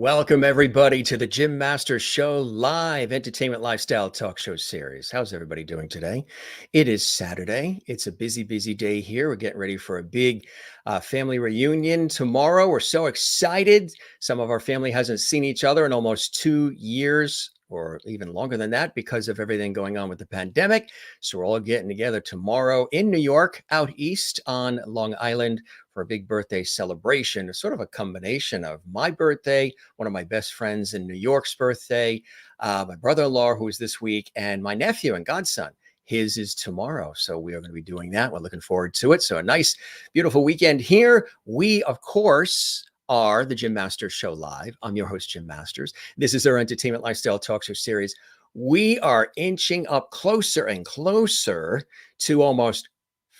Welcome, everybody, to the Jim Master Show live entertainment lifestyle talk show series. How's everybody doing today? It is Saturday. It's a busy, busy day here. We're getting ready for a big family reunion tomorrow. We're so excited. Some of our family hasn't seen each other in almost 2 years or even longer than that because of everything going on with the pandemic. So we're all getting together tomorrow in New York, out east on Long Island for a big birthday celebration. It's sort of a combination of my birthday, one of my best friends in New York's birthday, my brother-in-law who is this week, and my nephew and godson. His is tomorrow. So we are going to be doing that. We're looking forward to it. So a nice, beautiful weekend here. We, of course, are the Jim Masters Show Live. I'm your host, Jim Masters. This is our entertainment lifestyle talk show series. We are inching up closer and closer to almost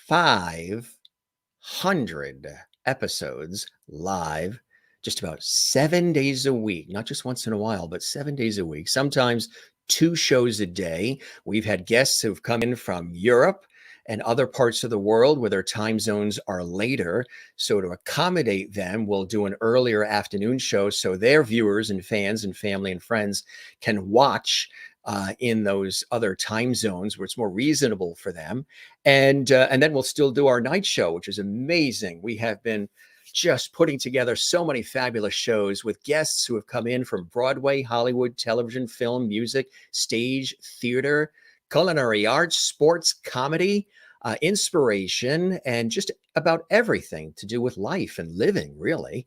500 episodes live, just about 7 days a week, not just once in a while, but 7 days a week, sometimes 2 shows a day. We've had guests who've come in from Europe and other parts of the world where their time zones are later. So to accommodate them, we'll do an earlier afternoon show so their viewers and fans and family and friends can watch in those other time zones where it's more reasonable for them. And then we'll still do our night show, which is amazing. We have been just putting together so many fabulous shows with guests who have come in from Broadway, Hollywood, television, film, music, stage, theater, culinary arts, sports, comedy, inspiration, and just about everything to do with life and living, really.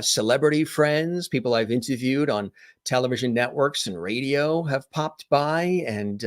Celebrity friends, people I've interviewed on television networks and radio have popped by, and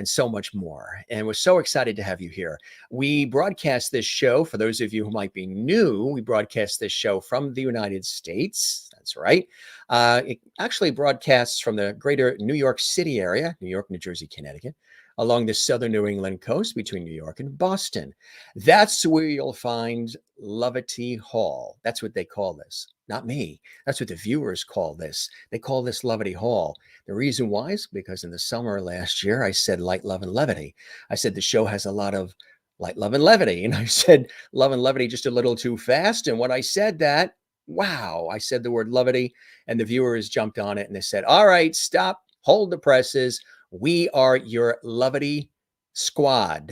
so much more. And we're so excited to have you here. We broadcast this show, for those of you who might be new, we broadcast this show from the United States. That's right. It actually broadcasts from the greater New York City area, New York, New Jersey, Connecticut, along the southern New England coast between New York and Boston. That's where you'll find Lovety Hall. That's what they call this. Not me. That's what the viewers call this. They call this Lovety Hall. The reason why is because in the summer last year, I said light, love, and levity. I said the show has a lot of light, love, and levity. And I said love and levity just a little too fast. And when I said that, wow, I said the word levity, and the viewers jumped on it and they said, all right, stop, hold the presses. We are your levity squad.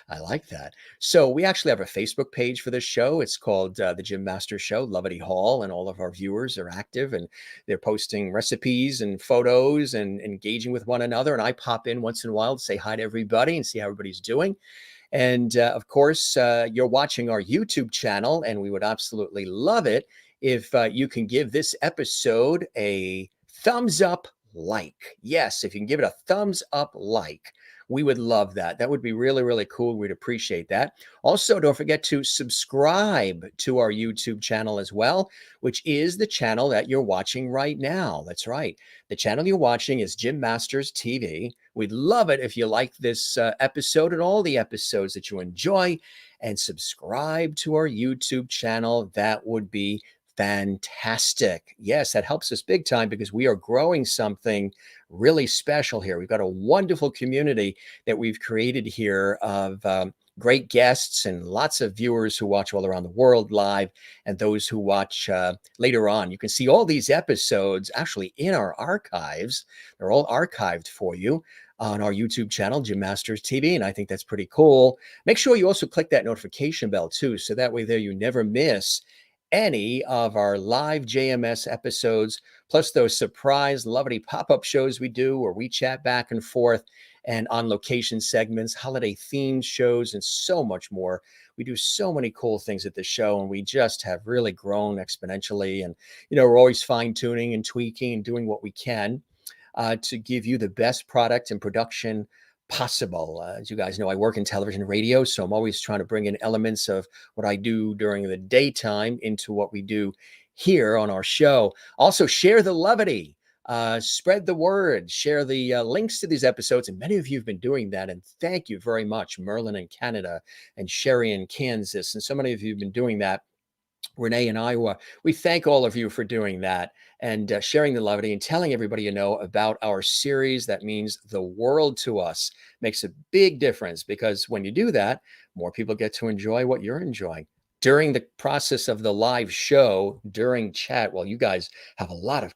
I like that. So we actually have a Facebook page for this show. It's called The Jim Master Show, Lovety Hall, and all of our viewers are active and they're posting recipes and photos and engaging with one another. And I pop in once in a while to say hi to everybody and see how everybody's doing. And of course, you're watching our YouTube channel, and we would absolutely love it if you can give this episode a thumbs up like. Yes, if you can give it a thumbs up like, we would love that. That would be really, really cool. We'd appreciate that. Also, don't forget to subscribe to our YouTube channel as well, which is the channel that you're watching right now. That's right. The channel you're watching is Jim Masters TV. We'd love it if you like this episode and all the episodes that you enjoy, and subscribe to our YouTube channel. That would be fantastic. Yes, that helps us big time because we are growing something really special here. We've got a wonderful community that we've created here of great guests and lots of viewers who watch all around the world live, and those who watch later on. You can see all these episodes actually in our archives. They're all archived for you on our YouTube channel, Jim Masters TV, and I think that's pretty cool. Make sure you also click that notification bell too, so that way there you never miss any of our live JMS episodes, plus those surprise lovely pop-up shows we do where we chat back and forth, and on location segments, holiday themed shows, and so much more. We do so many cool things at the show, and we just have really grown exponentially. And, we're always fine-tuning and tweaking and doing what we can to give you the best product and production possible. As you guys know, I work in television and radio, so I'm always trying to bring in elements of what I do during the daytime into what we do here on our show. Also, share the levity, spread the word, share the links to these episodes. And many of you have been doing that. And thank you very much, Merlin in Canada and Sherry in Kansas. And so many of you have been doing that. Renee in Iowa, we thank all of you for doing that and sharing the levity and telling everybody about our series. That means the world to us. Makes a big difference because when you do that, more people get to enjoy what you're enjoying. during the process of the live show, during chat, well, you guys have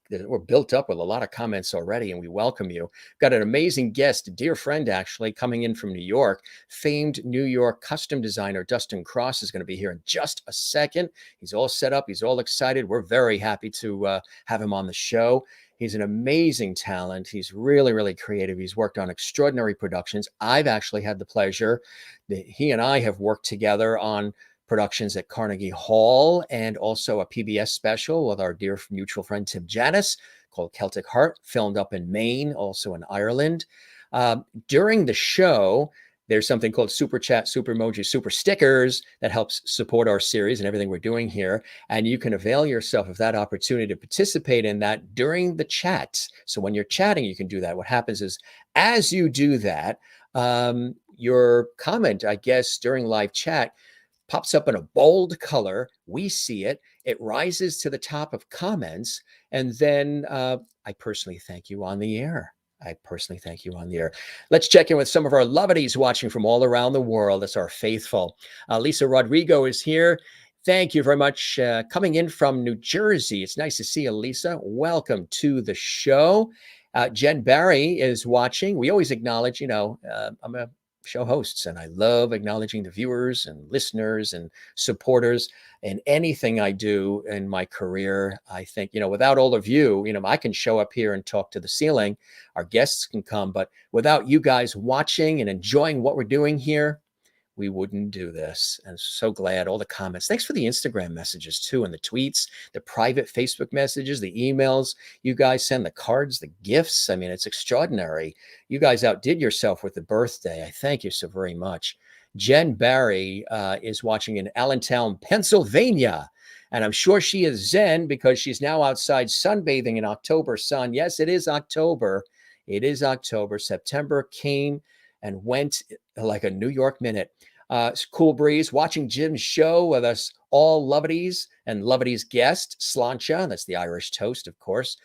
we're built up with a lot of comments already, and we welcome you. Got an amazing guest, a dear friend, actually, coming in from New York. Famed New York custom designer Dustin Cross is going to be here in just a second. He's all set up. He's all excited. We're very happy to have him on the show. He's an amazing talent. He's really, really creative. He's worked on extraordinary productions. I've actually had the pleasure that he and I have worked together on productions at Carnegie Hall and also a PBS special with our dear mutual friend Tim Janis called Celtic Heart, filmed up in Maine, also in Ireland. During the show, there's something called Super Chat, Super Emoji, Super Stickers that helps support our series and everything we're doing here. And you can avail yourself of that opportunity to participate in that during the chat. So when you're chatting, you can do that. What happens is, as you do that, your comment, I guess, during live chat pops up in a bold color. We see it. It rises to the top of comments. And then I personally thank you on the air. Let's check in with some of our lovedies watching from all around the world. That's our faithful. Lisa Rodrigo is here. Thank you very much. Coming in from New Jersey. It's nice to see you, Lisa. Welcome to the show. Jen Barry is watching. We always acknowledge, I'm a show hosts, and I love acknowledging the viewers and listeners and supporters in anything I do in my career. I think, without all of you, I can show up here and talk to the ceiling. Our guests can come, but without you guys watching and enjoying what we're doing here, we wouldn't do this. And so glad. All the comments. Thanks for the Instagram messages too, and the tweets, the private Facebook messages, the emails. You guys send the cards, the gifts. I mean, it's extraordinary. You guys outdid yourself with the birthday. I thank you so very much. Jen Barry is watching in Allentown, Pennsylvania. And I'm sure she is zen because she's now outside sunbathing in October sun. Yes, it is October. It is October. September came and went like a New York minute. Cool breeze, watching Jim's show with us all lovedies and lovedies guest, Sláinte. That's the Irish toast, of course.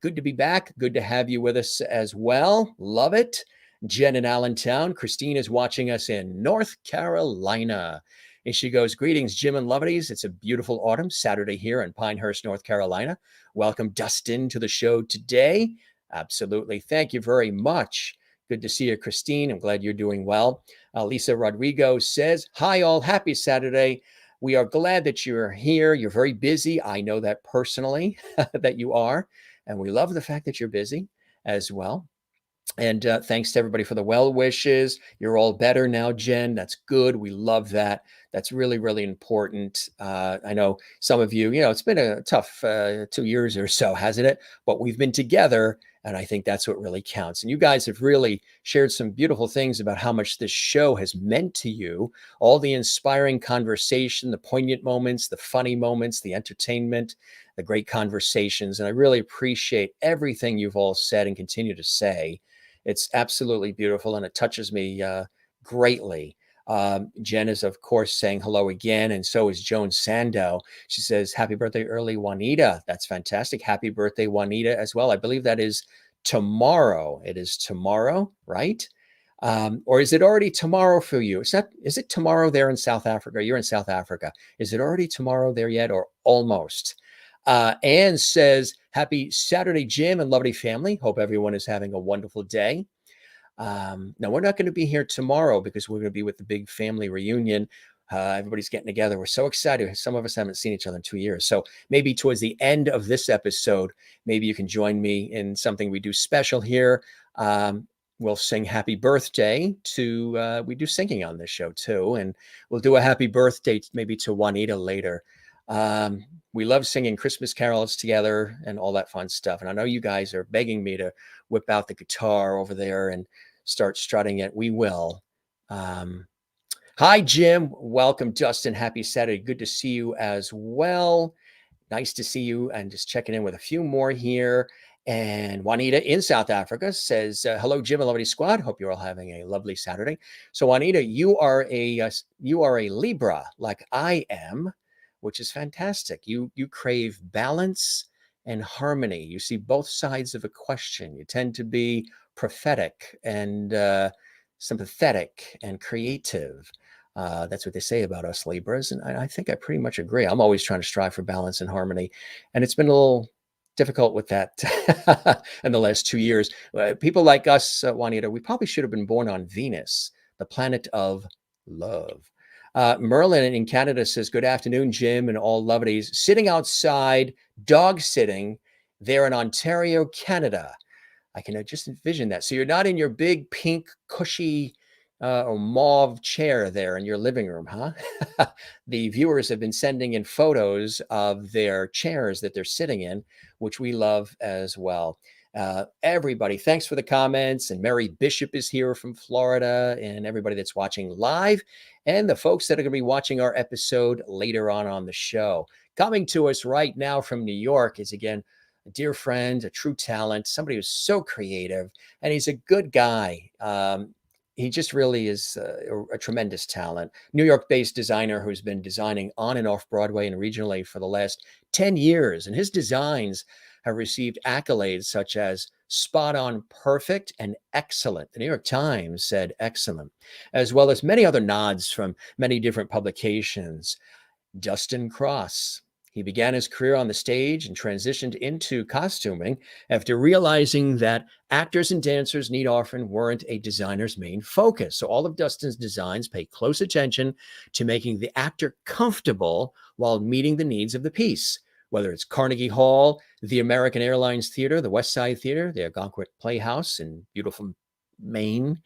Good to be back. Good to have you with us as well. Love it. Jen in Allentown. Christine is watching us in North Carolina. And she goes, greetings, Jim and lovedies. It's a beautiful autumn Saturday here in Pinehurst, North Carolina. Welcome, Dustin, to the show today. Absolutely. Thank you very much. Good to see you, Christine. I'm glad you're doing well. Lisa Rodrigo says, hi, all. Happy Saturday. We are glad that you're here. You're very busy. I know that personally, that you are. And we love the fact that you're busy as well. And thanks to everybody for the well wishes. You're all better now, Jen. That's good. We love that. That's really, really important. I know some of you, it's been a tough 2 years or so, hasn't it? But we've been together, and I think that's what really counts. And you guys have really shared some beautiful things about how much this show has meant to you. All the inspiring conversation, the poignant moments, the funny moments, the entertainment, the great conversations. And I really appreciate everything you've all said and continue to say. It's absolutely beautiful, and it touches me greatly. Jen is, of course, saying hello again, and so is Joan Sandow. She says, happy birthday early, Juanita. That's fantastic. Happy birthday, Juanita, as well. I believe that is tomorrow. It is tomorrow, right? Or is it already tomorrow for you? Is it tomorrow there in South Africa? You're in South Africa. Is it already tomorrow there yet, or almost? Anne says, happy Saturday, Jim and lovely family. Hope everyone is having a wonderful day. Now, we're not going to be here tomorrow because we're going to be with the big family reunion. Everybody's getting together. We're so excited. Some of us haven't seen each other in 2 years. So maybe towards the end of this episode, maybe you can join me in something we do special here. We'll sing happy birthday to, we do singing on this show too. And we'll do a happy birthday maybe to Juanita later. We love singing Christmas carols together and all that fun stuff. And I know you guys are begging me to whip out the guitar over there and start strutting it. We will. Hi, Jim. Welcome, Dustin. Happy Saturday. Good to see you as well. Nice to see you. And just checking in with a few more here. And Juanita in South Africa says, hello, Jim and Lovely Squad. Hope you're all having a lovely Saturday. So Juanita, you are a Libra like I am, which is fantastic. You crave balance and harmony. You see both sides of a question. You tend to be prophetic and sympathetic and creative. That's what they say about us Libras. And I think I pretty much agree. I'm always trying to strive for balance and harmony. And it's been a little difficult with that in the last 2 years. People like us, Juanita, we probably should have been born on Venus, the planet of love. Merlin in Canada says, good afternoon, Jim and all lovelies. Sitting outside, dog sitting there in Ontario, Canada. I can just envision that. So you're not in your big pink cushy or mauve chair there in your living room, huh? The viewers have been sending in photos of their chairs that they're sitting in, which we love as well. Everybody, thanks for the comments. And Mary Bishop is here from Florida, and everybody that's watching live, and the folks that are going to be watching our episode later on the show. Coming to us right now from New York is, again, a dear friend, a true talent, somebody who's so creative, and he's a good guy. He just really is a tremendous talent. New York-based designer who's been designing on and off Broadway and regionally for the last 10 years. And his designs have received accolades such as spot on, perfect, and excellent. The New York Times said excellent, as well as many other nods from many different publications. Dustin Cross. He began his career on the stage and transitioned into costuming after realizing that actors and dancers need often weren't a designer's main focus. So all of Dustin's designs pay close attention to making the actor comfortable while meeting the needs of the piece, whether it's Carnegie Hall, the American Airlines Theater, the West Side Theater, the Algonquin Playhouse in beautiful Maine.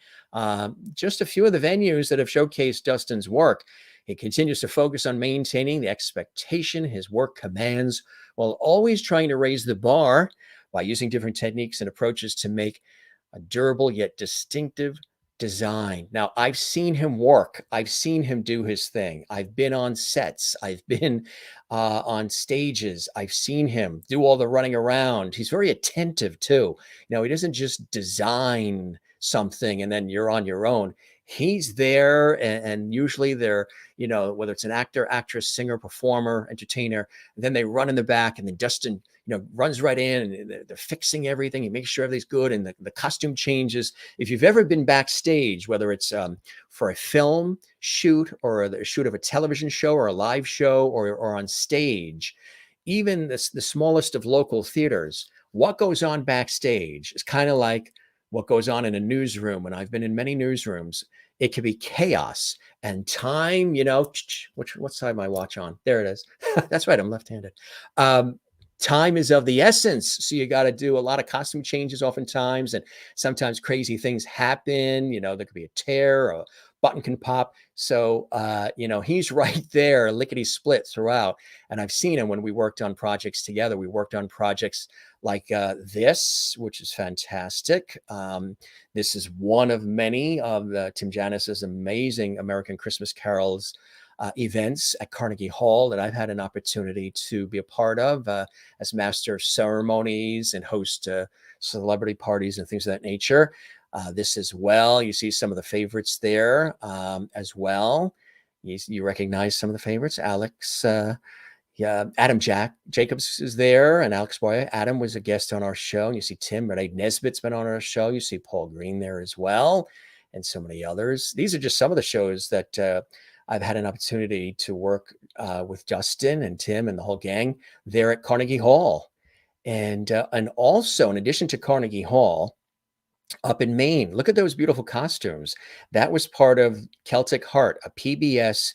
Just a few of the venues that have showcased Dustin's work. He continues to focus on maintaining the expectation his work commands while always trying to raise the bar by using different techniques and approaches to make a durable yet distinctive design. Now, I've seen him work. I've seen him do his thing. I've been on sets. I've been on stages. I've seen him do all the running around. He's very attentive too. He doesn't just design something and then you're on your own. He's there, and usually they're, whether it's an actor, actress, singer, performer, entertainer, and then they run in the back, and then Dustin, runs right in, and they're fixing everything. He makes sure everything's good, and the costume changes. If you've ever been backstage, whether it's for a film shoot or the shoot of a television show or a live show or on stage, even the smallest of local theaters, what goes on backstage is kind of like what goes on in a newsroom. And I've been in many newsrooms. It can be chaos and time, what side am I watch on? There it is. That's right. I'm left-handed. Time is of the essence. So you got to do a lot of costume changes oftentimes, and sometimes crazy things happen. There could be a tear, or a button can pop. So, he's right there, lickety split throughout. And I've seen him when we worked on projects together. We worked on projects like this, which is fantastic. This is one of many of Tim Janis's amazing American Christmas Carols events at Carnegie Hall that I've had an opportunity to be a part of as master of ceremonies and host celebrity parties and things of that nature. This as well, you see some of the favorites there as well. You recognize some of the favorites. Alex, Adam Jacobs is there, and Alex Boyer. Adam was a guest on our show. And you see Tim Renee Nesbitt's been on our show. You see Paul Green there as well, and so many others. These are just some of the shows that I've had an opportunity to work with Dustin and Tim and the whole gang there at Carnegie Hall. And also, in addition to Carnegie Hall, up in Maine, look at those beautiful costumes. That was part of Celtic Heart, a PBS,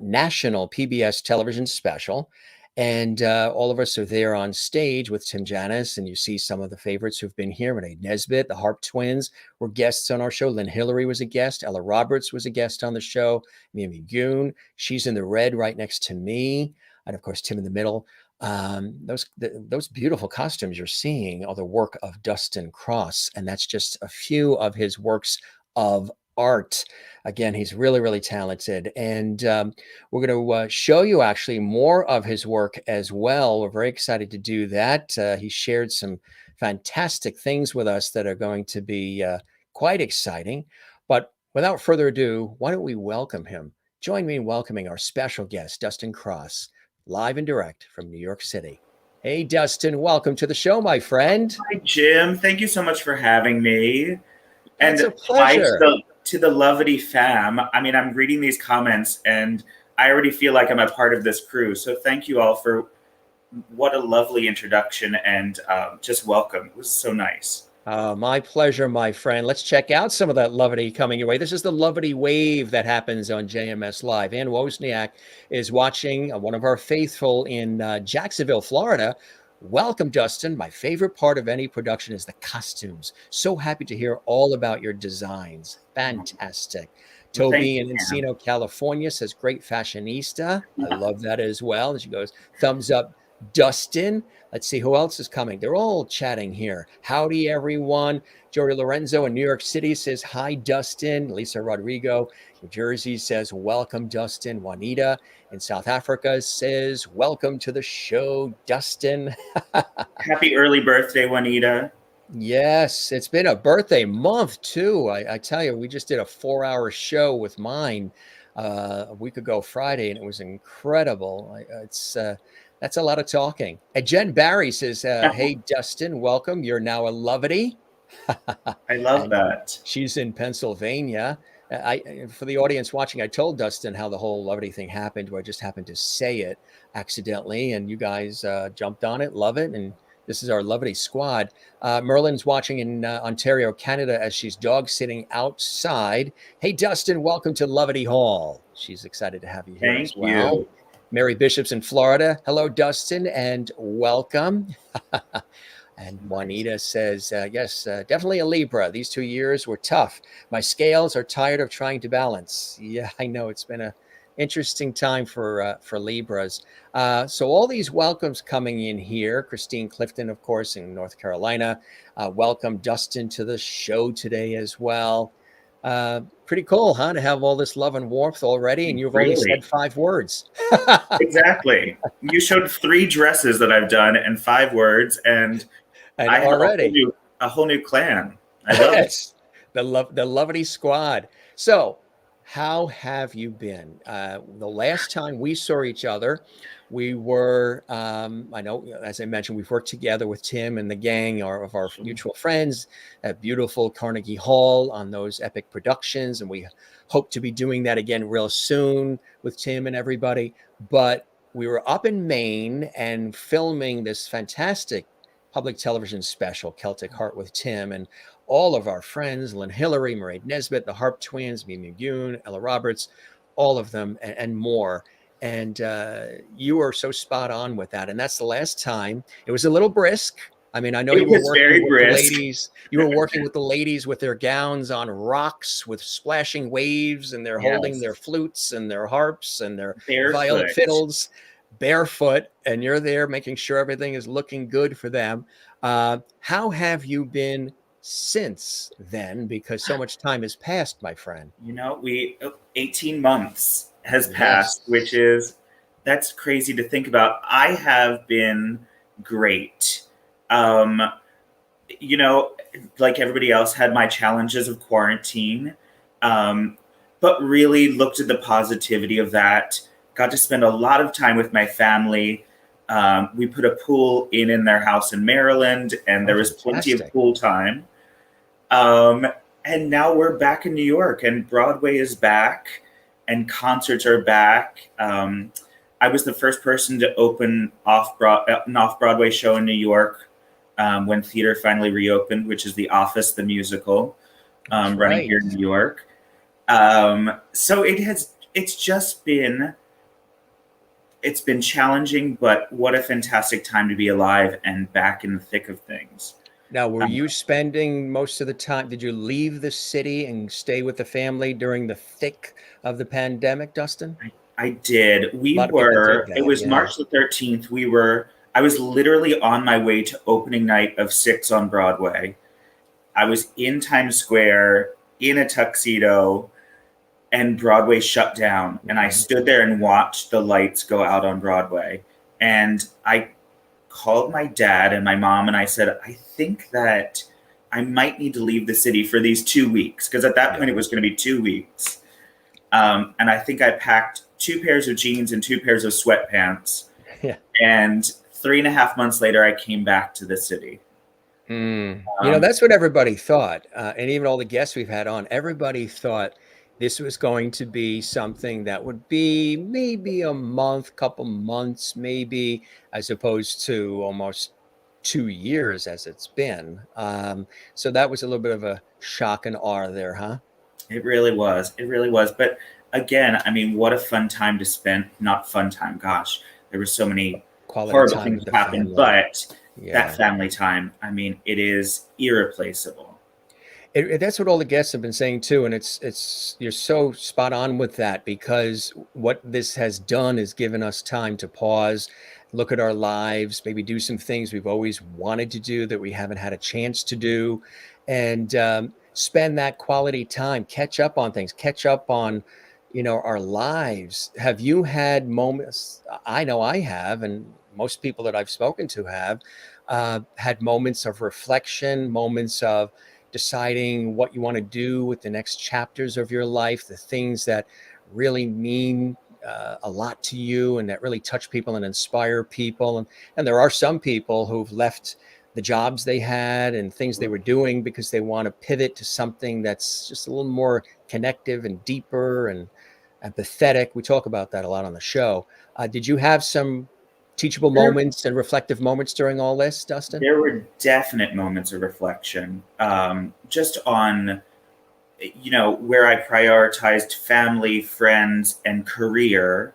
national PBS television special. And all of us are there on stage with Tim Janis, and you see some of the favorites who've been here. Renee Nesbitt, the Harp Twins, were guests on our show. Lynn Hillary was a guest. Ella Roberts was a guest on the show. Mimi Goon, she's in the red right next to me. And of course, Tim in the middle. Those beautiful costumes you're seeing are the work of Dustin Cross, and that's just a few of his works of art. Again, he's really, really talented, and we're going to show you actually more of his work as well. We're very excited to do that. He shared some fantastic things with us that are going to be quite exciting. But without further ado, why don't we welcome him? Join me in welcoming our special guest, Dustin Cross, live and direct from New York City. Hey, Dustin, welcome to the show, my friend. Hi, Jim. Thank you so much for having me. It's a pleasure. to the Lovity fam. I mean, I'm reading these comments and I already feel like I'm a part of this crew. So thank you all for what a lovely introduction and just welcome. It was so nice. My pleasure, my friend. Let's check out some of that Lovity coming your way. This is the Lovity wave that happens on JMS Live. Ann Wozniak is watching, one of our faithful in Jacksonville, Florida. Welcome, Dustin. My favorite part of any production is the costumes. So happy to hear all about your designs. Fantastic. Well, Toby in Encino, California says, great fashionista. I love that as well. And she goes, thumbs up, Dustin. Let's see who else is coming. They're all chatting here. Howdy, everyone. Jory Lorenzo in New York City says, hi, Dustin. Lisa Rodrigo, New Jersey says, welcome, Dustin. Juanita in South Africa says, welcome to the show, Dustin. Happy early birthday, Juanita. Yes, it's been a birthday month, too. I tell you, we just did a 4-hour show with mine a week ago Friday, and it was incredible. That's a lot of talking. And Jen Barry says, hey, Dustin, welcome. You're now a Lovity. I love that. She's in Pennsylvania. For the audience watching, I told Dustin how the whole Lovity thing happened, where I just happened to say it accidentally, and you guys jumped on it, love it, and this is our Lovity squad. Merlin's watching in Ontario, Canada, as she's dog sitting outside. Hey, Dustin, welcome to Lovity Hall. She's excited to have you here as well. Thank you. Mary Bishop's in Florida. Hello, Dustin, and welcome. And Juanita says, yes, definitely a Libra. These 2 years were tough. My scales are tired of trying to balance. Yeah, I know. It's been an interesting time for Libras. So all these welcomes coming in here. Christine Clifton, of course, in North Carolina. Welcome, Dustin, to the show today as well. Pretty cool, huh? To have all this love and warmth already, and you've only said 5 words. Exactly. You showed 3 dresses that I've done and 5 words, and I already have a whole new clan. I love it. The Lovity squad. So, how have you been? The last time we saw each other, we were, I know, as I mentioned, we've worked together with Tim and the gang of our mutual friends at beautiful Carnegie Hall on those epic productions. And we hope to be doing that again real soon with Tim and everybody. But we were up in Maine and filming this fantastic public television special, Celtic Heart with Tim, and all of our friends, Lynn Hillary, Mairead Nesbitt, the Harp Twins, Mimi Yoon, Ella Roberts, all of them and more. And you were so spot on with that. And that's the last time. It was a little brisk. I mean, I know you were working with the ladies. You were working with the ladies with their gowns on rocks with splashing waves, and they're holding their flutes and their harps and their violin fiddles barefoot, and you're there making sure everything is looking good for them. How have you been since then? Because so much time has passed, my friend. 18 months has passed, which that's crazy to think about. I have been great. Like everybody else, had my challenges of quarantine, but really looked at the positivity of that. Got to spend a lot of time with my family. We put a pool in their house in Maryland, and there was plenty of pool time. And now we're back in New York, and Broadway is back, and concerts are back. I was the first person to open an off-Broadway show in New York when theater finally reopened, which is The Office, the musical, running here in New York. So it's been challenging, but what a fantastic time to be alive and back in the thick of things. Now, were you spending most of the time? Did you leave the city and stay with the family during the thick of the pandemic, Dustin? I did. It was March the 13th. I was literally on my way to opening night of 6 on Broadway. I was in Times Square in a tuxedo, and Broadway shut down. And I stood there and watched the lights go out on Broadway. And I called my dad and my mom, and I said, I think that I might need to leave the city for these 2 weeks, because at that point it was going to be 2 weeks. And I think I packed 2 pairs of jeans and 2 pairs of sweatpants. Yeah. And 3.5 months later, I came back to the city. Um, That's what everybody thought. And even all the guests we've had on, everybody thought this was going to be something that would be maybe a month, couple months, maybe, as opposed to almost 2 years as it's been. So that was a little bit of a shock and awe there, huh? it really was. It really was. But again, I mean, what a fun time to spend. Not fun time. Gosh, there were so many Quality horrible time things with the happen, family. but that Yeah. family time, I mean, it is irreplaceable. That's what all the guests have been saying too, and it's you're so spot on with that because what this has done is given us time to pause, look at our lives, maybe do some things we've always wanted to do that we haven't had a chance to do, and spend that quality time, catch up on things, catch up on our lives. Have you had moments? I know I have, and most people that I've spoken to have had moments of reflection, moments of deciding what you want to do with the next chapters of your life, the things that really mean a lot to you and that really touch people and inspire people. And there are some people who've left the jobs they had and things they were doing because they want to pivot to something that's just a little more connective and deeper and empathetic. We talk about that a lot on the show. Did you have some teachable There, moments and reflective moments during all this, Dustin? there were definite moments of reflection, just on, where I prioritized family, friends, and career.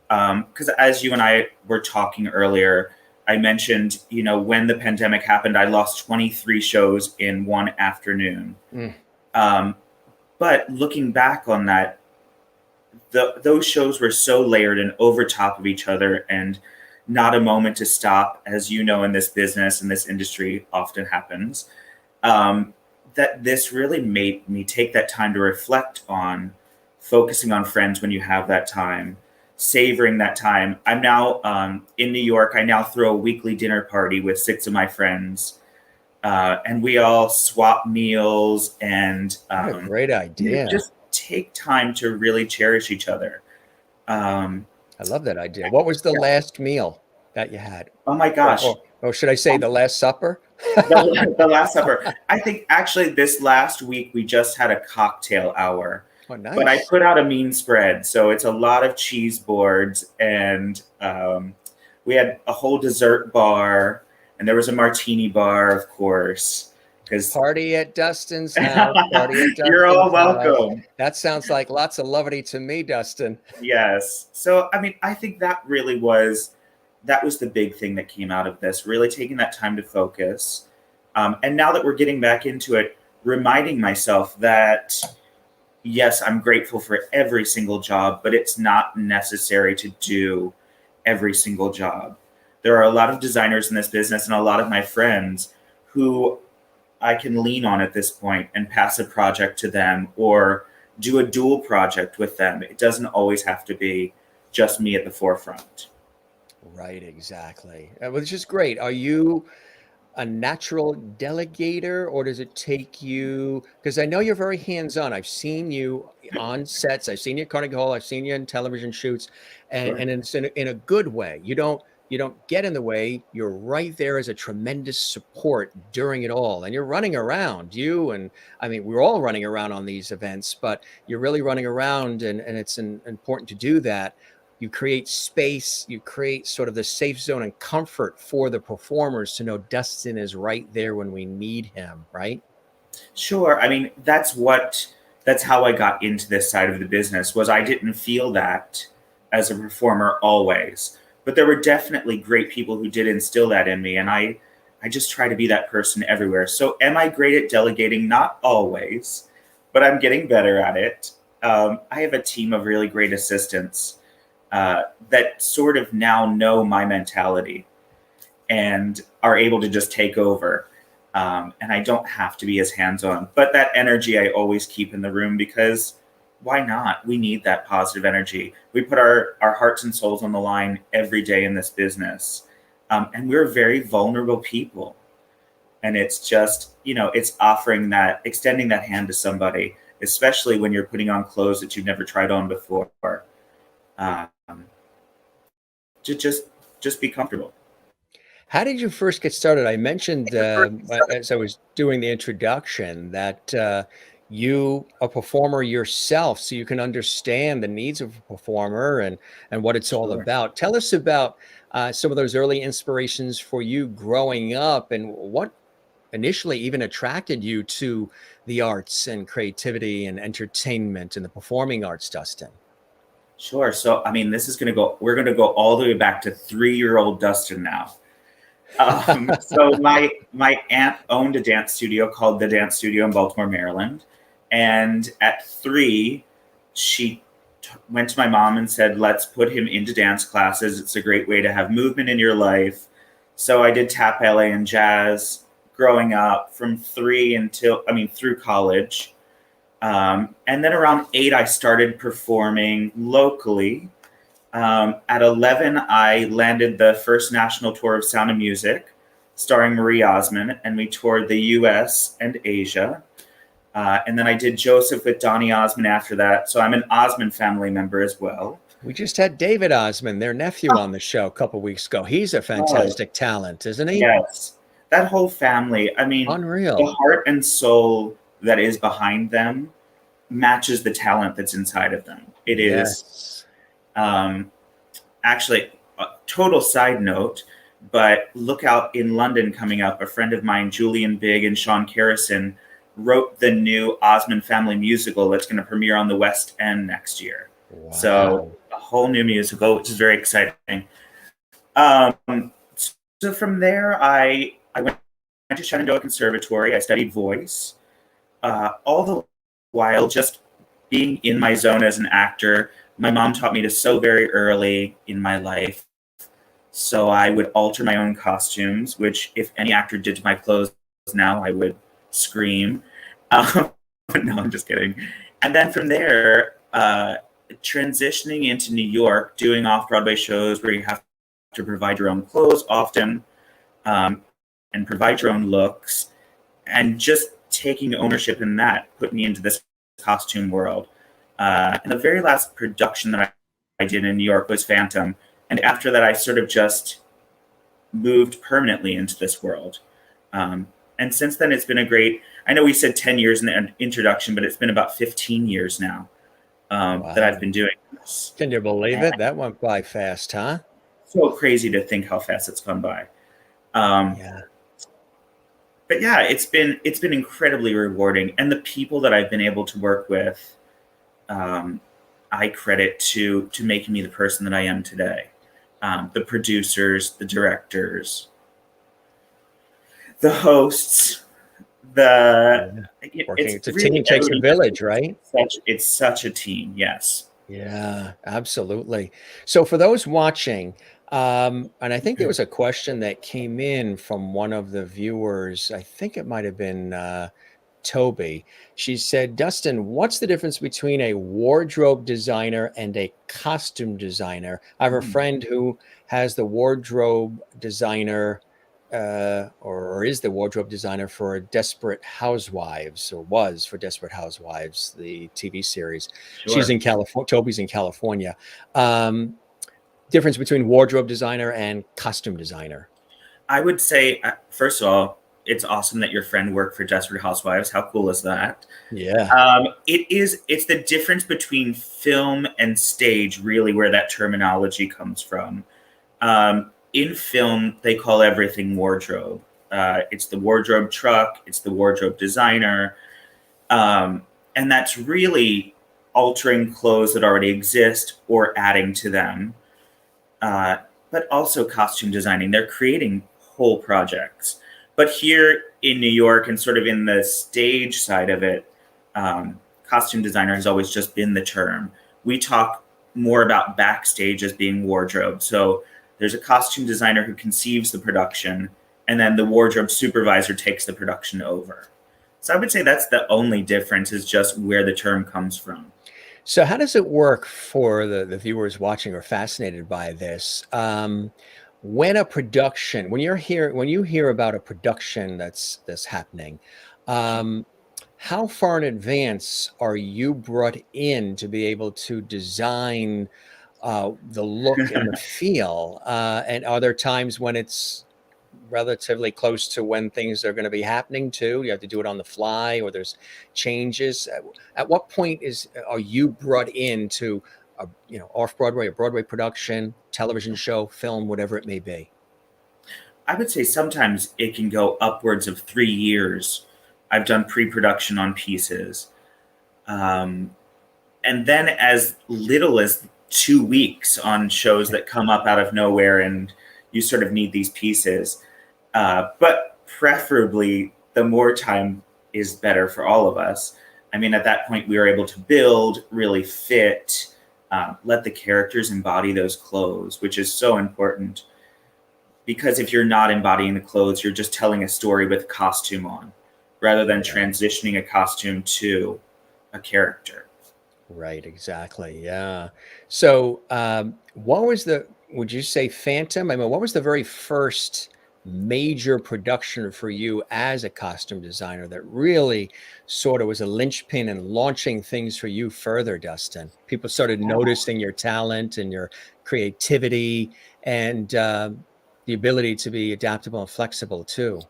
Because as you and I were talking earlier, I mentioned, when the pandemic happened, I lost 23 shows in one afternoon. Mm. Um, but looking back on that, those shows were so layered and over top of each other, and not a moment to stop, as you know, in this business and this industry often happens. Um, that this really made me take that time to reflect on focusing on friends when you have that time, savoring that time. I'm now in New York. I now throw a weekly dinner party with 6 of my friends, and we all swap meals and What a great idea. just take time to really cherish each other. Um, I love that idea. What was the last meal that you had? oh my Or, gosh, or should I say the Last Supper? the Last Supper. I think actually this last week we just had a cocktail hour, Oh, but I nice. put out a mean spread. So it's a lot of cheese boards, and we had a whole dessert bar, and there was a martini bar, of course, because Party at Dustin's house. Party at you're all Dustin's house. welcome. That sounds like lots of levity to me, Dustin. Yes. So I mean, I think that was the big thing that came out of this, really taking that time to focus. And now that we're getting back into it, reminding myself that, yes, I'm grateful for every single job, but it's not necessary to do every single job. There are a lot of designers in this business and a lot of my friends who I can lean on at this point and pass a project to them or do a dual project with them. It doesn't always have to be just me at the forefront. Right, exactly. Which is great. Are you a natural delegator or does it take you? Because I know you're very hands-on. I've seen you on sets, I've seen you at Carnegie Hall, I've seen you in television shoots, and Sure. it's in a good way. You don't get in the way. You're right there as a tremendous support during it all. And you're running around, you and I mean, we're all running around on these events, but you're really running around and it's important to do that. You create space, you create sort of the safe zone and comfort for the performers to know Dustin is right there when we need him, right? Sure. I mean, that's how I got into this side of the business. Was I didn't feel that as a performer always. But there were definitely great people who did instill that in me, and I just try to be that person everywhere. So am I great at delegating? Not always, but I'm getting better at it. I have a team of really great assistants that sort of now know my mentality and are able to just take over. And I don't have to be as hands on. But that energy I always keep in the room because why not? We need that positive energy. We put our hearts and souls on the line every day in this business. And we're very vulnerable people. And it's just, it's offering that, extending that hand to somebody, especially when you're putting on clothes that you've never tried on before. Um, to just be comfortable. How did you first get started? I mentioned as I was doing the introduction that you a performer yourself, so you can understand the needs of a performer and what it's all Sure. about. Tell us about some of those early inspirations for you growing up, and what initially even attracted you to the arts and creativity and entertainment and the performing arts, Dustin. Sure. So, I mean, we're going to go all the way back to 3-year-old Dustin now. So my aunt owned a dance studio called the Dance Studio in Baltimore, Maryland. And at 3, she went to my mom and said, let's put him into dance classes. It's a great way to have movement in your life. So I did tap ballet and jazz growing up from 3 through college. And then around 8, I started performing locally. At 11, I landed the first national tour of Sound of Music, starring Marie Osmond, and we toured the US and Asia. And then I did Joseph with Donny Osmond after that. So I'm an Osmond family member as well. We just had David Osmond, their nephew, on the show a couple weeks ago. He's a fantastic talent, isn't he? Yes. That whole family, I mean, Unreal. The heart and soul that is behind them matches the talent that's inside of them. It is. Actually, a total side note, but look out in London coming up. A friend of mine, Julian Big and Sean Carrison, wrote the new Osmond Family musical that's going to premiere on the West End next year. Wow. So a whole new musical, which is very exciting. So from there, I went to Shenandoah Conservatory. I studied voice, all the while just being in my zone as an actor. My mom taught me to sew very early in my life. So I would alter my own costumes, which if any actor did to my clothes now, I would scream. No, I'm just kidding. And then from there, transitioning into New York, doing off-Broadway shows where you have to provide your own clothes often, and provide your own looks, and just taking ownership in that put me into this costume world. And the very last production that I did in New York was Phantom. And after that, I sort of just moved permanently into this world. And since then, it's been I know we said 10 years in the introduction, but it's been about 15 years now that I've been doing this. Can you believe it? That went by fast, huh? So crazy to think how fast it's gone by. But yeah, it's been incredibly rewarding. And the people that I've been able to work with, I credit to making me the person that I am today. The producers, the directors, the hosts, it's a team takes a village, right? It's such a team, yes. Yeah, absolutely. So for those watching, and I think there was a question that came in from one of the viewers. I think it might have been Toby. She said, Dustin, what's the difference between a wardrobe designer and a costume designer? I have a friend who has the wardrobe designer or is the wardrobe designer for Desperate Housewives, or was for Desperate Housewives, the TV series. Sure. She's in California. Toby's in California. Difference between wardrobe designer and costume designer? I would say, first of all, it's awesome that your friend worked for Desperate Housewives. How cool is that? Yeah. It's the difference between film and stage, really, where that terminology comes from. In film, they call everything wardrobe. It's the wardrobe truck. It's the wardrobe designer. And that's really altering clothes that already exist or adding to them. But also costume designing. They're creating whole projects. But here in New York and sort of in the stage side of it, costume designer has always just been the term. We talk more about backstage as being wardrobe. So there's a costume designer who conceives the production, and then the wardrobe supervisor takes the production over. So I would say that's the only difference, is just where the term comes from. So how does it work for the viewers watching or fascinated by this? When you hear about a production that's happening, how far in advance are you brought in to be able to design the look and the feel? And are there times when it's relatively close to when things are going to be happening too? You have to do it on the fly, or there's changes. At what point are you brought into a, off Broadway, a Broadway production, television show, film, whatever it may be? I would say sometimes it can go upwards of 3 years. I've done pre-production on pieces. And then as little as 2 weeks on shows that come up out of nowhere, and you sort of need these pieces. But preferably, the more time is better for all of us. I mean, at that point, we were able to build, really fit, let the characters embody those clothes, which is so important. Because if you're not embodying the clothes, you're just telling a story with costume on, rather than transitioning a costume to a character. Right, exactly. Yeah. So, would you say Phantom? I mean, what was the very first major production for you as a costume designer that really sort of was a linchpin in launching things for you further, Dustin? People started noticing your talent and your creativity, and the ability to be adaptable and flexible too.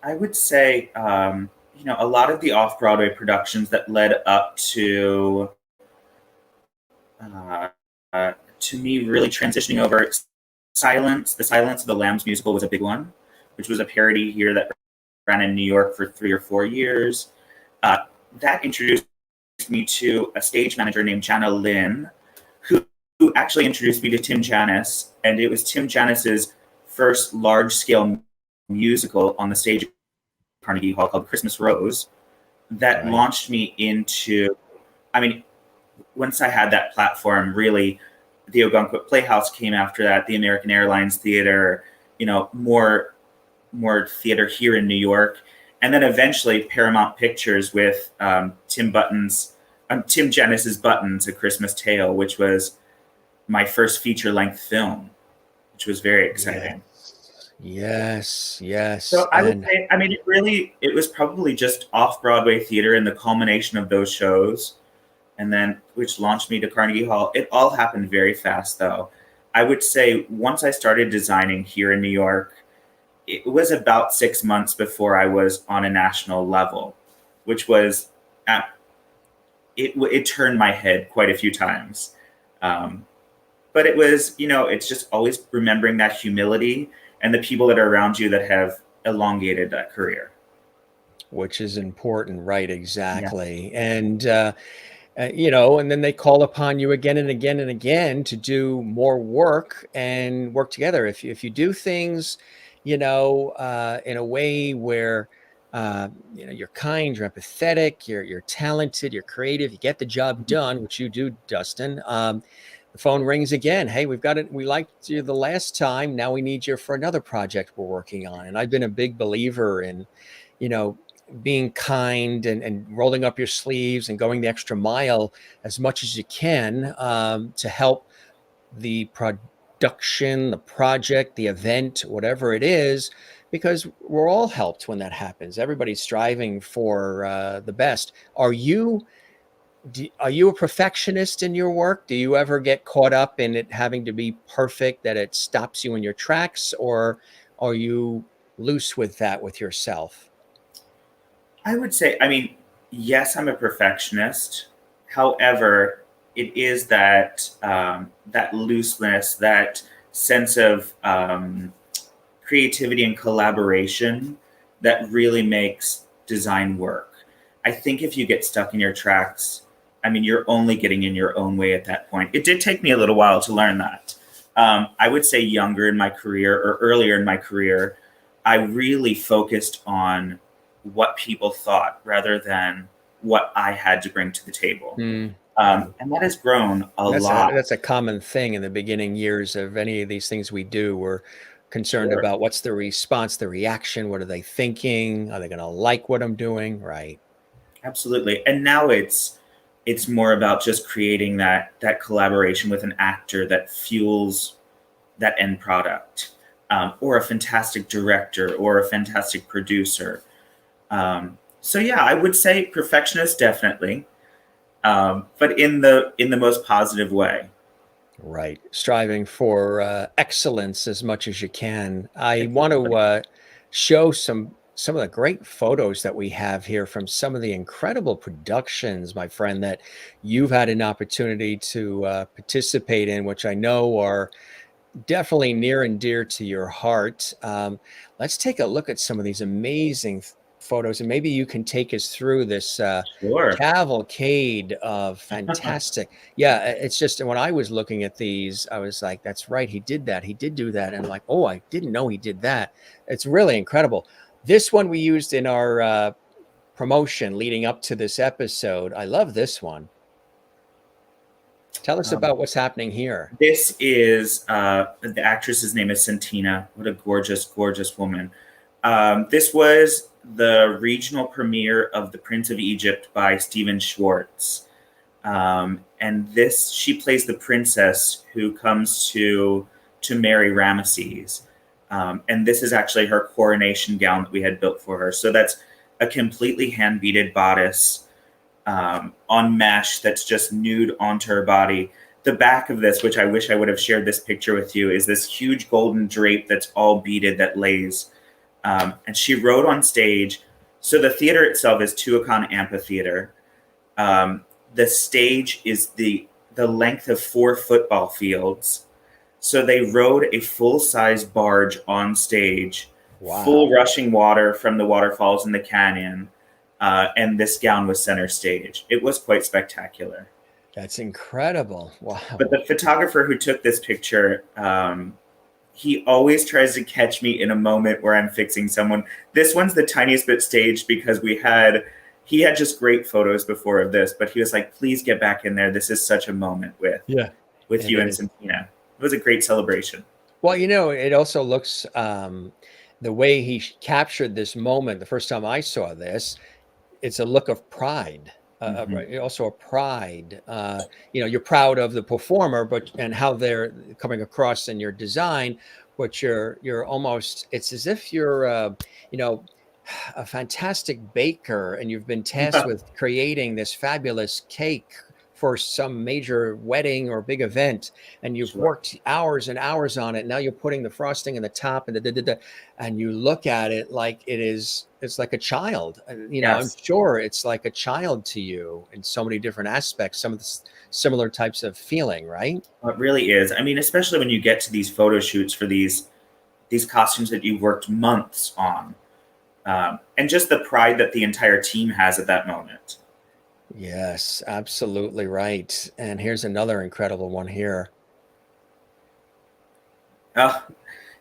I would say, a lot of the off-Broadway productions that led up uh, to me really transitioning over. The Silence of the Lambs musical was a big one, which was a parody here that ran in New York for 3 or 4 years. That introduced me to a stage manager named Jana Lynn, who actually introduced me to Tim Janis, and it was Tim Janis's first large-scale musical on the stage at Carnegie Hall called Christmas Rose that launched me into, I mean, once I had that platform, really, the Ogunquit Playhouse came after that, the American Airlines Theater, more theater here in New York. And then eventually Paramount Pictures with Tim Janis's Buttons, A Christmas Tale, which was my first feature-length film, which was very exciting. Yes. So I would say, it was probably just off-Broadway theater and the culmination of those shows, and then which launched me to Carnegie Hall. It all happened very fast, though. I would say once I started designing here in New York, it was about 6 months before I was on a national level, which was, it turned my head quite a few times. But it was, it's just always remembering that humility and the people that are around you that have elongated that career. Which is important, right? Exactly. Yeah. And, and then they call upon you again and again and again to do more work and work together. If you do things, in a way where, you're kind, you're empathetic, you're talented, you're creative, you get the job done, which you do, Dustin. The phone rings again. Hey, we've got it. We liked you the last time. Now we need you for another project we're working on. And I've been a big believer in, being kind and rolling up your sleeves and going the extra mile as much as you can to help the production, the project, the event, whatever it is, because we're all helped when that happens. Everybody's striving for the best. Are you a perfectionist in your work? Do you ever get caught up in it having to be perfect, that it stops you in your tracks, or are you loose with that with yourself? I would say, yes, I'm a perfectionist. However, it is that that looseness, that sense of creativity and collaboration that really makes design work. I think if you get stuck in your tracks, you're only getting in your own way at that point. It did take me a little while to learn that. I would say younger in my career or earlier in my career, I really focused on what people thought rather than what I had to bring to the table. And that has grown a lot. That's a common thing in the beginning years of any of these things we do. We're concerned about what's the response, the reaction, what are they thinking? Are they going to like what I'm doing? Right. Absolutely. And now it's more about just creating that collaboration with an actor that fuels that end product, or a fantastic director or a fantastic producer. So yeah, I would say perfectionist, definitely, but in the most positive way. Right. Striving for excellence as much as you can. I want Exactly. to show some of the great photos that we have here from some of the incredible productions, my friend, that you've had an opportunity to participate in, which I know are definitely near and dear to your heart. Let's take a look at some of these amazing photos, and maybe you can take us through this Sure. cavalcade of fantastic. Yeah, it's just when I was looking at these, I was like, "That's right, he did that. He did do that," and I'm like, "Oh, I didn't know he did that." It's really incredible. This one we used in our promotion leading up to this episode. I love this one. Tell us Um, about what's happening here. this is the actress's name is Santina. What a gorgeous, gorgeous woman. This was the regional premiere of The Prince of Egypt by Stephen Schwartz. And this, she plays the princess who comes to marry Ramesses. And this is actually her coronation gown that we had built for her. So that's a completely hand beaded bodice on mesh that's just nude onto her body. The back of this, which I wish I would have shared this picture with you, is this huge golden drape that's all beaded that lays. And she rode on stage. So the theater itself is Tuacahn Amphitheater. The stage is the length of 4 football fields. So they rode a full-size barge on stage, full Wow. rushing water from the waterfalls in the canyon, and this gown was center stage. It was quite spectacular. That's incredible. But Wow. the photographer who took this picture, he always tries to catch me in a moment where I'm fixing someone. This one's the tiniest bit staged because he had just great photos before of this, but he was like, please get back in there. This is such a moment Yeah, with it you and is. Santina. It was a great celebration. Well, it also looks the way he captured this moment the first time I saw this, it's a look of pride. Hmm. Also a pride. You're proud of the performer, but and how they're coming across in your design, but you're almost. It's as if you're, you know, a fantastic baker, and you've been tasked with creating this fabulous cake for some major wedding or big event, and you've Sure. worked hours and hours on it. Now you're putting the frosting in the top, and and you look at it like it's like a child. I'm Yes. sure it's like a child to you in so many different aspects, some of the similar types of feeling, right? It really is. I mean, especially when you get to these photo shoots for these costumes that you've worked months on, and just the pride that the entire team has at that moment. Yes, absolutely right. And here's another incredible one here. Uh,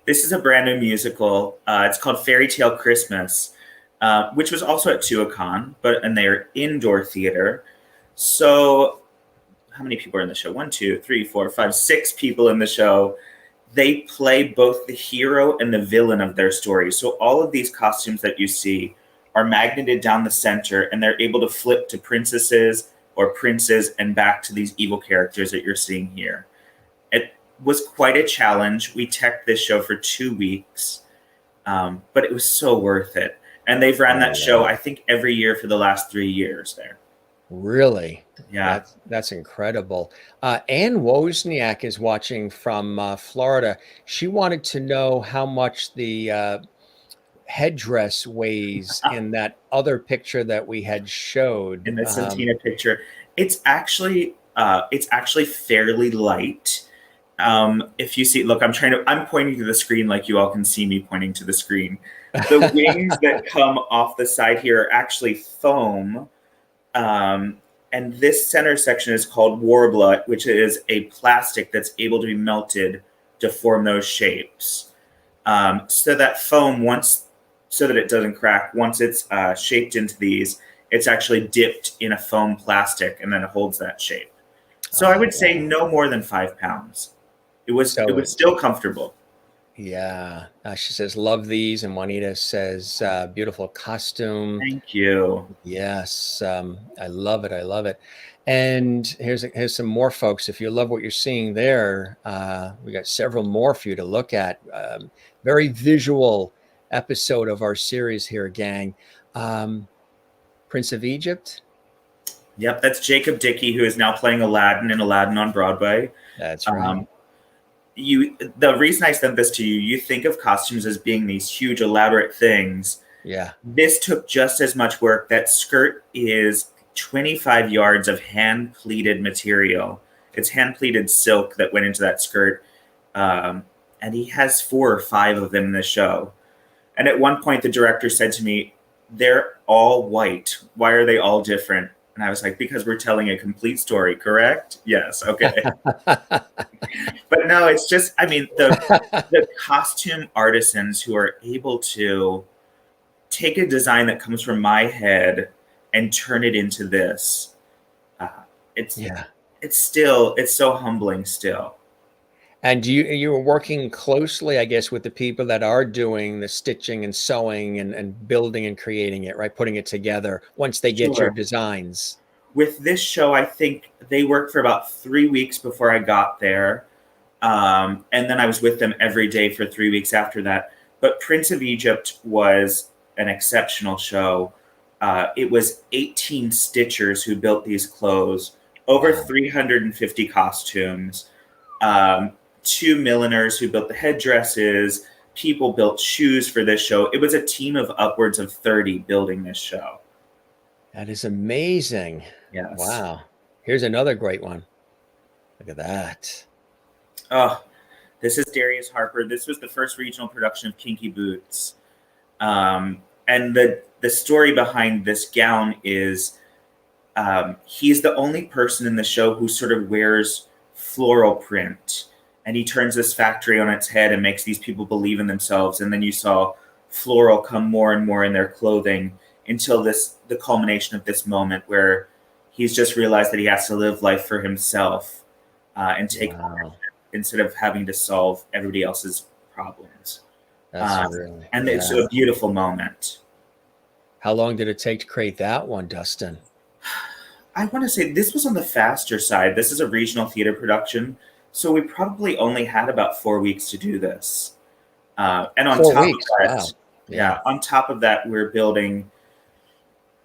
this is a brand new musical. It's called Fairy Tale Christmas, which was also at Tuacahn, and they're indoor theater. So, how many people are in the show? 1, 2, 3, 4, 5, 6 people in the show. They play both the hero and the villain of their story. So all of these costumes that you see are magneted down the center, and they're able to flip to princesses or princes and back to these evil characters that you're seeing here. It was quite a challenge. We teched this show for 2 weeks, but it was so worth it. And they've ran that show, Wow. I think, every year for the last 3 years there. Really? Yeah. That's incredible. Anne Wozniak is watching from Florida. She wanted to know how much the headdress weighs in that other picture that we had In showed. the Santina picture, it's actually fairly light. If you see, look, I'm pointing to the screen like you all can see me pointing to the screen. The wings that come off the side here are actually foam. And this center section is called warbler, which is a plastic that's able to be melted to form those shapes. So that foam, so that it doesn't crack, once it's shaped into these, it's actually dipped in a foam plastic and then it holds that shape. So I Oh, would say wow. no more than 5 pounds. It So was still comfortable. yeah, she says, love these. And Juanita says, beautiful costume. Thank you. Yes, I love it. I love it. And here's some more, folks. If you love what you're seeing there, we got several more for you to look at. Very visual episode of our series here, gang. Prince of Egypt. Yep, that's Jacob Dickey, who is now playing Aladdin in Aladdin on Broadway. That's right. Um, the reason I sent this to you, you think of costumes as being these huge, elaborate things. Yeah. This took just as much work. That skirt is 25 yards of hand pleated material. It's hand pleated silk that went into that skirt. And he has 4 or 5 of them in the show. And at one point, the director said to me, "They're all white. Why are they all different?" And I was like, "Because we're telling a complete story, correct?" Yes, okay. But no, it's just, I mean, the costume artisans who are able to take a design that comes from my head and turn it into this. Uh, it's Yeah. it's so humbling still. And you were working closely, I guess, with the people that are doing the stitching and sewing and building and creating it, right? Putting it together once they get your Sure. designs. With this show, I think they worked for about 3 weeks before I got there. And then I was with them every day for 3 weeks after that. But Prince of Egypt was an exceptional show. It was 18 stitchers who built these clothes, over Wow. 350 costumes, 2 milliners who built the headdresses. People built shoes for this show. It was a team of upwards of 30 building this show. That is amazing. Yes. Wow. Here's another great one. Look at that. Oh, this is Darius Harper. This was the first regional production of Kinky Boots. And the story behind this gown is he's the only person in the show who sort of wears floral print. And he turns this factory on its head and makes these people believe in themselves. And then you saw floral come more and more in their clothing until the culmination of this moment where he's just realized that he has to live life for himself and take Wow. instead of having to solve everybody else's problems. That's really, And yeah. it's a beautiful moment. How long did it take to create that one, Dustin? I want to say this was on the faster side. This is a regional theater production. So we probably only had about 4 weeks to do this. And on 4 top weeks. of that, Wow. yeah, on top of that, we're building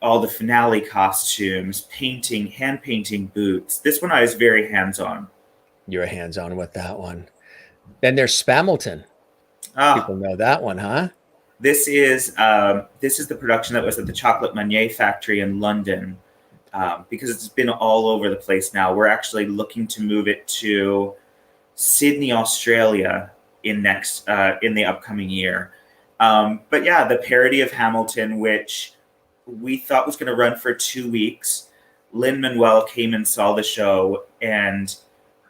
all the finale costumes, painting, hand painting boots. This one I was very hands-on. You're hands-on with that one. Then there's Spamilton. Ah, People know that one, huh? this is the production that was at the Chocolate Meunier factory in London. Because it's been all over the place now. We're actually looking to move it to Sydney, Australia in the upcoming year. But yeah, the parody of Hamilton, which we thought was going to run for 2 weeks. Lin-Manuel came and saw the show, and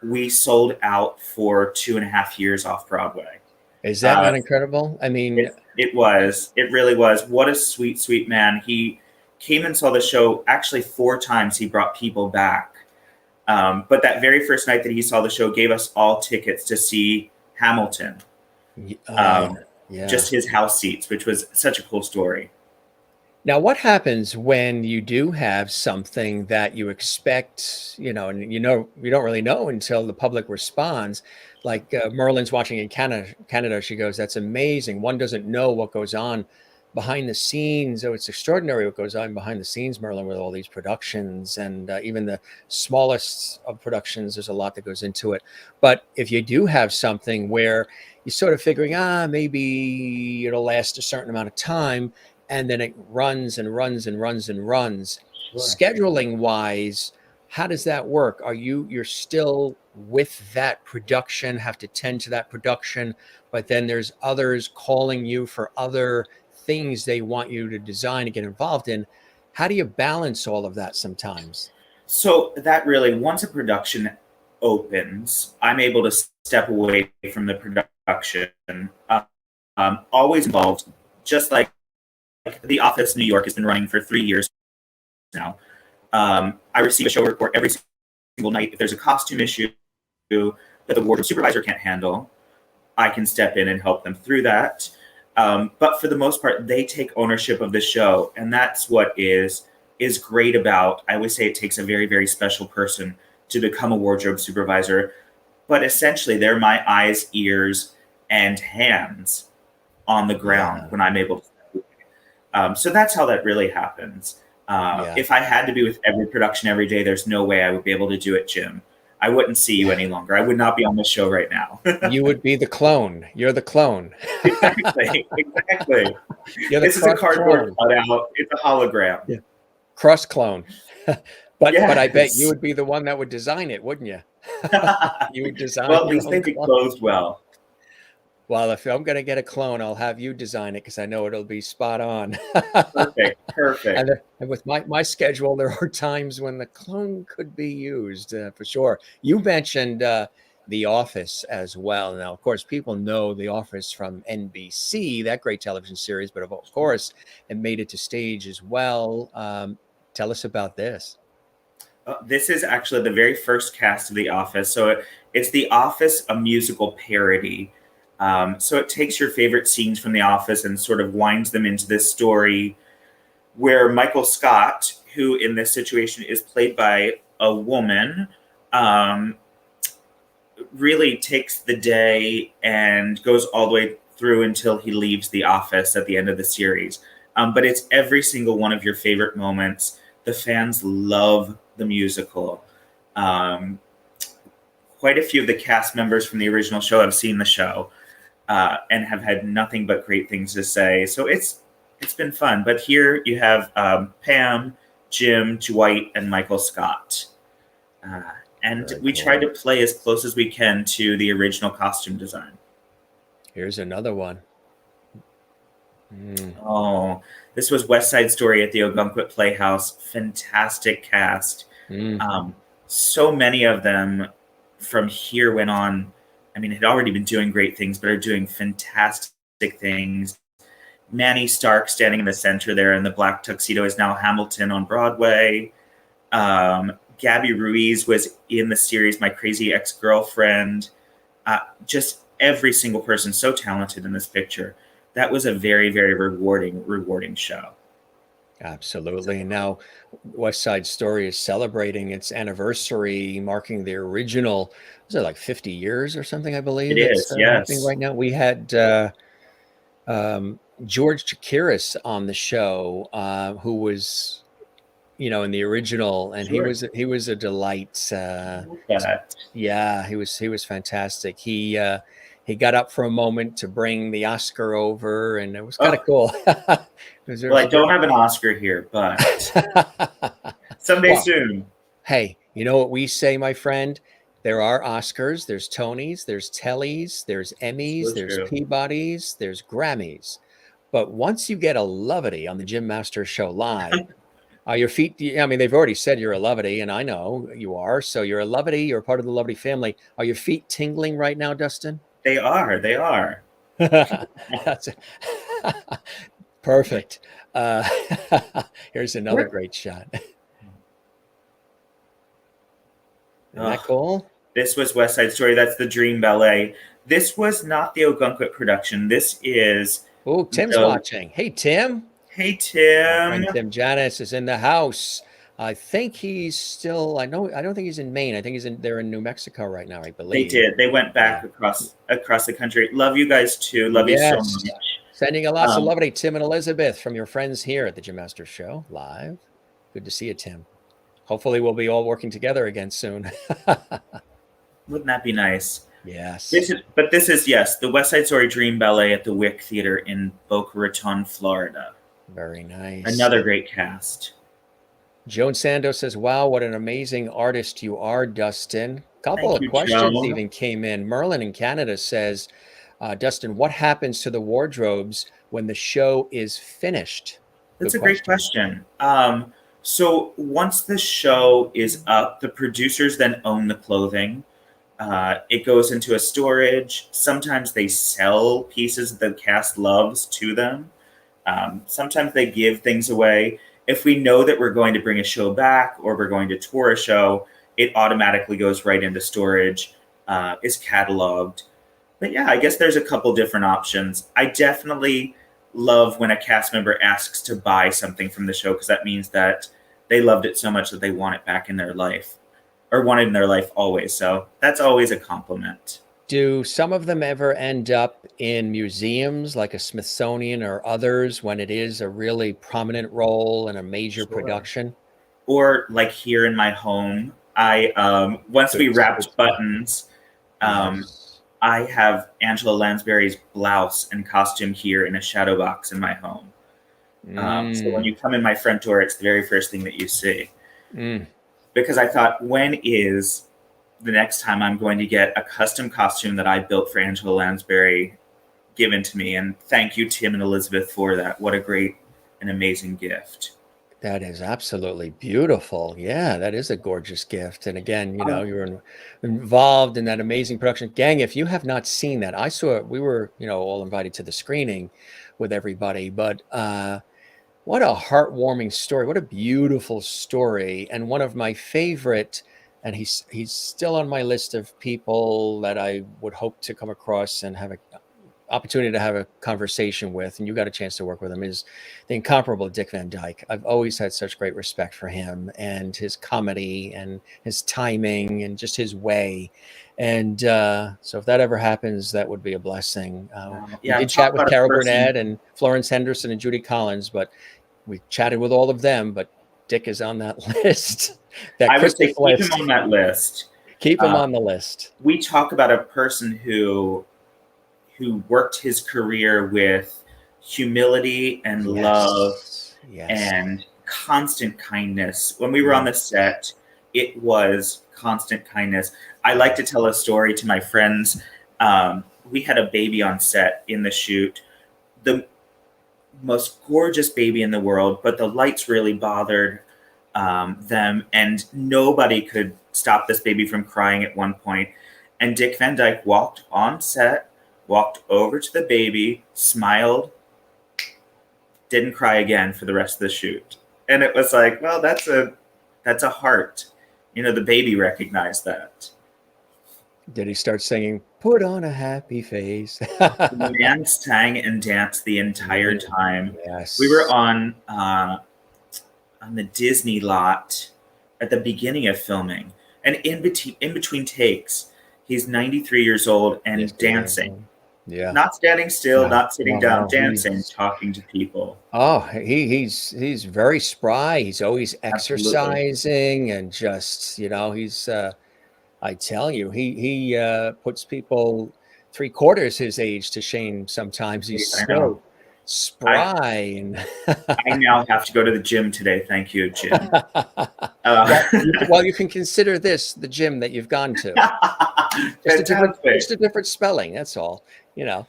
we sold out for 2.5 years off Broadway. Is that not incredible? I mean, It was. It really was. What a sweet, sweet man. He came and saw the show actually 4 times. He brought people back. But that very first night that he saw the show gave us all tickets to see Hamilton. yeah. Just his house seats, which was such a cool story. Now, what happens when you do have something that you expect, and you don't really know until the public responds? Like Merlin's watching in Canada, she goes, "That's amazing. One doesn't know what goes on behind the scenes. Oh, it's extraordinary what goes on behind the scenes, Merlin, with all these productions and even the smallest of productions. There's a lot that goes into it. But if you do have something where you're sort of figuring, maybe it'll last a certain amount of time, and then it runs and runs and runs and runs. Sure. Scheduling wise, how does that work? You're still with that production, have to tend to that production, but then there's others calling you for other things they want you to design and get involved in. How do you balance all of that sometimes? So that really, once a production opens, I'm able to step away from the production. Always involved, just like The Office New York has been running for 3 years now. I receive a show report every single night. If there's a costume issue that the wardrobe supervisor can't handle, I can step in and help them through that. But for the most part, they take ownership of the show, and that's what is great about. I always say it takes a very, very special person to become a wardrobe supervisor, but essentially they're my eyes, ears, and hands on the ground when I'm able to. So that's how that really happens. If I had to be with every production every day, there's no way I would be able to do it, Jim. I wouldn't see you any longer. I would not be on the show right now. You would be the clone. You're the clone. Exactly. You're the This is a cardboard clone. cutout. It's a hologram. Yeah. Cross clone. But I bet you Yes. would be the one that would design it, wouldn't you? You would design Well, at your least own they'd be clone. closed well. Well, if I'm going to get a clone, I'll have you design it because I know it'll be spot on. Perfect. And with my schedule, there are times when the clone could be used for sure. You mentioned The Office as well. Now, of course, people know The Office from NBC, that great television series, but of course, it made it to stage as well. Tell us about this. This is actually the very first cast of The Office. So it's The Office, a musical parody. So it takes your favorite scenes from The Office and sort of winds them into this story where Michael Scott, who in this situation is played by a woman, really takes the day and goes all the way through until he leaves the office at the end of the series. But it's every single one of your favorite moments. The fans love the musical. Quite a few of the cast members from the original show have seen the show and have had nothing but great things to say. So it's been fun. But here you have Pam, Jim, Dwight, and Michael Scott. And we try to play as close as we can to the original costume design. Here's another one. Oh, this was West Side Story at the Ogunquit Playhouse. Fantastic cast. So many of them from here went on. I mean, had already been doing great things, but are doing fantastic things. Manny Stark standing in the center there in the black tuxedo is now Hamilton on Broadway. Gabby Ruiz was in the series My Crazy Ex-Girlfriend. Just every single person so talented in this picture. That was a very, very rewarding show. Absolutely. And now West Side Story is celebrating its anniversary, marking the original, was it like 50 years or something, I believe? It is, yes. Right now we had George Chakiris on the show, who was, in the original, and Sure. he was a delight. Yeah, he was fantastic. He got up for a moment to bring the Oscar over, and it was kind of cool. Well, I don't have an Oscar here, but someday soon. Hey, you know what we say, my friend? There are Oscars, there's Tonys, there's Tellys, there's Emmys, there's Peabodys, there's Grammys. But once you get a Lovity on the Jim Masters Show live, are your feet, I mean, they've already said you're a Lovity, and I know you are. So you're a Lovity, you're part of the Lovity family. Are your feet tingling right now, Dustin? They are. That's perfect. Here's another great shot. Isn't that cool? This was West Side Story. That's the Dream Ballet. This was not the Ogunquit production. This is... Oh, Tim's watching. Hey, Tim. Hey, Tim. My friend Tim Janis is in the house. I think he's still... I don't think he's in Maine. I think they're in New Mexico right now, I believe. They did. They went back across the country. Love you guys, too. Love you so much. Sending a lots of love to Tim and Elizabeth from your friends here at the Jim Masters Show live. Good to see you, Tim. Hopefully we'll be all working together again soon. Wouldn't that be nice? Yes. This is the West Side Story Dream Ballet at the Wick Theater in Boca Raton, Florida. Very nice. Another great cast. Joan Sando says, wow, what an amazing artist you are, Dustin. A couple of questions even came in. Merlin in Canada says, Dustin, what happens to the wardrobes when the show is finished? That's a great question. So once the show is up, the producers then own the clothing. It goes into a storage. Sometimes they sell pieces that the cast loves to them. Sometimes they give things away. If we know that we're going to bring a show back or we're going to tour a show, it automatically goes right into storage, is cataloged. But yeah, I guess there's a couple different options. I definitely love when a cast member asks to buy something from the show, because that means that they loved it so much that they want it back in their life, or want it in their life always. So that's always a compliment. Do some of them ever end up in museums like a Smithsonian or others when it is a really prominent role in a major production? Or like here in my home, Once we Good, wrapped good. buttons, Yes. I have Angela Lansbury's blouse and costume here in a shadow box in my home. So when Mm, you come in my front door, it's the very first thing that you see. mm. Because I thought, when is the next time I'm going to get a custom costume that I built for Angela Lansbury given to me? And thank you, Tim and Elizabeth, for that. What a great and amazing gift. That is absolutely beautiful. Yeah, that is a gorgeous gift. And again, you know, Um, you're involved in that amazing production. Gang, if you have not seen that, I saw it. We were, you know, all invited to the screening with everybody, but what a heartwarming story. What a beautiful story. And one of my favorite, and he's still on my list of people that I would hope to come across and have a opportunity to have a conversation with, and you got a chance to work with him, is the incomparable Dick Van Dyke. I've always had such great respect for him and his comedy and his timing and just his way. And so if that ever happens, that would be a blessing. We yeah, did talk chat with about a Carol person. Burnett and Florence Henderson and Judy Collins, but we chatted with all of them, but Dick is on that list, that I would Christmas say keep him list. on that list. Keep him Uh, on the list. we talk about a person who worked his career with humility and love Yes. Yes. and constant kindness. When we were on the Yes. set, it was constant kindness. I like to tell a story to my friends. We had a baby on set in the shoot, the most gorgeous baby in the world, but the lights really bothered them, and nobody could stop this baby from crying at one point. And Dick Van Dyke walked on set, walked over to the baby, smiled, didn't cry again for the rest of the shoot. And it was like, well, that's a heart. You know, the baby recognized that. Did he start singing, "Put on a happy face"? The man sang and danced the entire Mm, time. We were yes. on the Disney lot at the beginning of filming, and in between takes, he's 93 years old Yes, and he is. dancing, Yeah. not standing still, No, not sitting no, down, no. dancing, talking to people. Oh, he's very spry. He's always Absolutely, exercising and just, you know, he's I tell you, he puts people three-quarters his age to shame sometimes. He's I know. so I spry and I now have to go to the gym today. Thank you, Jim. well, Uh, you can consider this the gym that you've gone to. Just fantastic. a different spelling, that's all. You know,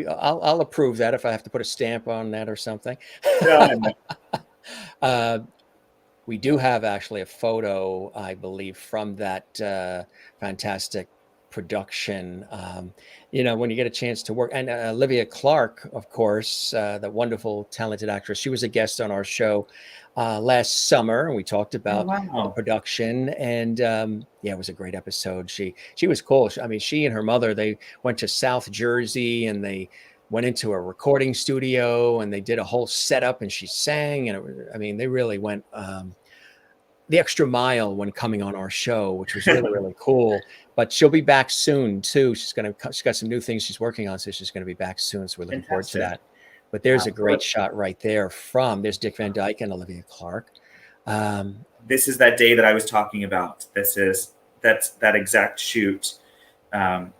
I'll approve that if I have to put a stamp on that or something. Done. Uh, we do have actually a photo, I believe, from that fantastic production. You know, when you get a chance to work, and Olivia Clark, of course, the wonderful, talented actress, she was a guest on our show last summer, and we talked Oh about the wow. production. And yeah, it was a great episode. She was cool. I mean, she and her mother, they went to South Jersey and they went into a recording studio and they did a whole setup and she sang and I mean they really went the extra mile when coming on our show, which was really, really cool. But she'll be back soon too. She's got some new things she's working on, so she's going to be back soon. So we're looking forward to Fantastic. that. But there's a great Well, shot right there there's Dick Van Dyke and Olivia Clark. Um, this is that day that I was talking about. That's that exact shoot. Um,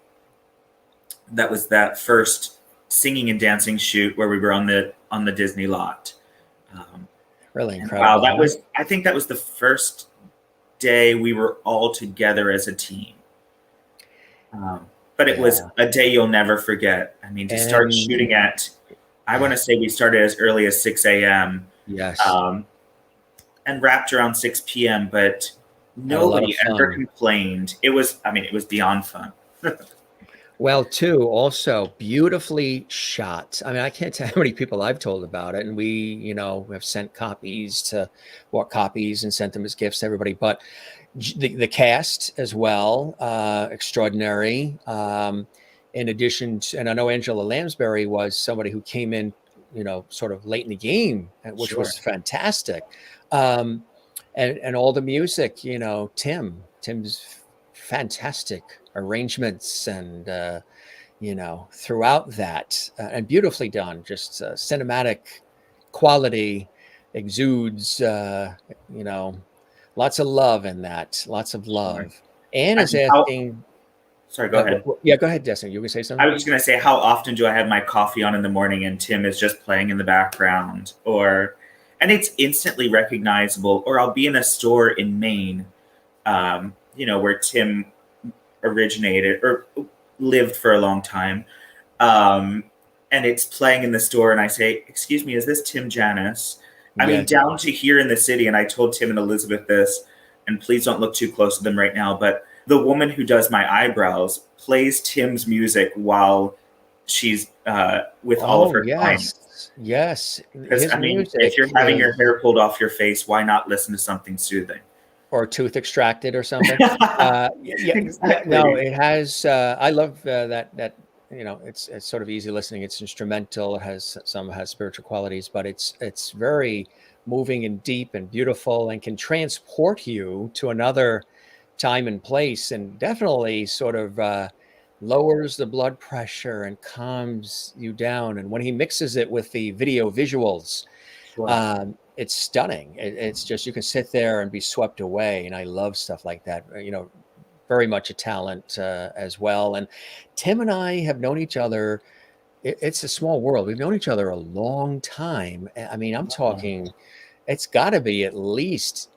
that was that first singing and dancing shoot where we were on the Disney lot. Um, Really and wow, incredible, that huh? was I think that was the first day we were all together as a team. But it was Yeah. a day you'll never forget. I mean, to start And shooting at, I want yeah, to say we started as early as 6 a.m. yes, Um, and wrapped around 6 p.m., but had a lot of nobody ever fun. complained. It was beyond fun. Well, too, also beautifully shot. I mean, I can't tell how many people I've told about it, and we, you know, have sent copies to bought copies and sent them as gifts to everybody. But the cast as well, extraordinary. In addition to, and I know Angela Lansbury was somebody who came in, you know, sort of late in the game, which Sure. was fantastic. Um, and all the music, you know, Tim's fantastic arrangements and you know, throughout that, and beautifully done, just cinematic quality exudes, you know, Lots of love in that. Lots of Sure. love. Anne is And how, asking. sorry, go ahead. Yeah, go ahead, Destiny. You were gonna say I something? was just going to say, how often do I have my coffee on in the morning and Tim is just playing in the background? And it's instantly recognizable. Or I'll be in a store in Maine, where Tim originated or lived for a long time. Um, and it's playing in the store, and I say, "Excuse me, is this Tim Janis?" I mean, Yes. down to here in the city, and I told Tim and Elizabeth this, and please don't look too close to them right now, but the woman who does my eyebrows plays Tim's music while she's with all of Oh, her clients. yes. Yes. Because, His I mean, if music you're having your hair pulled off your face, why not listen to something soothing? or tooth extracted or something. Yeah. No, Exactly. it has. I love that. It's sort of easy listening. It's instrumental. It has spiritual qualities, but it's very moving and deep and beautiful, and can transport you to another time and place, and definitely sort of lowers the blood pressure and calms you down. And when he mixes it with the video visuals, Sure. it's stunning. It's just, you can sit there and be swept away. And I love stuff like that. Very much a talent as well. And Tim and I have known each other. It's a small world. We've known each other a long time. I mean, I'm talking, it's got to be at least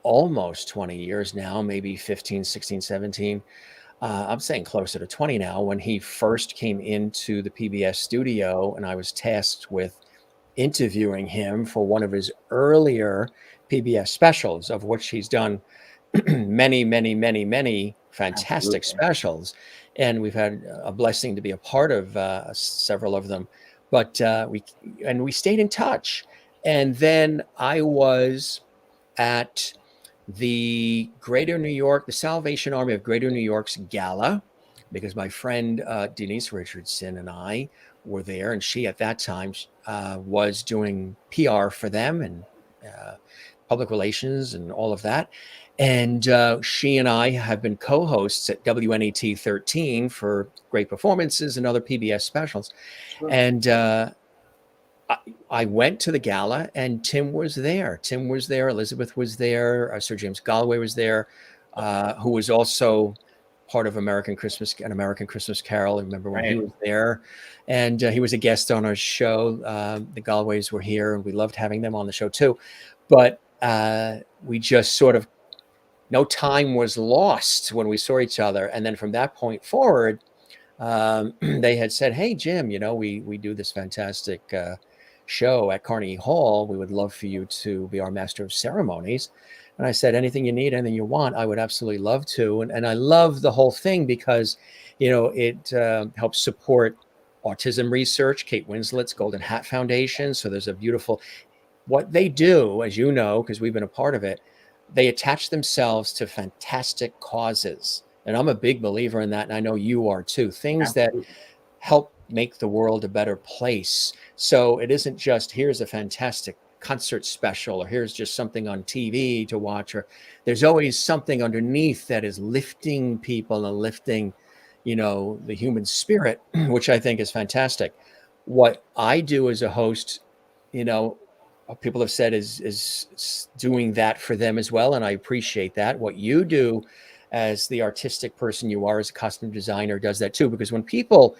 almost 20 years now, maybe 15, 16, 17. I'm saying closer to 20 now, when he first came into the PBS studio and I was tasked with interviewing him for one of his earlier PBS specials, of which he's done many, many, many, many fantastic Absolutely. specials. And we've had a blessing to be a part of several of them. But we stayed in touch. And then I was at the Salvation Army of Greater New York's gala, because my friend Denise Richardson and I were there, and she at that time was doing PR for them and public relations and all of that. And she and I have been co-hosts at WNET 13 for great performances and other PBS specials. Sure. And I went to the gala, and Tim was there. Tim was there. Elizabeth was there. Sir James Galway was there, who was also part of American Christmas Carol. Remember when he was there? And he was a guest on our show. The Galways were here, and we loved having them on the show too. But we just sort of, no time was lost when we saw each other. And then from that point forward, they had said, "Hey, Jim, we do this fantastic show at Carnegie Hall. We would love for you to be our master of ceremonies." And I said, "Anything you need, anything you want, I would absolutely love to." And I love the whole thing because, it helps support autism research, Kate Winslet's Golden Hat Foundation. So there's a beautiful, what they do, as you know, because we've been a part of it, they attach themselves to fantastic causes. And I'm a big believer in that. And I know you are too. Things that help make the world a better place. So it isn't just, here's a fantastic concert special, or here's just something on TV to watch, or there's always something underneath that is lifting people and lifting, the human spirit, which I think is fantastic. What I do as a host, people have said is doing that for them as well. And I appreciate that. What you do as the artistic person you are, as a costume designer, does that too. Because when people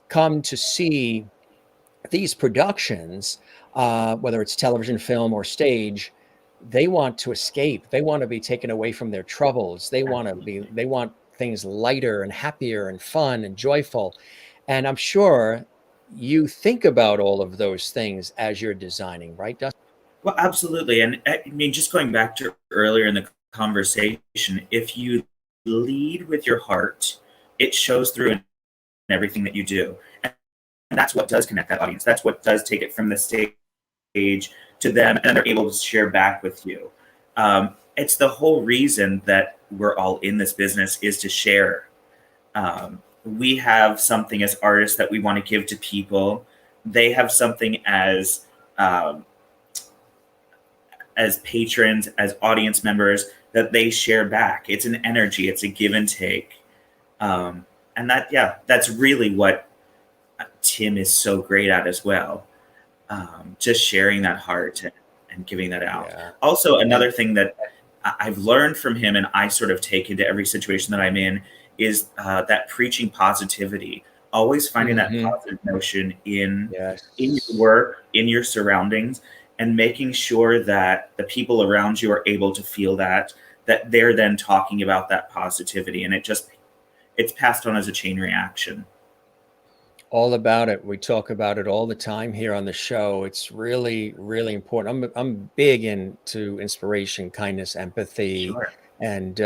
come to see these productions, whether it's television, film, or stage, they want to escape. They want to be taken away from their troubles. They want things lighter and happier and fun and joyful. And I'm sure you think about all of those things as you're designing, right, Dustin? Well, absolutely. And I mean, just going back to earlier in the conversation, if you lead with your heart, it shows through in everything that you do. And that's what does connect that audience. That's what does take it from the stage to them, and they're able to share back with you. It's the whole reason that we're all in this business, is to share. We have something as artists that we want to give to people. They have something as patrons, as audience members, that they share back. It's an energy. It's a give and take. And that's really what Tim is so great at as well. Just sharing that heart and giving that out. Yeah. Also, another thing that I've learned from him, and I sort of take into every situation that I'm in, is that preaching positivity, always finding that Mhm. positive notion in your Yes. work, in your surroundings, and making sure that the people around you are able to feel that they're then talking about that positivity, and it's passed on as a chain reaction. All about it. We talk about it all the time here on the show. It's really, really important. I'm big into inspiration, kindness, empathy, Sure. and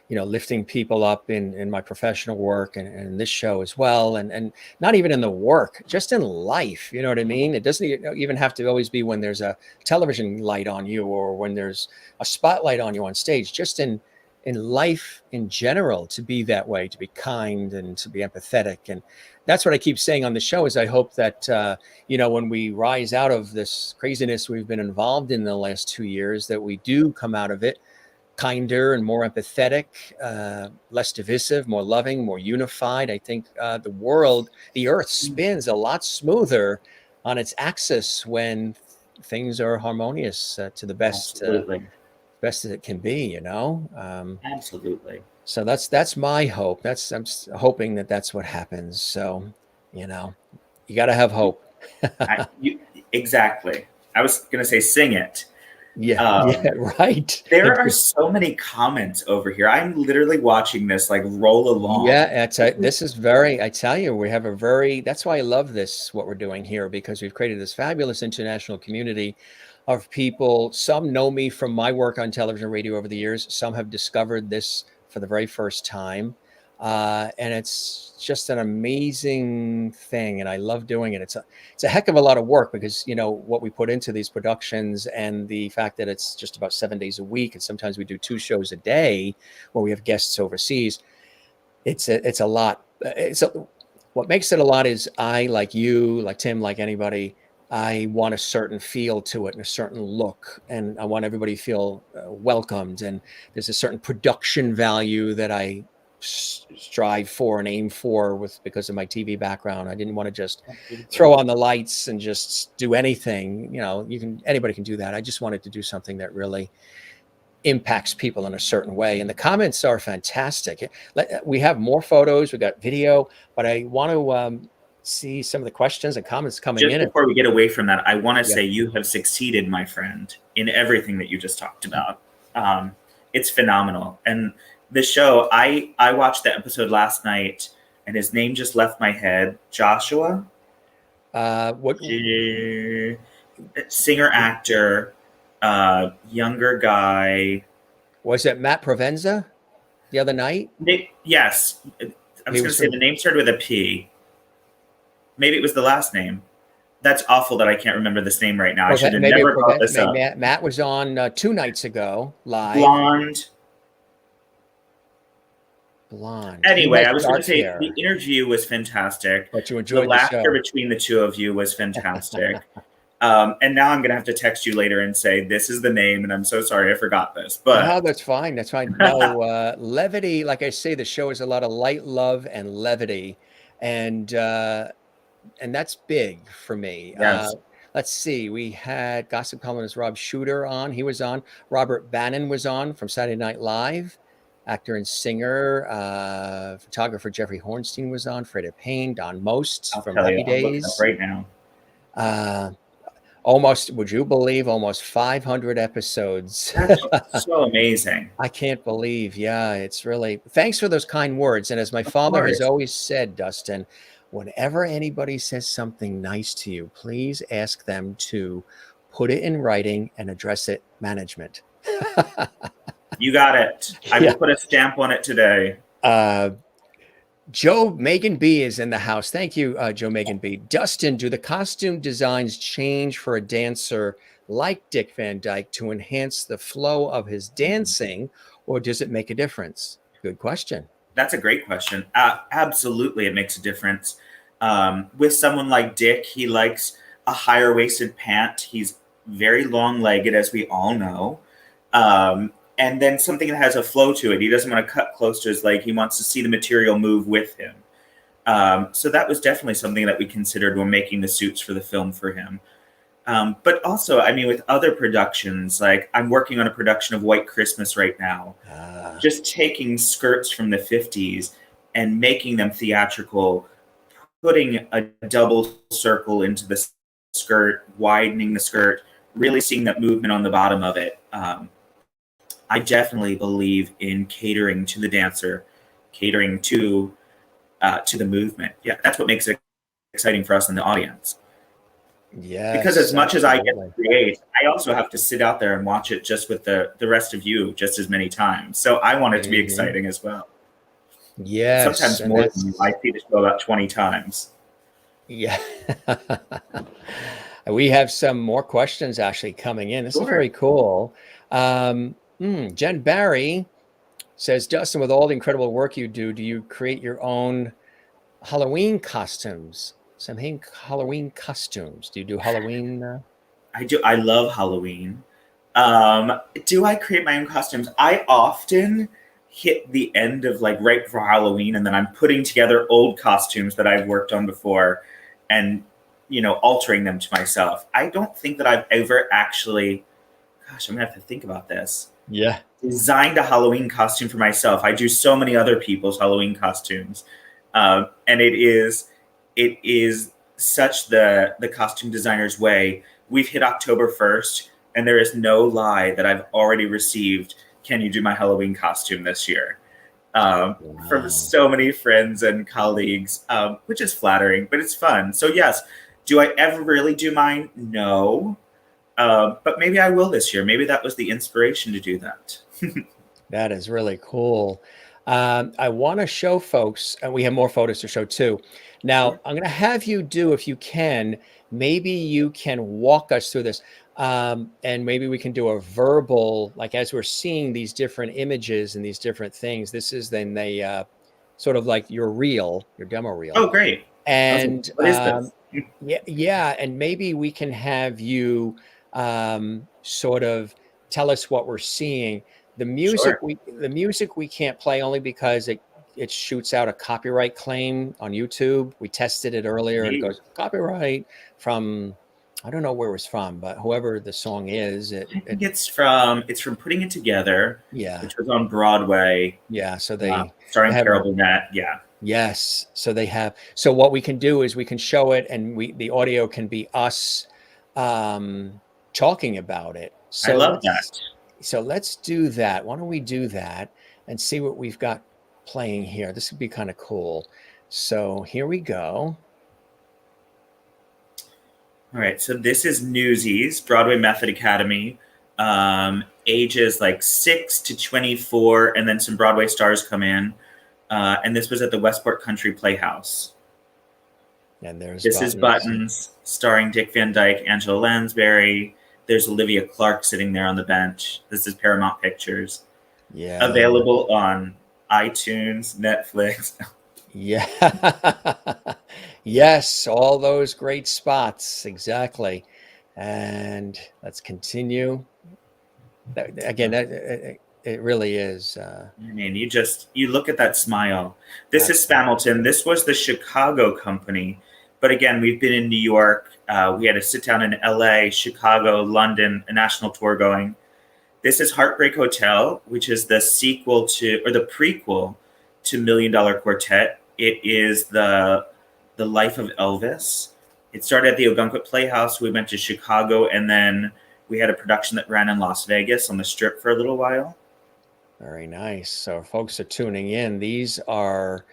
lifting people up in my professional work and this show as well. And not even in the work, just in life. You know what I mean? It doesn't even have to always be when there's a television light on you or when there's a spotlight on you on stage. Just in life in general, to be that way, to be kind and to be empathetic. And that's what I keep saying on the show is I hope that, when we rise out of this craziness we've been involved in the last 2 years, that we do come out of it kinder and more empathetic, less divisive, more loving, more unified. I think the earth spins a lot smoother on its axis when things are harmonious to the Absolutely. best as it can be, Absolutely. so that's my hope. I'm hoping that that's what happens. So, you got to have hope. Exactly. I was going to say sing it. Yeah, Um, yeah, right. there are so many comments over here. I'm literally watching this like roll along. Yeah, this is I tell you, that's why I love this, what we're doing here, because we've created this fabulous international community of people. Some know me from my work on television and radio over the years. Some have discovered this for the very first time. And it's just an amazing thing. And I love doing it. It's a heck of a lot of work because, what we put into these productions and the fact that it's just about 7 days a week. And sometimes we do 2 shows a day where we have guests overseas. It's a lot. What makes it a lot is I, like you, like Tim, like anybody, I want a certain feel to it and a certain look, and I want everybody to feel welcomed. And there's a certain production value that I strive for and aim for because of my TV background. I didn't want to just throw on the lights and just do anything. Anybody can do that. I just wanted to do something that really impacts people in a certain way. And the comments are fantastic. We have more photos, we got video, but I want to see some of the questions and comments coming Just in. before we get away from that, I want to Yeah. say you have succeeded, my friend, in everything that you just talked about. It's phenomenal. And the show, I watched the episode last night, and his name just left my head. Joshua, What singer, actor, younger guy. was it? Matt Provenza the other night? Yes. I was going to say the name started with a P. Maybe it was the last name. That's awful that I can't remember this name right now. I should have never brought this up. Matt was on 2 nights ago live. Blonde. Anyway, I was going to say the interview was fantastic. But you enjoyed the laughter between the two of you was fantastic. And now I'm going to have to text you later and say, this is the name, and I'm so sorry I forgot this. But no, that's fine. That's fine. No, levity, like I say, the show is a lot of light, love, and levity. And that's big for me. Yes. Let's see. We had gossip columnist Rob Shooter on. He was on. Robert Bannon was on from Saturday Night Live. Actor and singer, photographer Jeffrey Hornstein was on. Freda Payne, Don Most from Happy Days. Right now. Almost, would you believe, almost 500 episodes. That's so amazing. I can't believe. Yeah, it's really, thanks for those kind words. And as my father has always said, Dustin, whenever anybody says something nice to you, please ask them to put it in writing and address it management. You got it. I will put a stamp on it today. Joe Megan B is in the house. Thank you, Joe Megan B. Dustin, do the costume designs change for a dancer like Dick Van Dyke to enhance the flow of his dancing, or does it make a difference? Good question. That's a great question. Absolutely, it makes a difference. With someone like Dick, he likes a higher waisted pant. He's very long legged, as we all know. And then something that has a flow to it. He doesn't want to cut close to his leg. He wants to see the material move with him. So that was definitely something that we considered when making the suits for the film for him. But also, I mean, with other productions, like I'm working on a production of White Christmas right now, just taking skirts from the 50s and making them theatrical, putting a double circle into the skirt, widening the skirt, really seeing that movement on the bottom of it. I definitely believe in catering to the dancer, catering to the movement. Yeah, that's what makes it exciting for us in the audience. Yes, because as much as I get absolutely. to create, I also have to sit out there and watch it just with the rest of you just as many times. So I want it to be Mhm. exciting as well. Yes, Sometimes and more than you. I that's see the show about 20 times. yeah. We have some more questions actually coming in. This is Sure. very cool. Jen Barry says, Dustin, with all the incredible work you do you create your own Halloween costumes? Some Halloween costumes. Do you do Halloween? I do. I love Halloween. Do I create my own costumes? I often hit the end of like right before Halloween, and then I'm putting together old costumes that I've worked on before, and altering them to myself. I don't think that I've ever actually. Gosh, I'm gonna have to think about this. Yeah. Designed a Halloween costume for myself. I do so many other people's Halloween costumes, and it is such the costume designer's way. We've hit October 1st, and there is no lie that I've already received. Can you do my Halloween costume this year? From Wow. so many friends and colleagues, which is flattering, but it's fun. So yes, do I ever really do mine? No. But maybe I will this year. Maybe that was the inspiration to do that. That is really cool. I want to show folks, and we have more photos to show too. Now, I'm going to have you do, if you can, maybe you can walk us through this. And maybe we can do a verbal, like as we're seeing these different images and these different things, this is then they sort of like your reel, your demo reel. Oh, great. And What is this? yeah, and maybe we can have you sort of tell us what we're seeing. The Sure. music we can't play only because it shoots out a copyright claim on YouTube. We tested it earlier and it Neat. goes copyright from I don't know where it was from, but whoever the song is, I think it's from Putting It Together, yeah, which was on Broadway, yeah. So they starring have Carol Burnett. Yeah, yes. So they have. So what we can do is we can show it, and the audio can be us talking about it. I love that. So let's do that. Why don't we do that and see what we've got playing here? This would be kind of cool. So here we go. All right, so this is Newsies, Broadway Method Academy, ages like 6 to 24, and then some Broadway stars come in. And this was at the Westport Country Playhouse. And there's This is Buttons, starring Dick Van Dyke, Angela Lansbury. There's Olivia Clark sitting there on the bench. This is Paramount Pictures. Yeah. Available on iTunes, Netflix. Yeah. Yes, all those great spots. Exactly. And let's continue. Again, it really is. I mean, you look at that smile. This is Spamilton. This was the Chicago company. But again, we've been in New York. We had a sit down in LA, Chicago, London, a national tour going. This is Heartbreak Hotel, which is the sequel to, or the prequel to $1 Million Quartet. It is the life of Elvis. It started at the Ogunquit Playhouse. We went to Chicago, and then we had a production that ran in Las Vegas on the Strip for a little while. Very nice. So folks are tuning in. These are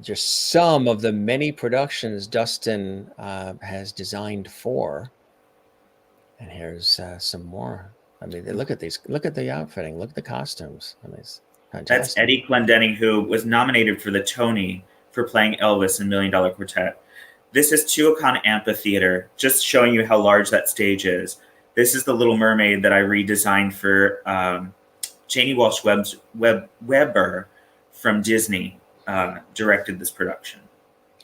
just some of the many productions Dustin has designed for. And here's some more. I mean, look at these. Look at the outfitting. Look at the costumes. I mean, it's fantastic. That's Eddie Clendenning, who was nominated for the Tony for playing Elvis in $1 Million Quartet. This is Tuacahn Amphitheater, just showing you how large that stage is. This is the Little Mermaid that I redesigned for Janie Walsh Weber from Disney. Directed this production.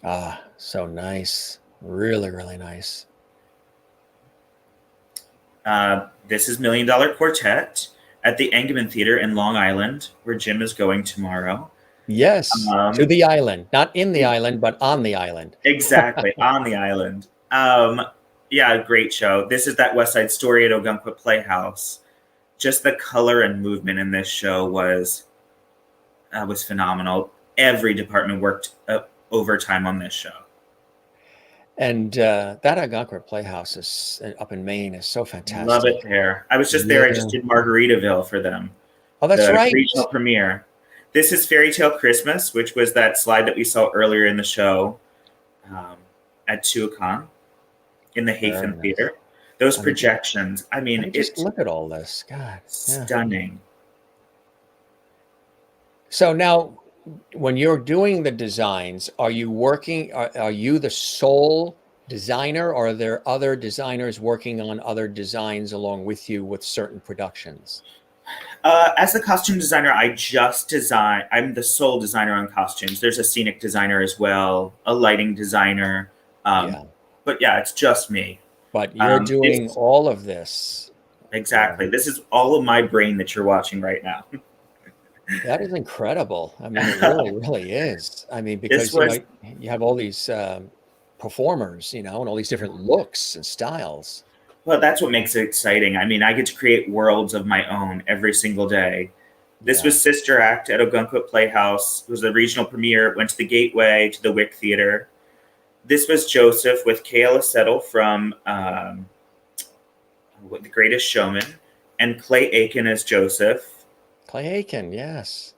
Ah, so nice. Really, really nice. This is $1 Million Quartet at the Engelman Theater in Long Island, where Jim is going tomorrow. Yes, to the island. Not in the island, but on the island. Exactly, on the island. Yeah, great show. This is that West Side Story at Ogunquit Playhouse. Just the color and movement in this show was phenomenal. Every department worked overtime on this show. And that Algonquin Playhouse is up in Maine is so Love fantastic. it there. I was just there. I just did Margaritaville for them. Oh, that's the right. regional premiere. This is Fairy Tale Christmas, which was that slide that we saw earlier in the show at Tuacahn in the Hayfen Theater. Those projections. I mean, just look at all this. God, stunning. So now, when you're doing the designs, are you working? Are you the sole designer, or are there other designers working on other designs along with you with certain productions? As the costume designer, I just design. I'm the sole designer on costumes. There's a scenic designer as well, a lighting designer. But yeah, it's just me. But you're doing all of this. Exactly. This is all of my brain that you're watching right now. That is incredible. I mean, it really, really is. I mean, because you have all these performers, and all these different looks and styles. Well, that's what makes it exciting. I mean, I get to create worlds of my own every single day. This was Sister Act at Ogunquit Playhouse. It was the regional premiere. It went to the Gateway, to the Wick Theater. This was Joseph with Kayla Settle from The Greatest Showman, and Clay Aiken as Joseph. Clay Aiken, yes.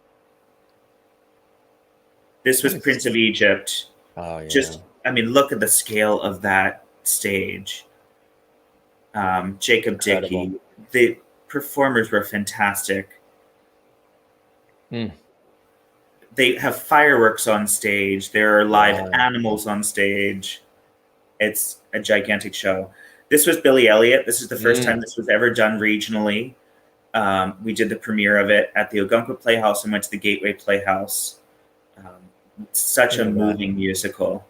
This was Prince of Egypt. Oh, yeah. Just, I mean, look at the scale of that stage. Jacob Dickey. The performers were fantastic. They have fireworks on stage. There are live animals on stage. It's a gigantic show. This was Billy Elliot. This is the first time this was ever done regionally. We did the premiere of it at the Ogunquit Playhouse and went to the Gateway Playhouse. Such a moving musical.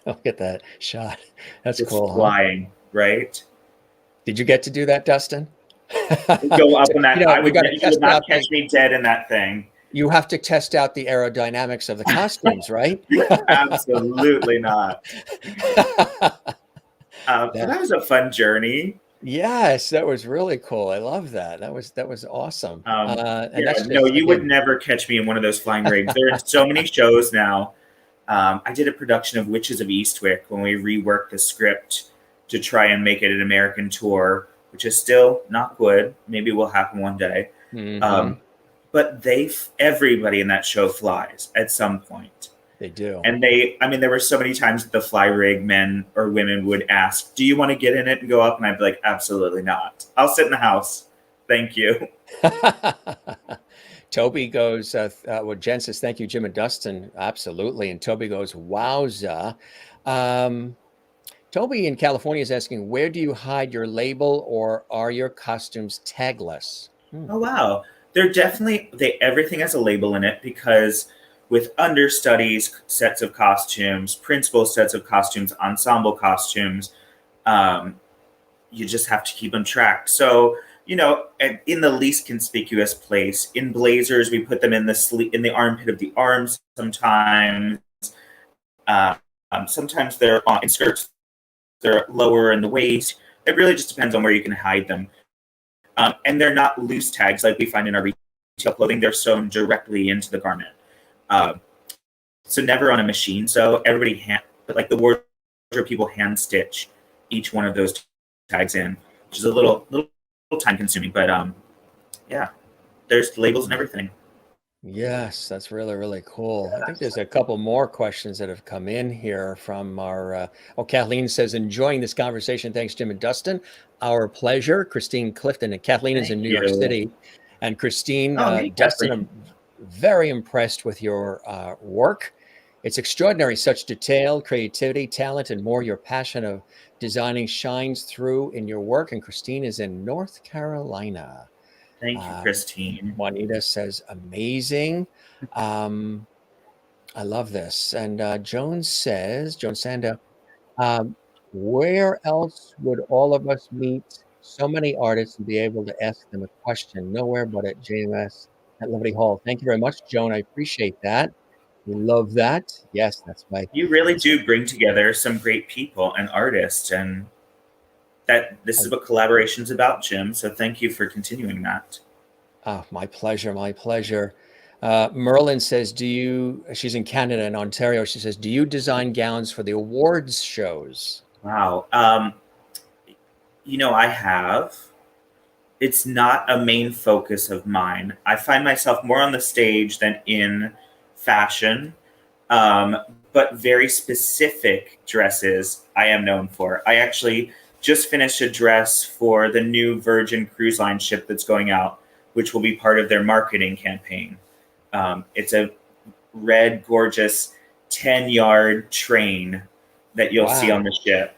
Look at that shot. That's it's cool. Flying, right? Did you get to do that, Dustin? Go up on that. You would not catch me dead in that thing. You have to test out the aerodynamics of the costumes, right? Absolutely not. That was a fun journey. Yes, that was really cool. I love that. That was awesome. You would never catch me in one of those flying rigs. There are so many shows now. I did a production of Witches of Eastwick when we reworked the script to try and make it an American tour, which is still not good. Maybe it will happen one day. But everybody in that show flies at some point. They do. And there were so many times that the fly rig men or women would ask, do you want to get in it and go up? And I'd be like, absolutely not. I'll sit in the house. Thank you. Toby goes, Jen says, thank you, Jim and Dustin. Absolutely. And Toby goes, wowza. Toby in California is asking, where do you hide your label, or are your costumes tagless? Oh, wow. They're definitely, everything has a label in it, because with understudies, sets of costumes, principal sets of costumes, ensemble costumes, you just have to keep them tracked. So, in the least conspicuous place, in blazers, we put them in the armpit of the arms sometimes. Sometimes they're in skirts, they're lower in the waist. It really just depends on where you can hide them. And they're not loose tags like we find in our retail clothing. They're sewn directly into the garment. So never on a machine. So everybody but like the wardrobe people hand stitch each one of those tags in, which is a little time consuming, but there's labels and everything. Yes, that's really, really cool. I think there's a couple more questions that have come in here from our, Kathleen says, enjoying this conversation. Thanks, Jim and Dustin. Our pleasure. Christine Clifton, and Kathleen is in New York City. And Christine, Dustin, I'm very impressed with your work. It's extraordinary, such detail, creativity, talent, and more. Your passion of designing shines through in your work. And Christine is in North Carolina. Thank you, Christine. Juanita says, amazing. I love this. And Joan Sando, where else would all of us meet so many artists and be able to ask them a question? Nowhere but at JMS at Liberty Hall. Thank you very much, Joan. I appreciate that. We love that. Yes, that's right. You really do bring together some great people and artists, and that this is what collaboration's about, Jim. So thank you for continuing that. Oh, my pleasure, my pleasure. Merlin says, she's in Canada, in Ontario. She says, do you design gowns for the awards shows? Wow. I have. It's not a main focus of mine. I find myself more on the stage than in fashion, um, but very specific dresses I am known for. I actually just finished a dress for the new Virgin Cruise Line ship that's going out, which will be part of their marketing campaign. It's a red, gorgeous 10-yard train that you'll see on the ship.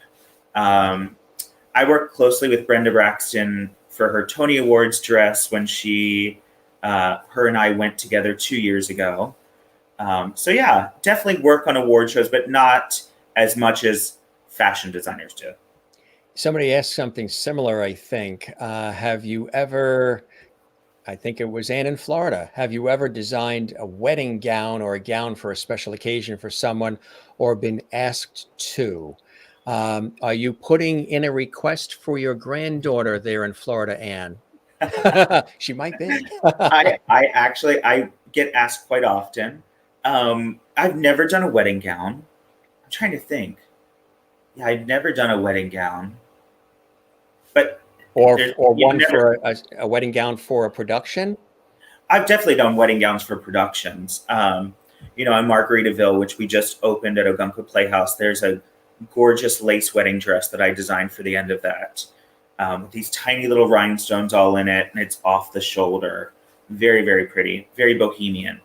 I worked closely with Brenda Braxton for her Tony Awards dress when her and I went together 2 years ago. So yeah, definitely work on award shows, but not as much as fashion designers do. Somebody asked something similar, I think. Have you ever, I think it was Ann in Florida, have you ever designed a wedding gown or a gown for a special occasion for someone or been asked to? Are you putting in a request for your granddaughter there in Florida, Anne? She might be. I get asked quite often. I've never done a wedding gown. I'm trying to think. Yeah, I've never done a wedding gown. But or one for a wedding gown for a production? I've definitely done wedding gowns for productions. In Margaritaville, which we just opened at Ogunquit Playhouse, there's a gorgeous lace wedding dress that I designed for the end of that. With these tiny little rhinestones all in it, and it's off the shoulder. Very, very pretty, very bohemian.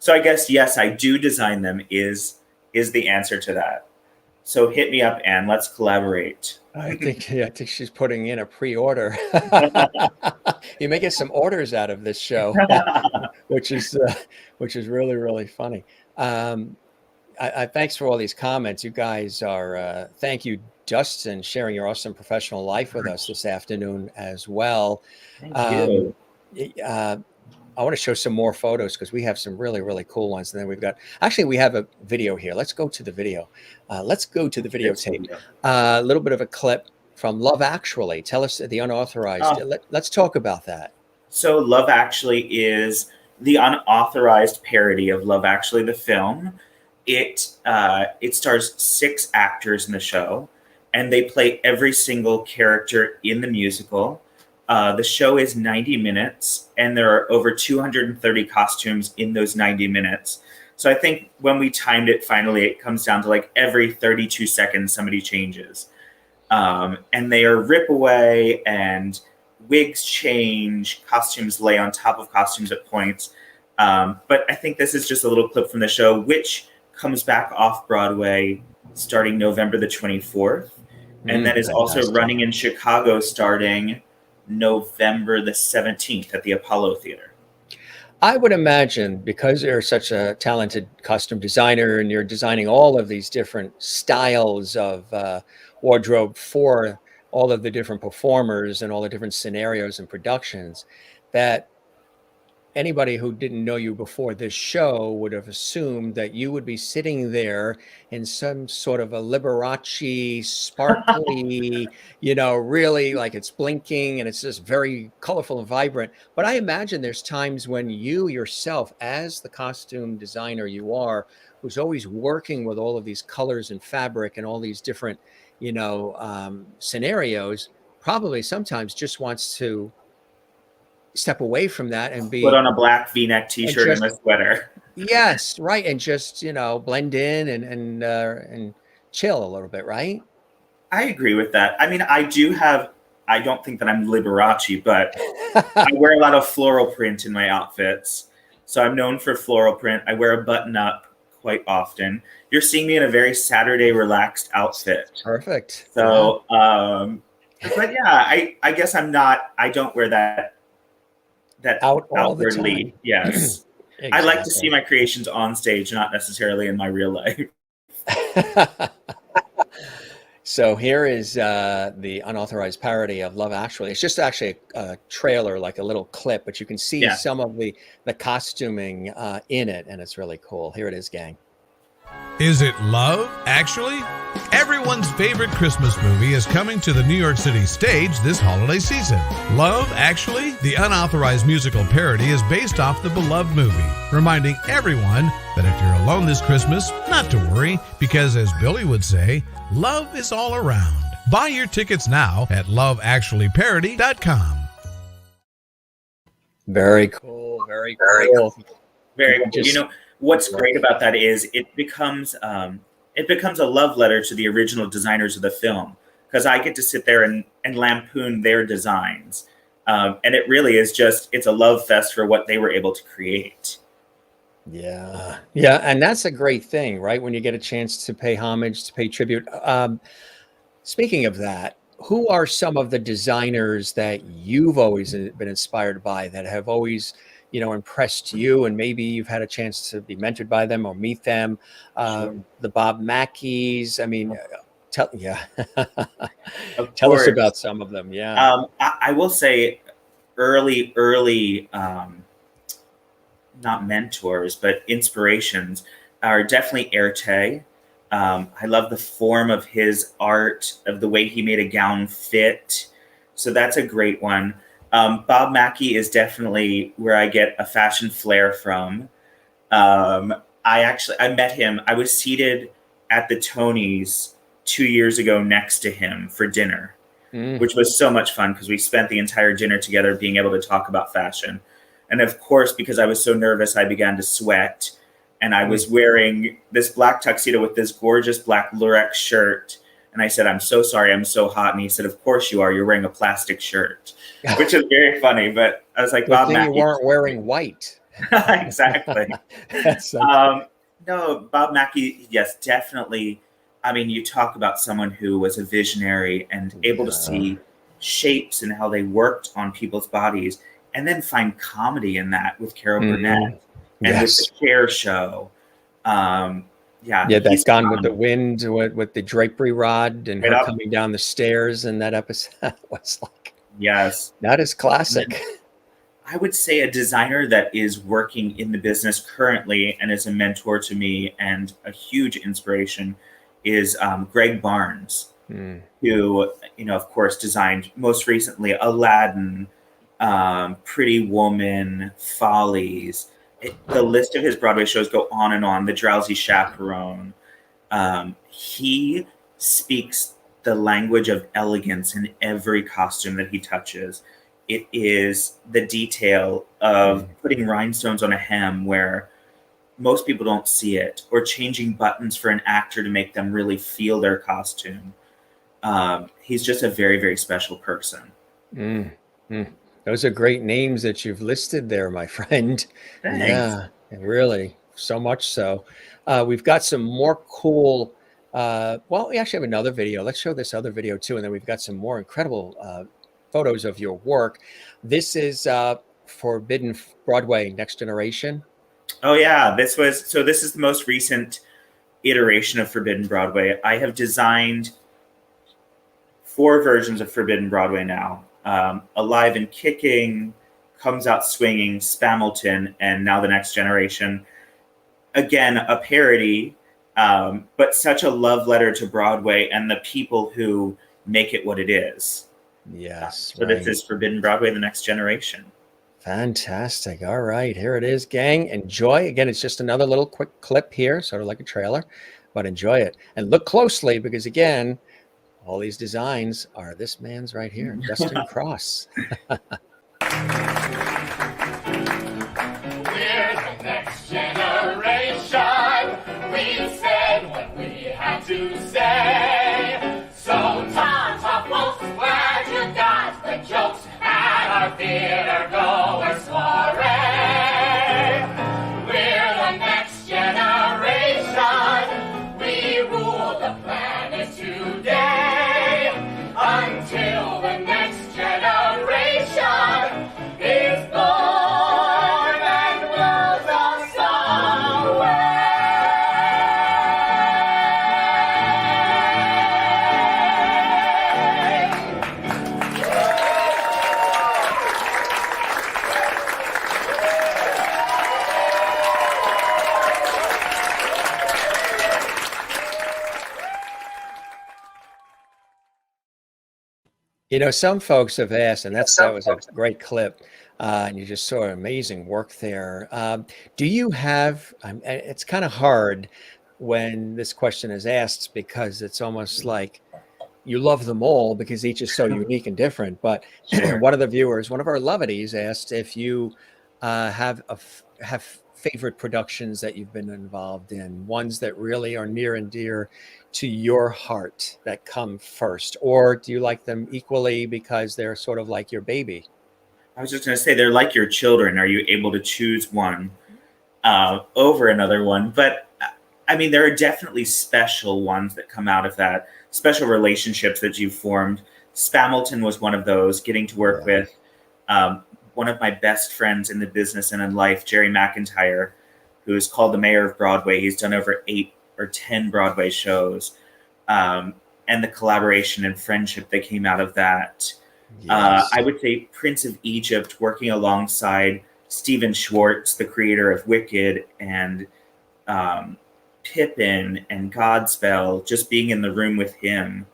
So I guess, yes, I do design them is the answer to that. So hit me up, Anne. Let's collaborate. I think she's putting in a pre-order. You may get some orders out of this show, which is really, really funny. Thanks for all these comments. You guys are, thank you, Dustin, sharing your awesome professional life with us this afternoon as well. Thank you. I want to show some more photos because we have some really, really cool ones. And then we have a video here. Let's go to the video. Let's go to the videotape. A little bit of a clip from Love Actually. Tell us the unauthorized. Let's talk about that. So Love Actually is the unauthorized parody of Love Actually, the film. It stars 6 actors in the show, and they play every single character in the musical. The show is 90 minutes, and there are over 230 costumes in those 90 minutes. So I think when we timed it, finally, it comes down to like every 32 seconds, somebody changes. And they are rip away, and wigs change, costumes lay on top of costumes at points. But I think this is just a little clip from the show, which comes back off Broadway starting November the 24th. And that is also running in Chicago starting November the 17th at the Apollo Theater. I would imagine, because you're such a talented costume designer and you're designing all of these different styles of wardrobe for all of the different performers and all the different scenarios and productions, that anybody who didn't know you before this show would have assumed that you would be sitting there in some sort of a Liberace, sparkly, really like it's blinking and it's just very colorful and vibrant. But I imagine there's times when you yourself, as the costume designer you are, who's always working with all of these colors and fabric and all these different, scenarios, probably sometimes just wants to step away from that and put on a black V-neck t-shirt and a sweater. Yes, right, and just blend in and chill a little bit, right? I agree with that. I mean, I don't think that I'm Liberace, but I wear a lot of floral print in my outfits. So I'm known for floral print. I wear a button up quite often. You're seeing me in a very Saturday relaxed outfit. Perfect. So, but yeah, I guess I don't wear that out outwardly. Yes. Exactly. I like to see my creations on stage, not necessarily in my real life. So here is the unauthorized parody of Love Actually. It's just actually a trailer, like a little clip, but you can see Yeah. some of the costuming in it, and it's really cool. Here it is, gang. Is it Love Actually? Everyone's favorite Christmas movie is coming to the New York City stage this holiday season. Love Actually, the unauthorized musical parody, is based off the beloved movie, reminding everyone that if you're alone this Christmas, not to worry, because as Billy would say, love is all around. Buy your tickets now at loveactuallyparody.com. Very cool. Very cool. Very cool. You know, what's great about that is it becomes a love letter to the original designers of the film, because I get to sit there and lampoon their designs. And it really is it's a love fest for what they were able to create. Yeah. Yeah. And that's a great thing, right? When you get a chance to pay homage, to pay tribute. Speaking of that, who are some of the designers that you've always been inspired by, that have always, impressed you, and maybe you've had a chance to be mentored by them or meet them? Sure. The Bob Mackies. I mean, tell us course. about some of them. Yeah. I will say early, not mentors, but inspirations are definitely Erte. I love the form of his art, of the way he made a gown fit. So that's a great one. Bob Mackie is definitely where I get a fashion flair from. I met him. I was seated at the Tonys 2 years ago next to him for dinner, which was so much fun because we spent the entire dinner together being able to talk about fashion. And of course, because I was so nervous, I began to sweat. And I was wearing this black tuxedo with this gorgeous black Lurex shirt. And I said, "I'm so sorry, I'm so hot." And he said, "Of course you are. You're wearing a plastic shirt," which is very funny. But I was like, "Bob Mackie, you weren't wearing white." Exactly. No, Bob Mackie, yes, definitely. I mean, you talk about someone who was a visionary and able to see shapes and how they worked on people's bodies, and then find comedy in that with Carol Burnett. And with the Chair Show. That's Gone with the Wind, with the drapery rod and her coming down the stairs in that episode. Was like, yes, that is classic. I would say a designer that is working in the business currently and is a mentor to me and a huge inspiration is Greg Barnes, who, of course, designed most recently Aladdin, Pretty Woman, Follies. The list of his Broadway shows go on and on. The Drowsy Chaperone. He speaks the language of elegance in every costume that he touches. It is the detail of putting rhinestones on a hem where most people don't see it, or changing buttons for an actor to make them really feel their costume. He's just a very, very special person. Those are great names that you've listed there, my friend. Thanks. Yeah, really, so much so. We've got some more cool, we actually have another video. Let's show this other video too, and then we've got some more incredible photos of your work. This is Forbidden Broadway Next Generation. Oh yeah, this is the most recent iteration of Forbidden Broadway. I have designed 4 versions of Forbidden Broadway now. Alive and Kicking, Comes Out Swinging, Spamilton, and now The Next Generation. Again, a parody, but such a love letter to Broadway and the people who make it what it is. Yes. So this is Forbidden Broadway, The Next Generation. Fantastic. All right, here it is, gang. Enjoy. Again, it's just another little quick clip here, sort of like a trailer, but enjoy it. And look closely because, again, all these designs are this man's right here, Dustin Cross. We're the next generation. We said what we had to say. So top folks, glad you got the jokes at our theater goer soiree. We're the next generation. We rule the planet today until the next generation is born and blows us away. You know, some folks have asked, and that was a great clip, and you just saw amazing work there. Do you have? It's kind of hard when this question is asked because it's almost like you love them all because each is so unique and different. But Sure. one of the viewers, one of our lovedies, asked if you have favorite productions that you've been involved in, ones that really are near and dear to your heart that come first, or do you like them equally because they're sort of like your baby? I was just going to say, they're like your children. Are you able to choose one over another one? But I mean, there are definitely special ones that come out of that, special relationships that you've formed. Spamilton was one of those, getting to work with one of my best friends in the business and in life, Jerry McIntyre, who is called the mayor of Broadway. He's done over 8 or 10 Broadway shows, and the collaboration and friendship that came out of that. Yes. I would say Prince of Egypt, working alongside Stephen Schwartz, the creator of Wicked and Pippin and Godspell, just being in the room with him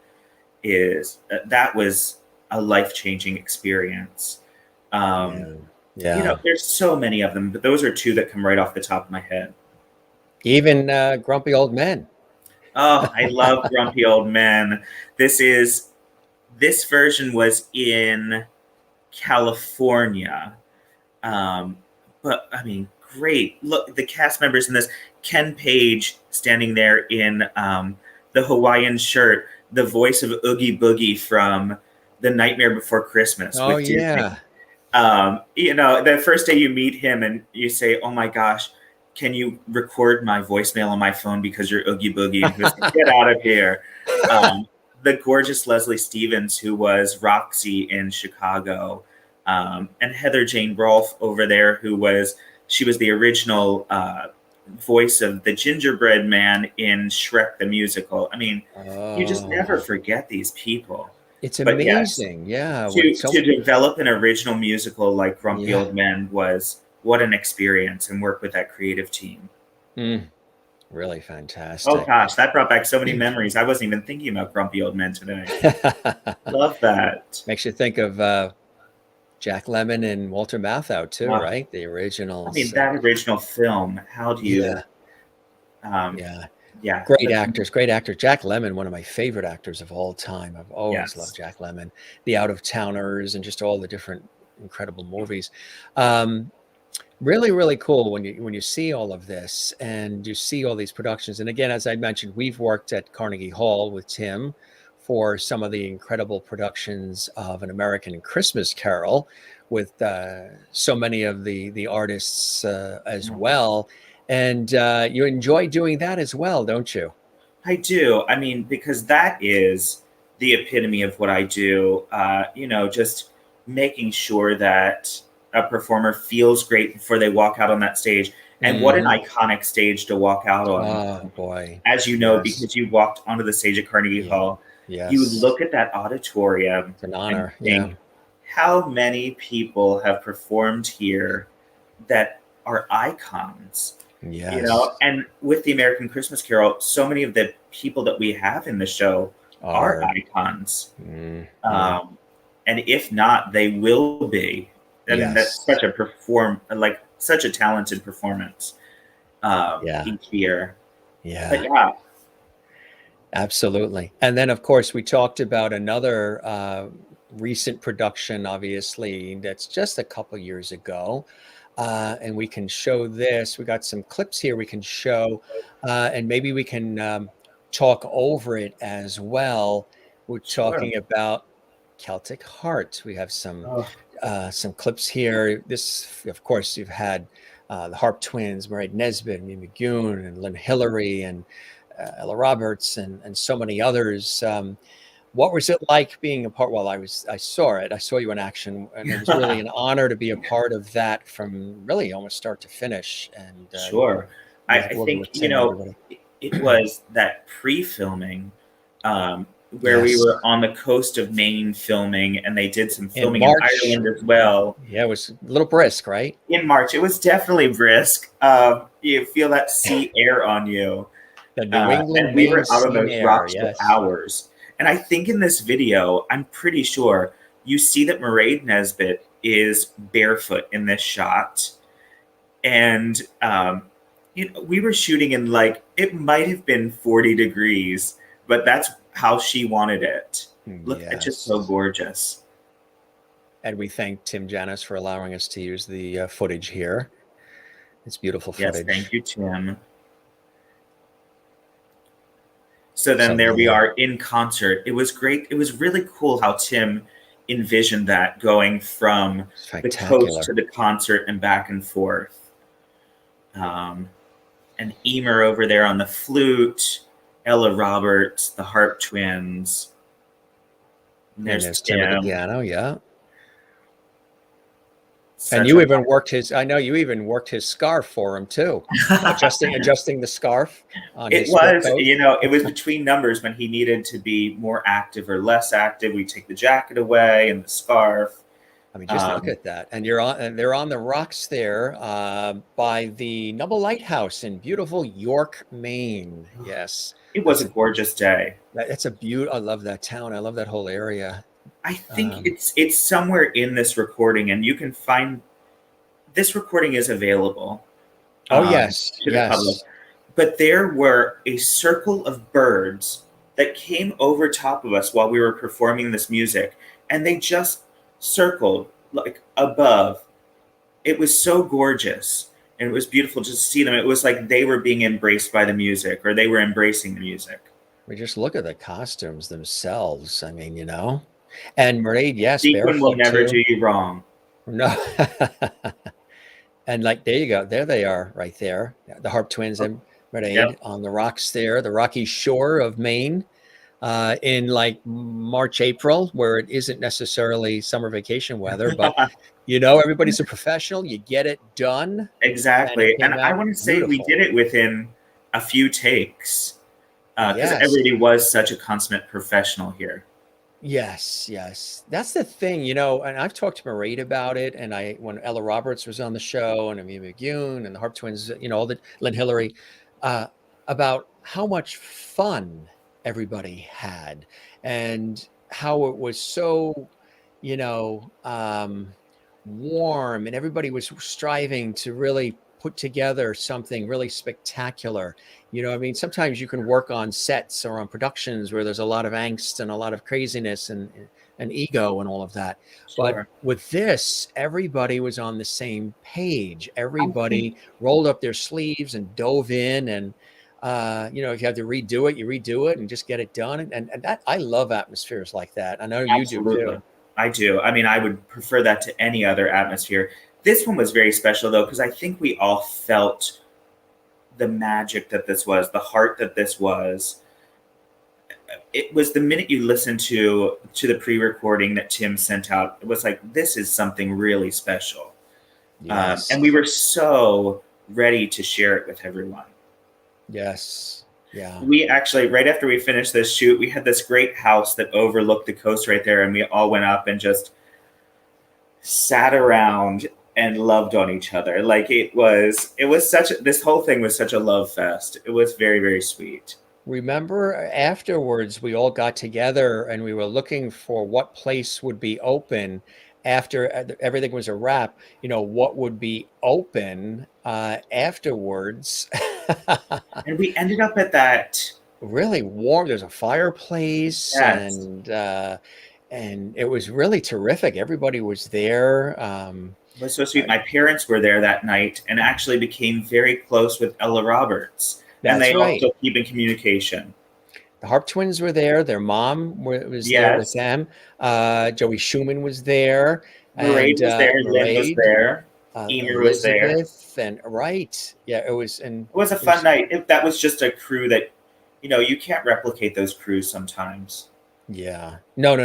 that was a life-changing experience. You know, there's so many of them, but those are 2 that come right off the top of my head. Even Grumpy Old Men. Oh, I love Grumpy Old Men. This version was in California. But I mean, great. Look, the cast members in this, Ken Page standing there in the Hawaiian shirt, the voice of Oogie Boogie from The Nightmare Before Christmas. Oh, with Disney. yeah. You know, the first day you meet him and you say, oh my gosh, can you record my voicemail on my phone because you're Oogie Boogie? And he was like, get out of here. The gorgeous Leslie Stevens, who was Roxy in Chicago, and Heather Jane Rolfe over there, she was the original voice of the gingerbread man in Shrek the Musical. I mean, you just never forget these people. It's amazing. Yes, to develop an original musical like Grumpy Old Men was what an experience, and work with that creative team. Really fantastic. Oh gosh, that brought back so many memories. I wasn't even thinking about Grumpy Old Men today. Love that. Makes you think of Jack Lemmon and Walter Matthau too, right? The originals. I mean, that original film. How do you? Great actors. Jack Lemmon, one of my favorite actors of all time. I've always loved Jack Lemmon. The Out of Towners and just all the different incredible movies. Really, really cool when you see all of this and you see all these productions. And again, as I mentioned, we've worked at Carnegie Hall with Tim for some of the incredible productions of An American Christmas Carol with so many of the artists as well. And you enjoy doing that as well, don't you? I do. I mean, because that is the epitome of what I do. You know, just making sure that a performer feels great before they walk out on that stage. And what an iconic stage to walk out on. Oh, boy. As you know, because you walked onto the stage at Carnegie Hall, you look at that auditorium. It's an honor. And think, how many people have performed here that are icons? Yes. You know, and with the American Christmas Carol, so many of the people that we have in the show are icons. And if not, they will be. I mean, that's such a talented performance each year. But absolutely. And then, of course, we talked about another recent production, obviously, that's just a couple years ago. And we can show this. We got some clips here we can show, and maybe we can talk over it as well. We're talking about Celtic Hearts. We have some clips here. This, of course, you've had the Harp Twins, Mairead Nesbitt, Mimi McGoon, and Lynn Hillary, and Ella Roberts, and so many others. What was it like being a part? Well, I saw you in action, and it was really an honor to be a part of that from really almost start to finish. And I think, you know, it was that pre-filming where we were on the coast of Maine filming, and they did some filming in Ireland as well. Yeah, it was a little brisk, right? In March, it was definitely brisk. You feel that sea air on you. The New England and we were out of those rock hours. And I think in this video, I'm pretty sure you see that Mairead Nesbitt is barefoot in this shot. And, we were shooting in like, it might have been 40 degrees, but that's how she wanted it. Look, it's just so gorgeous. And we thank Tim Janis for allowing us to use the footage here. It's beautiful footage. Yes, thank you, Tim. So then there we are in concert. It was great. It was really cool how Tim envisioned that going from the coast to the concert and back and forth. And Emer over there on the flute, Ella Roberts, the harp twins. And there's Tim at the piano, yeah. Such and you even worked his, I know you even worked his scarf for him too. adjusting the scarf on his coat. It was between numbers when he needed to be more active or less active. We take the jacket away and the scarf. I mean, just look at that. And they're on the rocks there by the Nubble Lighthouse in beautiful York, Maine. Yes. It was a gorgeous day. It's a beauty. I love that town. I love that whole area. I think it's somewhere in this recording, and you can find this recording is available. Oh, yes. To the public. But there were a circle of birds that came over top of us while we were performing this music, and they just circled like above. It was so gorgeous, and it was beautiful just to see them. It was like they were being embraced by the music, or they were embracing the music. We just look at the costumes themselves. I mean, and Mairead, yes, Sequin will never do you wrong. No. And like, there you go. There they are right there. The harp twins and Mairead on the rocks there, the rocky shore of Maine in like March, April, where it isn't necessarily summer vacation weather, but everybody's a professional. You get it done. Exactly. And I want to say we did it within a few takes because everybody was such a consummate professional here. Yes. That's the thing, and I've talked to Mairead about it. And when Ella Roberts was on the show and Amelia McGune and the Harp Twins, all the Lynn Hillary, about how much fun everybody had and how it was so, warm, and everybody was striving to really put together something really spectacular. Sometimes you can work on sets or on productions where there's a lot of angst and a lot of craziness and ego and all of that. Sure. But with this, everybody was on the same page. Everybody rolled up their sleeves and dove in. And, if you have to redo it, you redo it and just get it done. And that, I love atmospheres like that. I know you do too. I do. I mean, I would prefer that to any other atmosphere. This one was very special, though, because I think we all felt the magic that this was, the heart that this was. It was the minute you listened to the pre-recording that Tim sent out, it was like, this is something really special. Yes. And we were so ready to share it with everyone. Yes. Yeah. We actually, right after we finished this shoot, we had this great house that overlooked the coast right there, and we all went up and just sat around and loved on each other. Like it was this whole thing was such a love fest. It was very, very sweet. Remember afterwards, we all got together and we were looking for what place would be open after everything was a wrap, what would be open afterwards. And we ended up at that really warm, there's a fireplace. Yes. And it was really terrific. Everybody was there. It was so sweet. My parents were there that night and actually became very close with Ella Roberts. And they also keep in communication. The Harp Twins were there. Their mom was there with them. Joey Schumann was there. Mairead was there. Lynn was there. Emer was there. And it was. And it was a fun night. That was just a crew that, you can't replicate those crews sometimes. Yeah. No.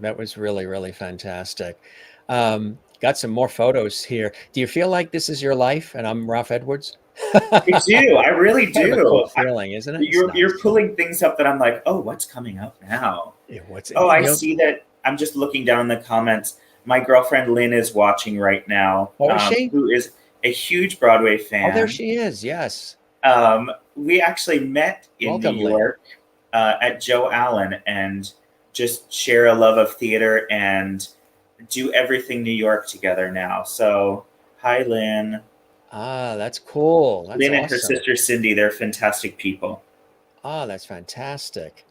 That was really, really fantastic. Got some more photos here. Do you feel like this is your life? And I'm Ralph Edwards. I do. I really do. Kind of a cool feeling, isn't it? You're pulling things up that I'm like, oh, what's coming up now? I see that. I'm just looking down in the comments. My girlfriend Lynn is watching right now. Oh, is she? Who is a huge Broadway fan. Oh, there she is. Yes. We actually met in New York. at Joe Allen and just share a love of theater and do everything New York together now. So, hi, Lynn. Ah, that's cool. That's Lynn awesome. and her sister Cindy, they're fantastic people. Ah, that's fantastic.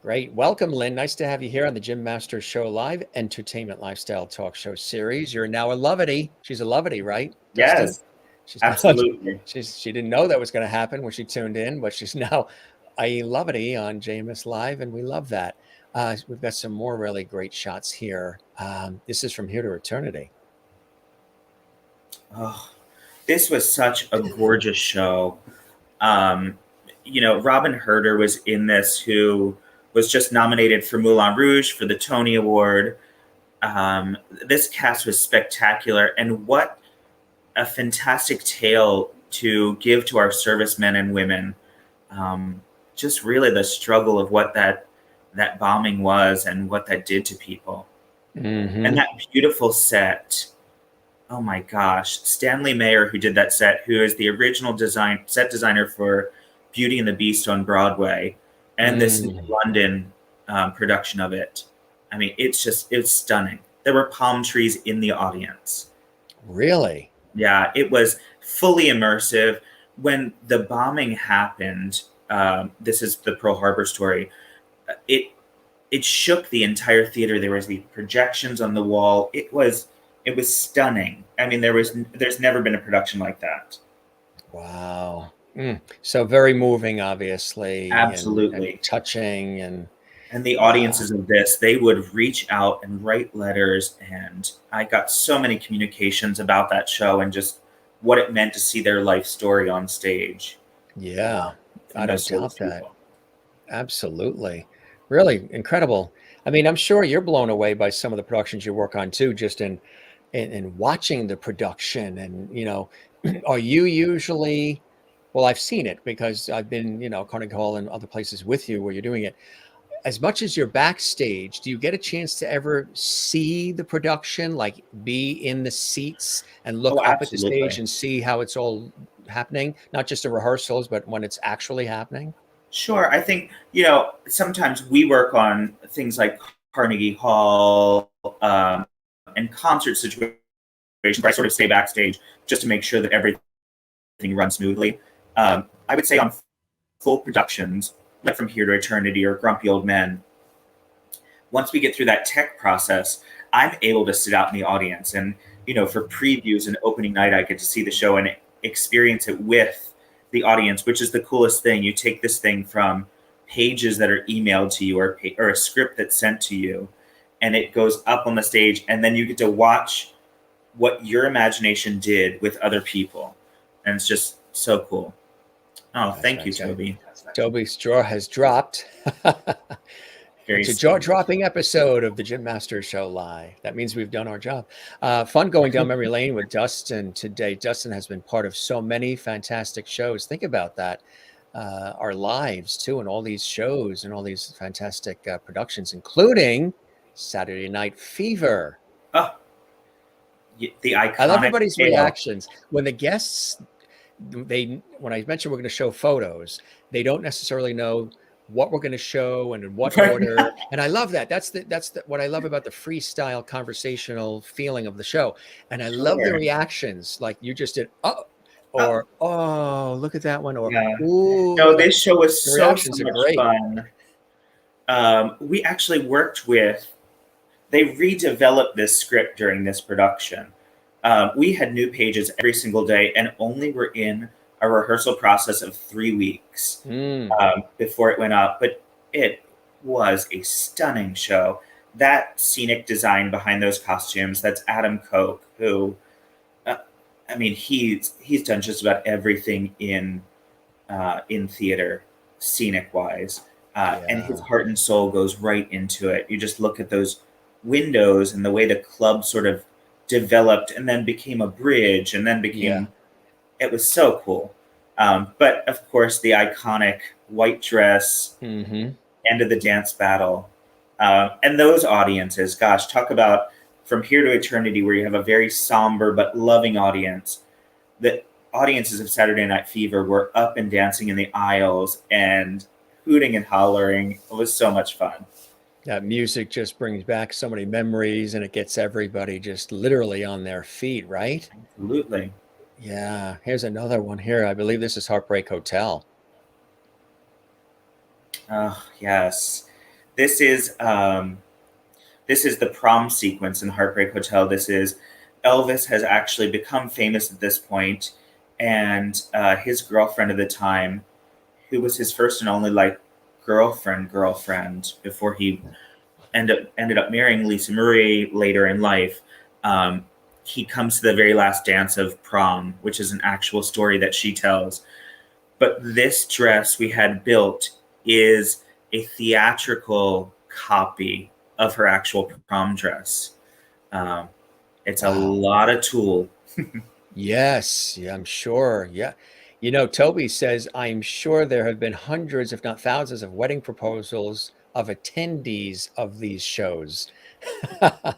Great. Welcome, Lynn. Nice to have you here on the Jim Masters Show Live Entertainment Lifestyle Talk Show Series. You're now a Lovety. She's a Lovety, right, Dustin? Yes, She's absolutely. she didn't know that was going to happen when she tuned in, but she's now a Lovety on JMS Live, and we love that. We've got some more really great shots here. This is From Here to Eternity. Oh, this was such a gorgeous show. Robin Herder was in this, who was just nominated for Moulin Rouge for the Tony Award. This cast was spectacular, and what a fantastic tale to give to our servicemen and women. Just really the struggle of what that bombing was and what that did to people. Mm-hmm. And that beautiful set. Oh my gosh. Stanley Mayer, who did that set, who is the original set designer for Beauty and the Beast on Broadway, and this London production of it. I mean, it's stunning. There were palm trees in the audience. Really? Yeah, it was fully immersive. When the bombing happened, this is the Pearl Harbor story, it shook the entire theater. There was the projections on the wall. It was stunning. I mean, there's never been a production like that. Wow. So very moving, obviously. Absolutely. And touching. And the audiences of this, they would reach out and write letters. And I got so many communications about that show and just what it meant to see their life story on stage. Yeah, I don't doubt that. Absolutely. Really incredible. I mean, I'm sure you're blown away by some of the productions you work on too, just in watching the production. And, are you usually, well, I've seen it because I've been, Carnegie Hall and other places with you where you're doing it. As much as you're backstage, do you get a chance to ever see the production, like be in the seats and look up at the stage and see how it's all happening? Not just the rehearsals, but when it's actually happening? Sure. I think, sometimes we work on things like Carnegie Hall and concert situations where I sort of stay backstage just to make sure that everything runs smoothly. I would say on full productions, like From Here to Eternity or Grumpy Old Men, once we get through that tech process, I'm able to sit out in the audience. And, for previews and opening night, I get to see the show and experience it with the audience, which is the coolest thing. You take this thing from pages that are emailed to you or a script that's sent to you, and it goes up on the stage, and then you get to watch what your imagination did with other people. And it's just so cool. Oh, thank you, Toby. Toby's jaw has dropped. It's a jaw-dropping episode of the Jim Masters Show Live. That means we've done our job. Fun going down memory lane with Dustin today. Dustin has been part of so many fantastic shows. Think about that. Our lives, too, and all these shows and all these fantastic productions, including Saturday Night Fever. Oh, the iconic. I love everybody's reactions. When the guests, when I mentioned we're going to show photos, they don't necessarily know what we're going to show and in what order. And I love that. That's what I love about the freestyle conversational feeling of the show. And I love the reactions, like you just did, oh, look at that one, or ooh. No, this show was so much fun. We actually worked with, they redeveloped this script during this production. We had new pages every single day and only were in a rehearsal process of 3 weeks before it went up. But it was a stunning show. That scenic design behind those costumes, that's Adam Koch, who, he's done just about everything in theater, scenic-wise. And his heart and soul goes right into it. You just look at those windows and the way the club sort of developed and then became a bridge and then became it was so cool. But of course the iconic white dress, end of the dance battle, and those audiences, gosh, talk about From Here to Eternity, where you have a very somber but loving audience. The audiences of Saturday Night Fever were up and dancing in the aisles, and hooting and hollering. It was so much fun. That music just brings back so many memories, and it gets everybody just literally on their feet, right? Absolutely. Yeah. Here's another one here. I believe this is Heartbreak Hotel. Oh, yes. This is the prom sequence in Heartbreak Hotel. This is Elvis has actually become famous at this point, and his girlfriend at the time, who was his first and only like girlfriend before he ended up marrying Lisa Marie later in life. He comes to the very last dance of prom, which is an actual story that she tells. But this dress we had built is a theatrical copy of her actual prom dress. It's a lot of tulle. Yes, yeah, I'm sure. Yeah. You know, Toby says, I'm sure there have been hundreds, if not thousands, of wedding proposals of attendees of these shows. So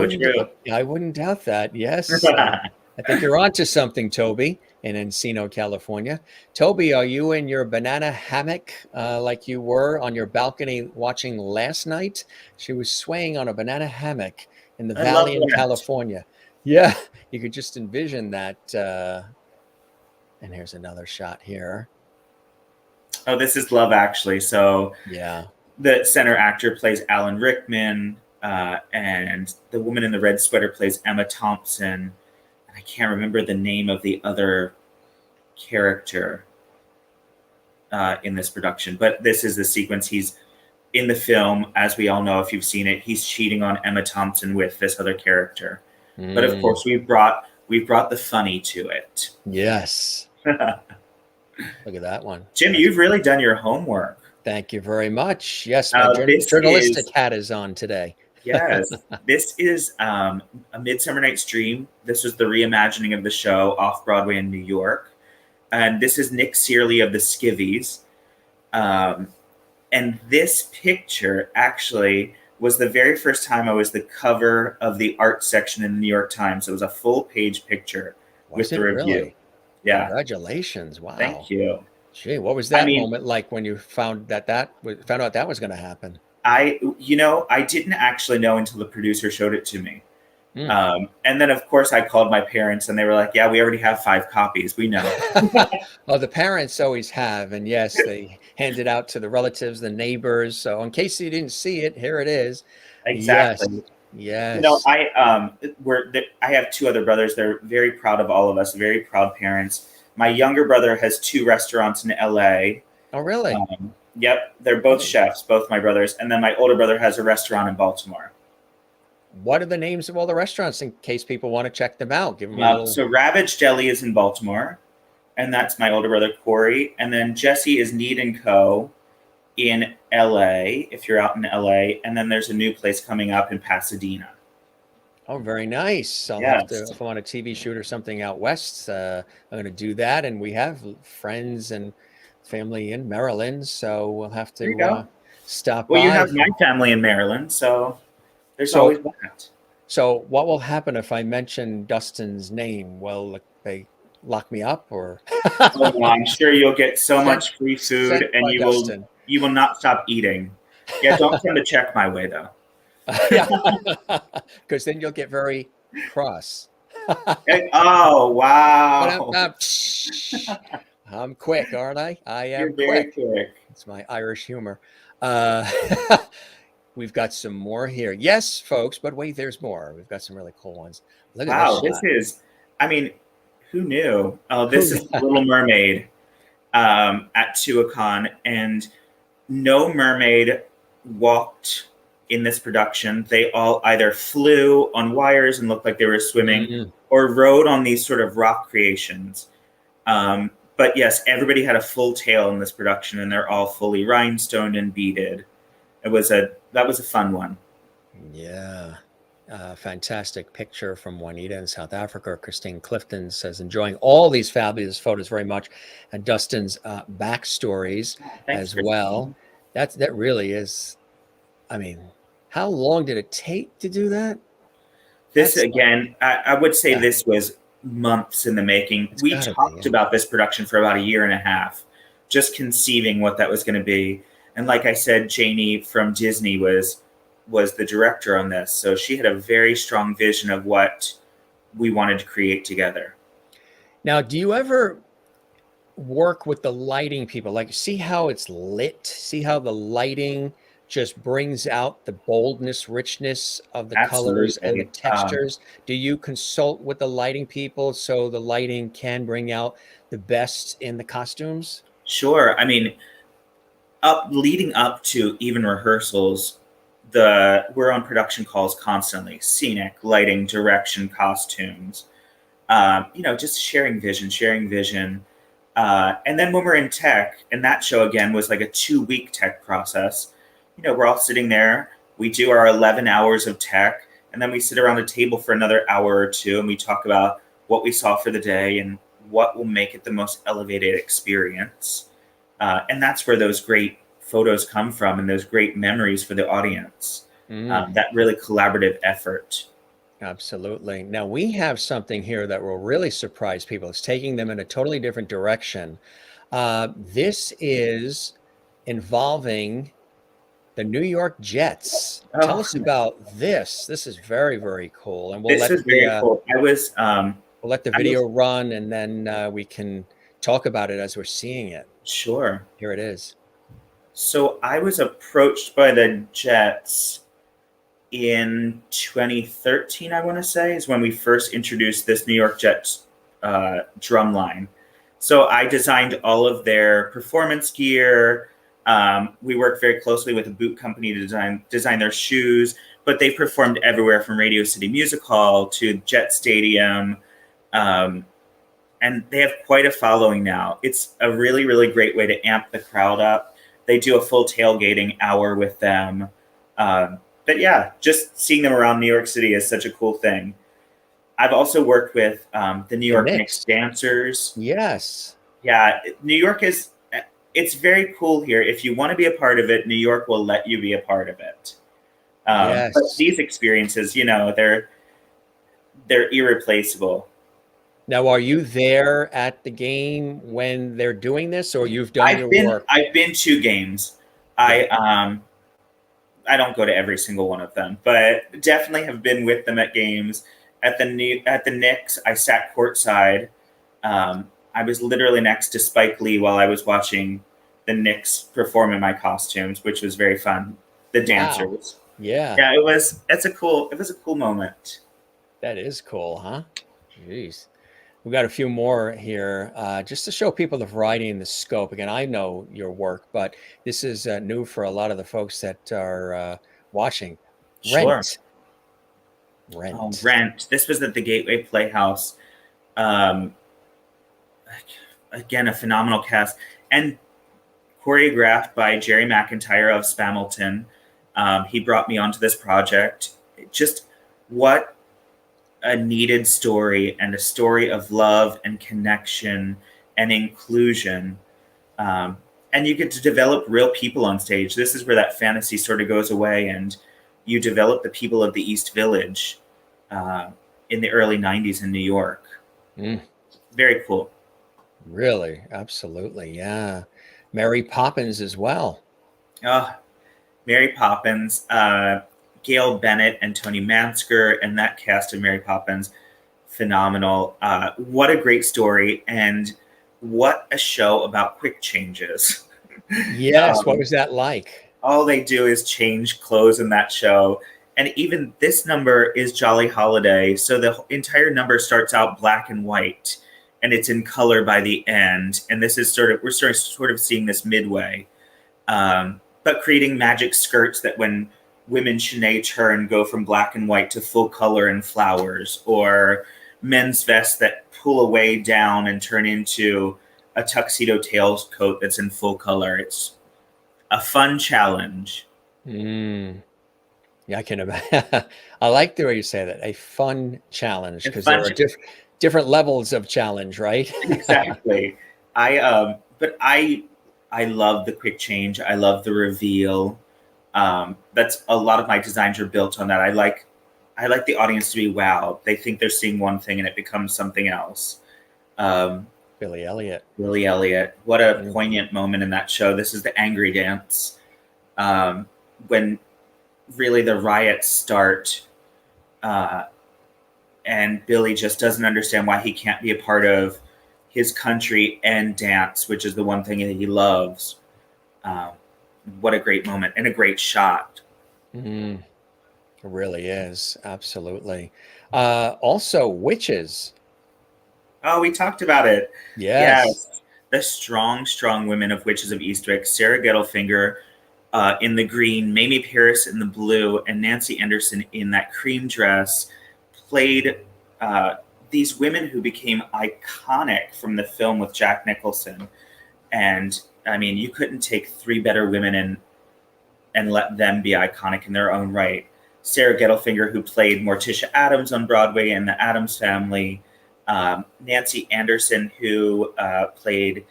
true. I wouldn't doubt that. Yes. I think you're onto something, Toby, in Encino, California. Toby, are you in your banana hammock like you were on your balcony watching last night? She was swaying on a banana hammock in the valley in California. Yeah, you could just envision that. And here's another shot here. Oh, this is Love Actually. So yeah, the center actor plays Alan Rickman, and the woman in the red sweater plays Emma Thompson. I can't remember the name of the other character in this production, but this is the sequence. He's in the film, as we all know if you've seen it, he's cheating on Emma Thompson with this other character. But of course, we've brought the funny to it. Yes. Look at that one. Jim, you've really done your homework. Thank you very much. Yes, my journalistic hat is on today. Yes, this is A Midsummer Night's Dream. This was the reimagining of the show off Broadway in New York. And this is Nick Searley of the Skivvies. And this picture actually was the very first time I was the cover of the art section in the New York Times. It was a full page picture with the review. Really? Yeah. Congratulations. Wow. Thank you. Gee, what was that moment like when you found out that was going to happen? I didn't actually know until the producer showed it to me. And then, of course, I called my parents and they were like, yeah, we already have 5 copies. We know. Well, the parents always have. And yes, they hand it out to the relatives, the neighbors. So in case you didn't see it, here it is. Exactly. Yes. You know, I have 2 other brothers. They're very proud of all of us, very proud parents. My younger brother has 2 restaurants in LA. Oh, really? Yep. They're both chefs, both my brothers. And then my older brother has a restaurant in Baltimore. What are the names of all the restaurants in case people want to check them out? Give them a little... So Ravage Deli is in Baltimore, and that's my older brother, Corey. And then Jesse is Need & Co. in LA, if you're out in LA. And then there's a new place coming up in Pasadena. Oh, very nice. I'll have to, if I'm on a TV shoot or something out west, I'm going to do that. And we have friends and family in Maryland, so we'll have to stop by. Well, you have my family in Maryland, so there's always that. So what will happen if I mention Dustin's name? Will they lock me up or? Oh, well, I'm sure you'll get so much free food and you will not stop eating. Yeah, don't send a check my way though. Yeah, because then you'll get very cross. Oh, wow. I'm quick, aren't I? I am very quick. It's my Irish humor. We've got some more here. Yes, folks, but wait, there's more. We've got some really cool ones. Look at this is, I mean, who knew? Oh, this is Little Mermaid at Tuacahn, and no mermaid walked in this production. They all either flew on wires and looked like they were swimming or rode on these sort of rock creations. But yes, everybody had a full tail in this production, and they're all fully rhinestoned and beaded. That was a fun one. Yeah. Fantastic picture from Juanita in South Africa. Christine Clifton says, enjoying all these fabulous photos very much. And Dustin's backstories as well. That really is, I mean, how long did it take to do that? I would say this was months in the making. We talked about this production for about 1.5 years. just conceiving what that was going to be. And like I said, Janie from Disney was the director on this. So she had a very strong vision of what we wanted to create together. Now, do you ever work with the lighting people? Like, see how it's lit? See how the lighting just brings out the boldness, richness of the colors and the textures? Do you consult with the lighting people so the lighting can bring out the best in the costumes? Sure. I mean, leading up to even rehearsals, we're on production calls constantly: scenic, lighting, direction, costumes. Just sharing vision. And then when we're in tech, and that show again was like a 2-week tech process. We're all sitting there. We do our 11 hours of tech, and then we sit around the table for another hour or two, and we talk about what we saw for the day and what will make it the most elevated experience. And that's where those great photos come from, and those great memories for the audience. That really collaborative effort. Absolutely. Now, we have something here that will really surprise people. It's taking them in a totally different direction. This is involving the New York Jets. Tell us about this. This is very, very cool. And This is very cool. We'll let the video run, and then we can talk about it as we're seeing it. Sure. Here it is. So I was approached by the Jets in 2013, I want to say, is when we first introduced this New York Jets drum line. So I designed all of their performance gear. We worked very closely with a boot company to design their shoes, but they performed everywhere from Radio City Music Hall to Jet Stadium. And they have quite a following now. It's a really, really great way to amp the crowd up. They do a full tailgating hour with them. But yeah, just seeing them around New York City is such a cool thing. I've also worked with the New York Knicks dancers. Yes. Yeah, New York it's very cool here. If you want to be a part of it, New York will let you be a part of it. Yes. But these experiences, they're irreplaceable. Now, are you there at the game when they're doing this, or you've done your work? I've been to games. I don't go to every single one of them, but definitely have been with them at games. At the Knicks, I sat courtside. I was literally next to Spike Lee while I was watching the Knicks perform in my costumes, which was very fun. The dancers. Wow. Yeah. Yeah, it was a cool moment. That is cool, huh? Jeez. We've got a few more here, just to show people the variety and the scope. Again, I know your work, but this is new for a lot of the folks that are watching. Rent. Sure. Rent. This was at the Gateway Playhouse. Again, a phenomenal cast, and choreographed by Jerry McIntyre of Spamilton. He brought me onto this project. Just what a needed story, and a story of love and connection and inclusion. And you get to develop real people on stage. This is where that fantasy sort of goes away, and you develop the people of the East Village in the early 90s in New York. Very cool. Really? Absolutely. Yeah. Mary Poppins as well. Mary Poppins, Gail Bennett and Tony Mansker, and that cast of Mary Poppins, phenomenal. What a great story, and what a show about quick changes. Yes. What was that like? All they do is change clothes in that show. And even this number is Jolly Holiday. So the entire number starts out black and white, and it's in color by the end. And this is we're sort of seeing this midway, but creating magic skirts that when women Shanae turn go from black and white to full color and flowers, or men's vests that pull away down and turn into a tuxedo tailcoat that's in full color. It's a fun challenge. Yeah, I can imagine. I like the way you say that. A fun challenge, because there are different levels of challenge, right? Exactly. But I love the quick change. I love the reveal. That's a lot of my designs are built on that. I like the audience to be wowed. They think they're seeing one thing and it becomes something else. Billy Elliot. Billy Elliot. What a Mhm. poignant moment in that show. This is the angry dance. When really the riots start, and Billy just doesn't understand why he can't be a part of his country and dance, which is the one thing that he loves. Um, what a great moment and a great shot. Mm, it really is. Absolutely. Also, witches. Oh, we talked about it. Yes. Yes. The strong, strong women of Witches of Eastwick, Sarah Gettelfinger in the green, Mamie Paris in the blue, and Nancy Anderson in that cream dress played these women who became iconic from the film with Jack Nicholson. And I mean, you couldn't take three better women and let them be iconic in their own right. Sarah Gettelfinger, who played Morticia Addams on Broadway in The Addams Family. Nancy Anderson, who played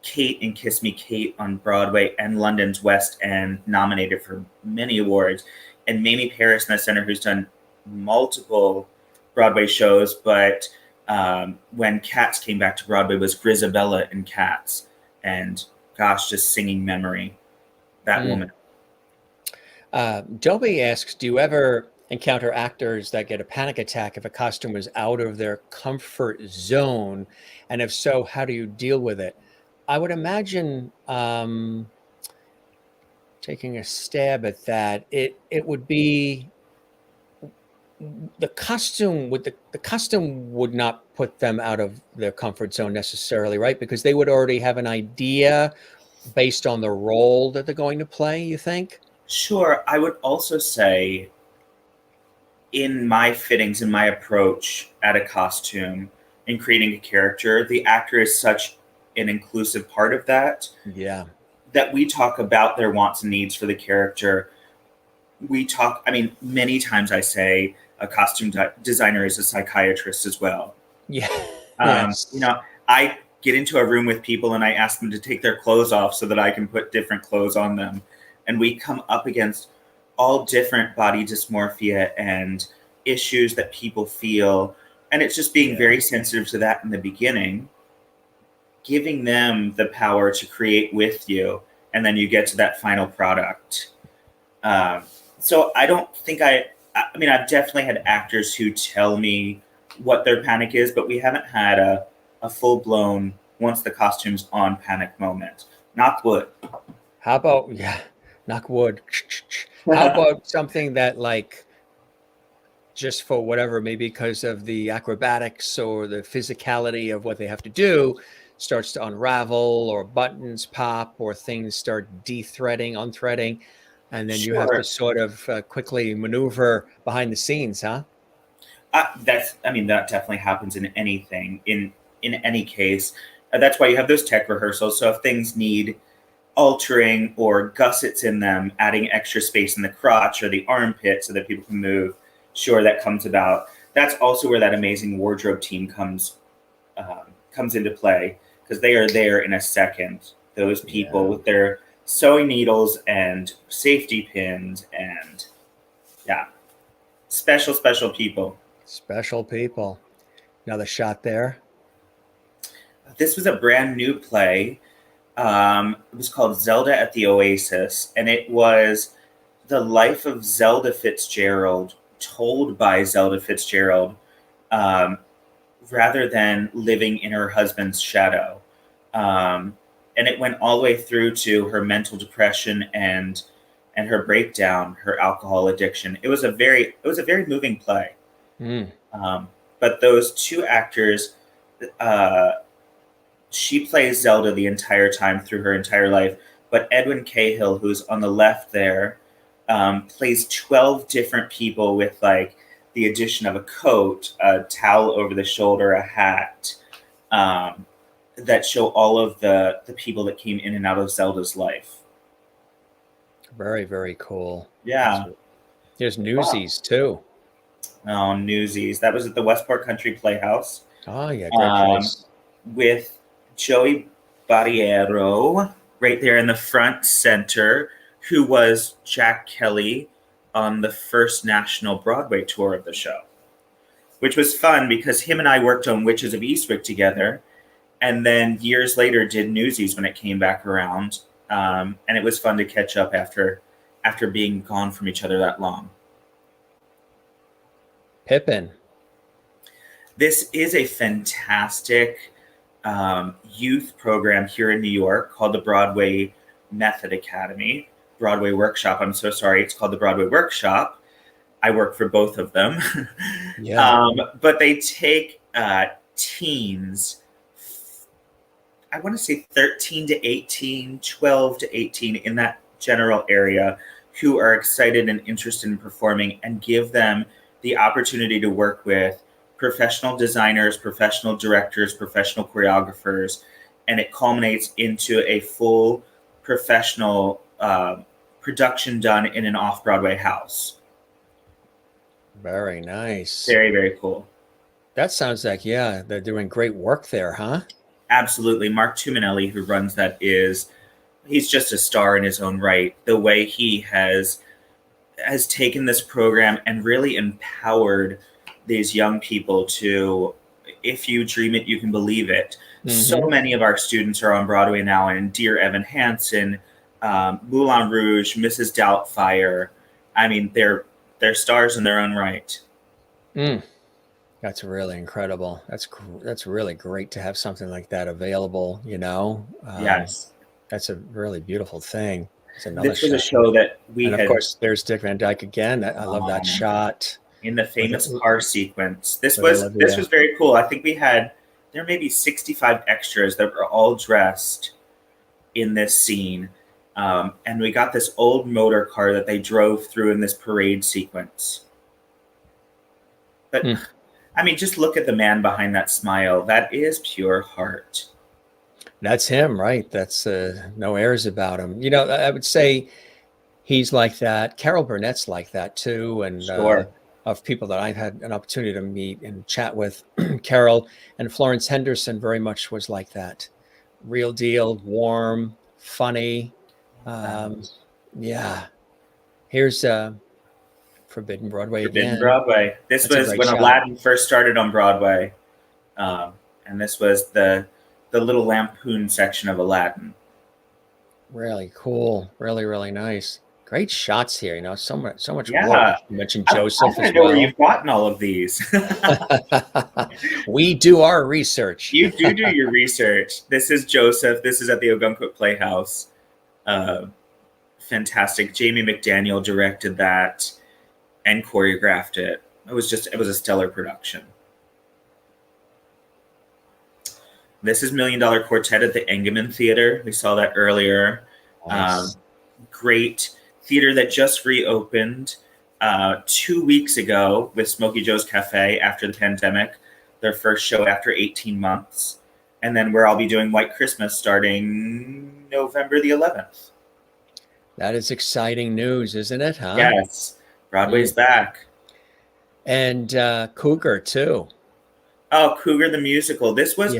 Kate in Kiss Me Kate on Broadway and London's West End, nominated for many awards. And Mamie Paris in the center, who's done multiple Broadway shows, but when Cats came back to Broadway was Grisabella in Cats. And gosh, just singing memory. That woman. Dobie asks, do you ever encounter actors that get a panic attack if a costume is out of their comfort zone? And if so, how do you deal with it? I would imagine, taking a stab at that, it would be the costume would not put them out of their comfort zone necessarily, right? Because they would already have an idea based on the role that they're going to play, you think? Sure. I would also say in my fittings, in my approach at a costume, in creating a character, the actor is such an inclusive part of that. Yeah. That we talk about their wants and needs for the character. Many times I say a costume designer is a psychiatrist as well. Yeah. Yes. I get into a room with people and I ask them to take their clothes off so that I can put different clothes on them. And we come up against all different body dysmorphia and issues that people feel. And it's just being very sensitive to that in the beginning, giving them the power to create with you. And then you get to that final product. So I don't think I've definitely had actors who tell me what their panic is, but we haven't had a full-blown, once the costume's on, panic moment. Knock wood. How about, knock wood. How about something that, like, just for whatever, maybe because of the acrobatics or the physicality of what they have to do, starts to unravel, or buttons pop, or things start unthreading, and then you have to sort of quickly maneuver behind the scenes, huh? That definitely happens in anything, in any case. That's why you have those tech rehearsals. So if things need altering or gussets in them, adding extra space in the crotch or the armpit so that people can move, sure, that comes about. That's also where that amazing wardrobe team comes into play, because they are there in a second. Those people with their sewing needles and safety pins and special people. Special people. Another shot there. This was a brand new play. It was called Zelda at the Oasis, and it was the life of Zelda Fitzgerald told by Zelda Fitzgerald, rather than living in her husband's shadow. And it went all the way through to her mental depression and her breakdown, her alcohol addiction. It was a very moving play. But those two actors, she plays Zelda the entire time through her entire life. But Edwin Cahill, who's on the left there, plays 12 different people with, like, the addition of a coat, a towel over the shoulder, a hat, that show all of the people that came in and out of Zelda's life. Very, very cool. Yeah. There's Newsies too. Oh, Newsies. That was at the Westport Country Playhouse. Oh, yeah, great place. With Joey Barriero right there in the front center, who was Jack Kelly on the first national Broadway tour of the show, which was fun because him and I worked on Witches of Eastwick together. and then years later did Newsies when it came back around. And it was fun to catch up after being gone from each other that long. Pippin. This is a fantastic youth program here in New York called the Broadway Method Academy. Broadway Workshop. I'm so sorry. It's called the Broadway Workshop. I work for both of them. Yeah. But they take teens, I want to say 13 to 18, 12 to 18, in that general area, who are excited and interested in performing, and give them the opportunity to work with professional designers, professional directors, professional choreographers, and it culminates into a full professional production done in an off-Broadway house. Very nice. Very, very cool. That sounds like, yeah, they're doing great work there, huh? Absolutely. Mark Tuminelli, who runs that, he's just a star in his own right. The way he has taken this program and really empowered these young people to, if you dream it, you can believe it. Mm-hmm. So many of our students are on Broadway now, and Dear Evan Hansen, Moulin Rouge, Mrs. Doubtfire. I mean, they're stars in their own right. That's really incredible. That's really great to have something like that available, you know? Yes. That's a really beautiful thing. This was a show that we had. Of course, there's Dick Van Dyke again. I love that shot. In the famous car sequence. This was very cool. I think there may be 65 extras that were all dressed in this scene. And we got this old motor car that they drove through in this parade sequence. But I mean, just look at the man behind that smile. That is pure heart. That's him, right? That's no airs about him. You know, I would say he's like that. Carol Burnett's like that too. And sure. Of people that I've had an opportunity to meet and chat with, Carol and Florence Henderson very much was like that. Real deal, warm, funny. Yeah. Here's Forbidden Broadway again. Broadway. This was when Aladdin first started on Broadway. And this was the Little Lampoon section of Aladdin. Really cool. Really, really nice. Great shots here. You know, so much work. You mentioned I Joseph as don't know well. where you've gotten all of these. We do our research. You do your research. This is Joseph. This is at the Ogunquit Playhouse. Fantastic. Jamie McDaniel directed that and choreographed it. It was a stellar production. This is $1 Million Quartet at the Engelman Theater. We saw that earlier. Nice. Great theater that just reopened 2 weeks ago with Smokey Joe's Cafe after the pandemic. Their first show after 18 months. And then where I'll be doing White Christmas starting November the 11th. That is exciting news, isn't it? Huh? Yes. Broadway's back. And Cougar, too. Oh, Cougar the musical. This was,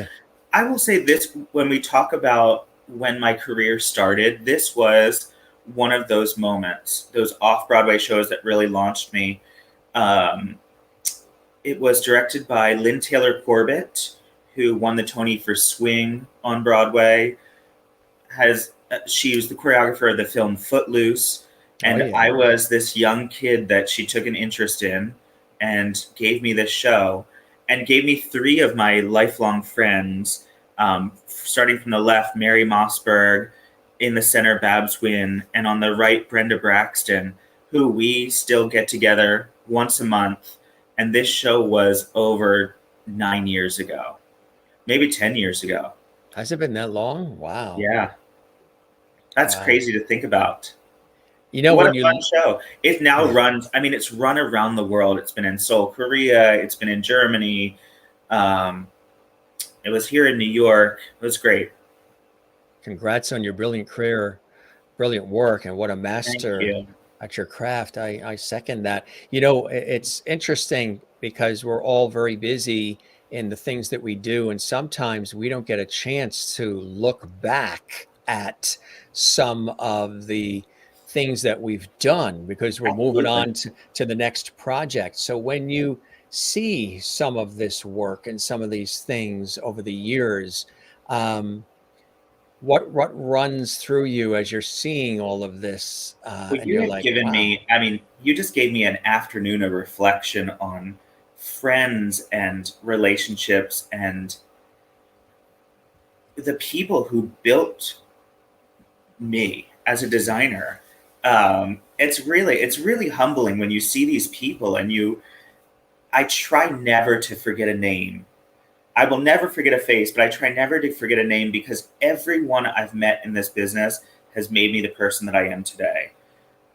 I will say this, when we talk about when my career started, this was one of those moments, those off-Broadway shows that really launched me. It was directed by Lynn Taylor Corbett, who won the Tony for Swing on Broadway. She was the choreographer of the film Footloose. And I was this young kid that she took an interest in and gave me this show and gave me 3 of my lifelong friends, starting from the left, Mary Mossberg, in the center, Babs Wynn, and on the right, Brenda Braxton, who we still get together once a month. And this show was over 9 years ago, maybe 10 years ago. Has it been that long? Wow. Yeah. That's crazy to think about. You know, what a fun show. It now runs, I mean, it's run around the world. It's been in Seoul, Korea. It's been in Germany. It was here in New York. It was great. Congrats on your brilliant career, brilliant work, and what a master at your craft. I second that. You know, it's interesting because we're all very busy in the things that we do, and sometimes we don't get a chance to look back at some of the things that we've done because we're moving on to the next project. So when you see some of this work and some of these things over the years, What runs through you as you're seeing all of this, Well, and you you're have like, given wow. me, I mean, you just gave me an afternoon of reflection on friends and relationships and the people who built me as a designer. It's really humbling when you see these people and I try never to forget a name. I will never forget a face, but I try never to forget a name because everyone I've met in this business has made me the person that I am today.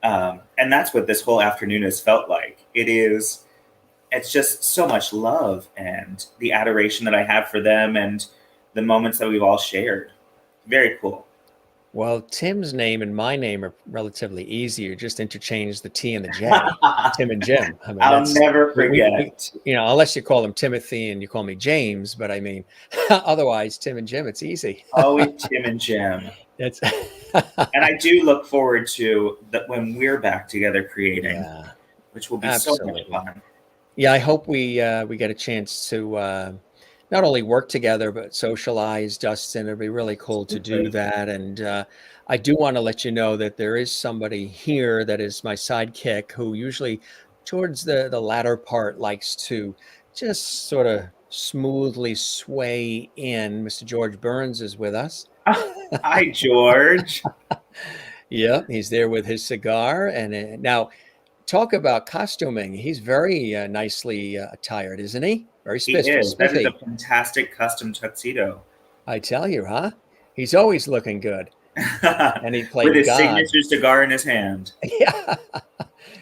And that's what this whole afternoon has felt like. It's just so much love and the adoration that I have for them and the moments that we've all shared. Very cool. Well, Tim's name and my name are relatively easy. You just interchange the T and the J. Tim and Jim. I mean, I'll that's never we forget. unless you call him Timothy and you call me James, but I mean, otherwise Tim and Jim, it's easy. Always Tim and Jim. It's And I do look forward to that when we're back together creating, yeah, which will be so much absolutely. fun. Yeah, I hope we get a chance to not only work together but socialize, Dustin. It'd be really cool to do Absolutely. that. And I do want to let you know that there is somebody here that is my sidekick who usually, towards the latter part, likes to just sort of smoothly sway in. Mr. George Burns is with us. Hi, George. Yeah, he's there with his cigar. And now, talk about costuming. He's very nicely attired, isn't he? Very He is. That is a spiffy. fantastic custom tuxedo. I tell you, huh? He's always looking good. And he With played his God. signature cigar in his hand. Yeah.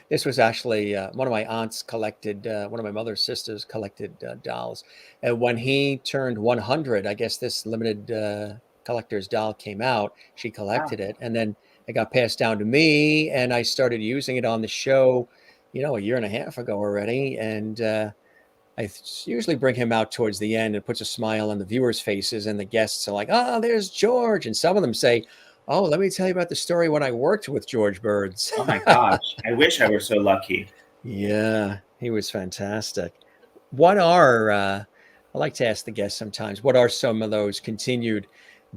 This was actually one of my aunts collected, one of my mother's sisters collected dolls. And when he turned 100, I guess this limited collector's doll came out. She Wow. collected it. And then it got passed down to me. And I started using it on the show, a year and a half ago already. And I usually bring him out towards the end and puts a smile on the viewers' faces. And the guests are like, oh, there's George. And some of them say, oh, let me tell you about the story when I worked with George Birds. Oh my gosh. I wish I were so lucky. Yeah, he was fantastic. What are, I like to ask the guests sometimes, what are some of those continued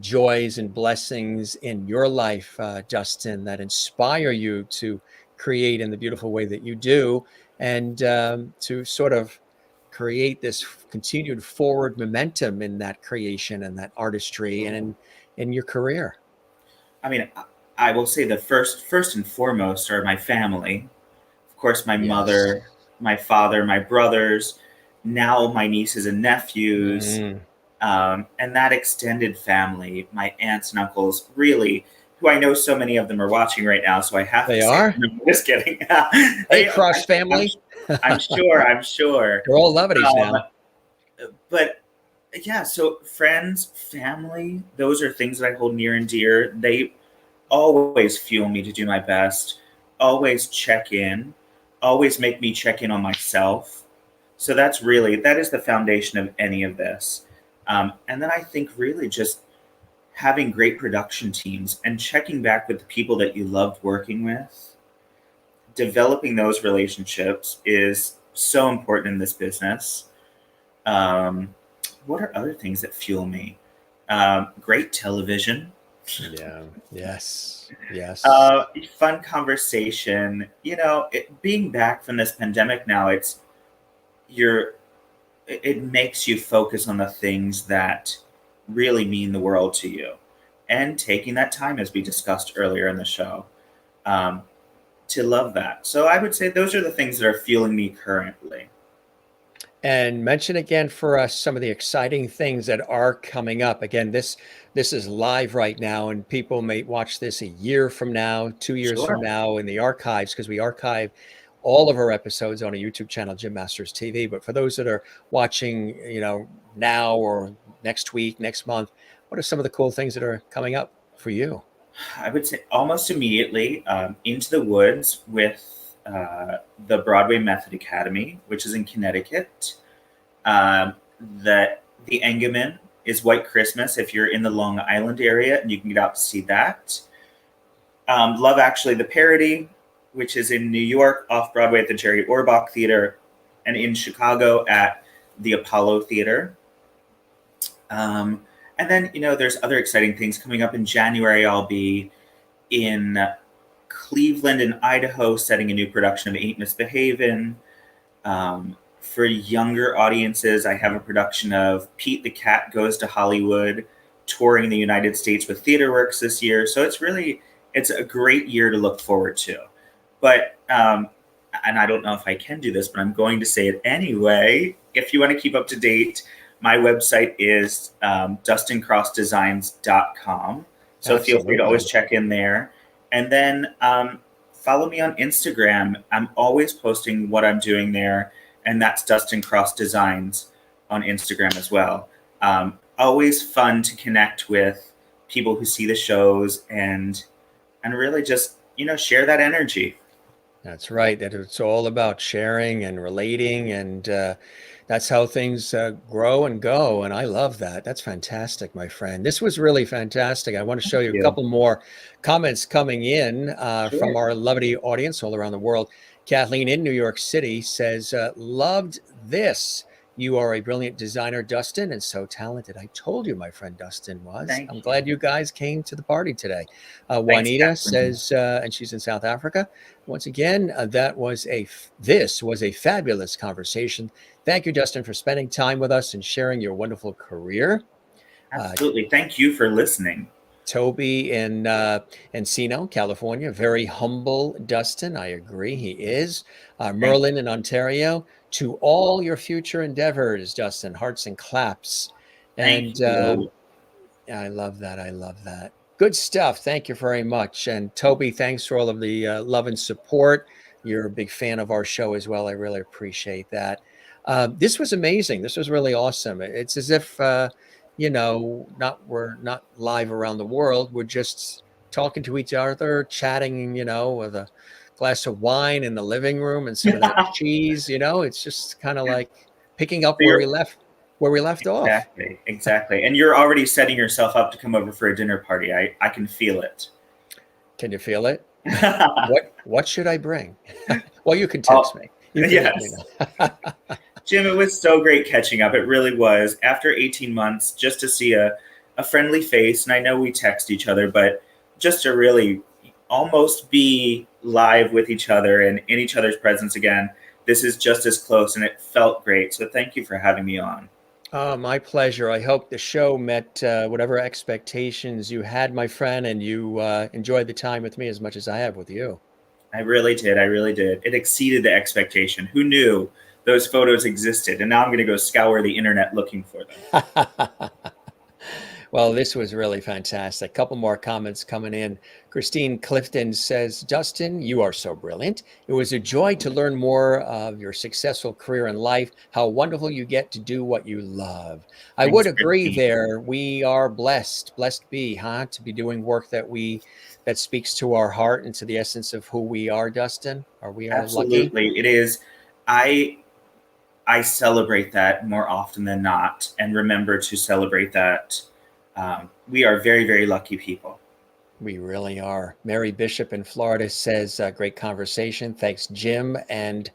joys and blessings in your life, Dustin, that inspire you to create in the beautiful way that you do and to sort of create this continued forward momentum in that creation and that artistry and in your career? I mean, I will say the first and foremost are my family. Of course, my Yes. mother, my father, my brothers, now my nieces and nephews, Mm, and that extended family, my aunts and uncles, really, who I know so many of them are watching right now, so I have to they say, are. I'm just kidding. Hey, They, Cross I'm, family. I'm sure, I'm sure. They're all lovities Um, now. but yeah, so friends, family, those are things that I hold near and dear. They always fuel me to do my best, always check in, always make me check in on myself. So that is the foundation of any of this. And then I think really just having great production teams and checking back with the people that you loved working with, developing those relationships is so important in this business. Um, what are other things that fuel me? Great television, Yeah. Yes. Yes. fun conversation. Being back from this pandemic now, you're it makes you focus on the things that really mean the world to you, and taking that time, as we discussed earlier in the show, um, to love that. So I would say those are the things that are fueling me currently. And mention again for us some of the exciting things that are coming up. Again, this is live right now, and people may watch this a year from now, 2 years from Sure. now in the archives, because we archive all of our episodes on a YouTube channel, Jim Masters TV. But for those that are watching, now or next week, next month, what are some of the cool things that are coming up for you? I would say almost immediately, Into the Woods with the Broadway Method Academy, which is in Connecticut. Um, the Engelman is White Christmas if you're in the Long Island area and you can get out to see that. Love Actually, the parody, which is in New York off Broadway at the Jerry Orbach Theater, and in Chicago at the Apollo Theater. And And then, there's other exciting things coming up in January. I'll be in Cleveland and Idaho setting a new production of Ain't Misbehavin'. For younger audiences, I have a production of Pete the Cat Goes to Hollywood, touring the United States with TheaterWorks this year. So it's a great year to look forward to. But, and I don't know if I can do this, but I'm going to say it anyway. If you want to keep up to date, my website is dustincrossdesigns.com. So feel free to always check in there. And then follow me on Instagram. I'm always posting what I'm doing there. And that's Dustin Cross Designs on Instagram as well. Always fun to connect with people who see the shows and really just, share that energy. That's right. That it's all about sharing and relating, and that's how things grow and go. And I love that. That's fantastic, my friend. This was really fantastic. I want to show you a couple more comments coming in from our lovely audience all around the world. Kathleen in New York City says, loved this. You are a brilliant designer, Dustin, and so talented. I told you my friend Dustin was. I'm glad you guys came to the party today. Juanita says, and she's in South Africa. Once again, this was a fabulous conversation. Thank you, Dustin, for spending time with us and sharing your wonderful career. Absolutely. Thank you for listening. Toby in Encino, California. Very humble, Dustin. I agree. He is. Merlin in Ontario. To all your future endeavors, Dustin. Hearts and claps. And I love that. I love that. Good stuff. Thank you very much. And Toby, thanks for all of the love and support. You're a big fan of our show as well. I really appreciate that. This was amazing. This was really awesome. It's as if we're not live around the world. We're just talking to each other, chatting, with a glass of wine in the living room and some of that cheese. It's just kind of like picking up where we left off. Exactly. And you're already setting yourself up to come over for a dinner party. I can feel it. Can you feel it? What should I bring? Well, you can text me. Yes. Jim, it was so great catching up. It really was. After 18 months, just to see a friendly face, and I know we text each other, but just to really almost be live with each other and in each other's presence again, this is just as close, and it felt great. So thank you for having me on. My pleasure. I hope the show met whatever expectations you had, my friend, and you enjoyed the time with me as much as I have with you. I really did. It exceeded the expectation. Who knew those photos existed? And now I'm going to go scour the internet looking for them. Well, this was really fantastic. A couple more comments coming in. Christine Clifton says, Dustin, you are so brilliant. It was a joy to learn more of your successful career in life. How wonderful you get to do what you love. I would agree there. We are blessed be, to be doing work that speaks to our heart and to the essence of who we are, Dustin. Are we Absolutely. lucky? It is. I celebrate that more often than not, and remember to celebrate that. We are very, very lucky people. We really are. Mary Bishop in Florida says, great conversation. Thanks, Jim and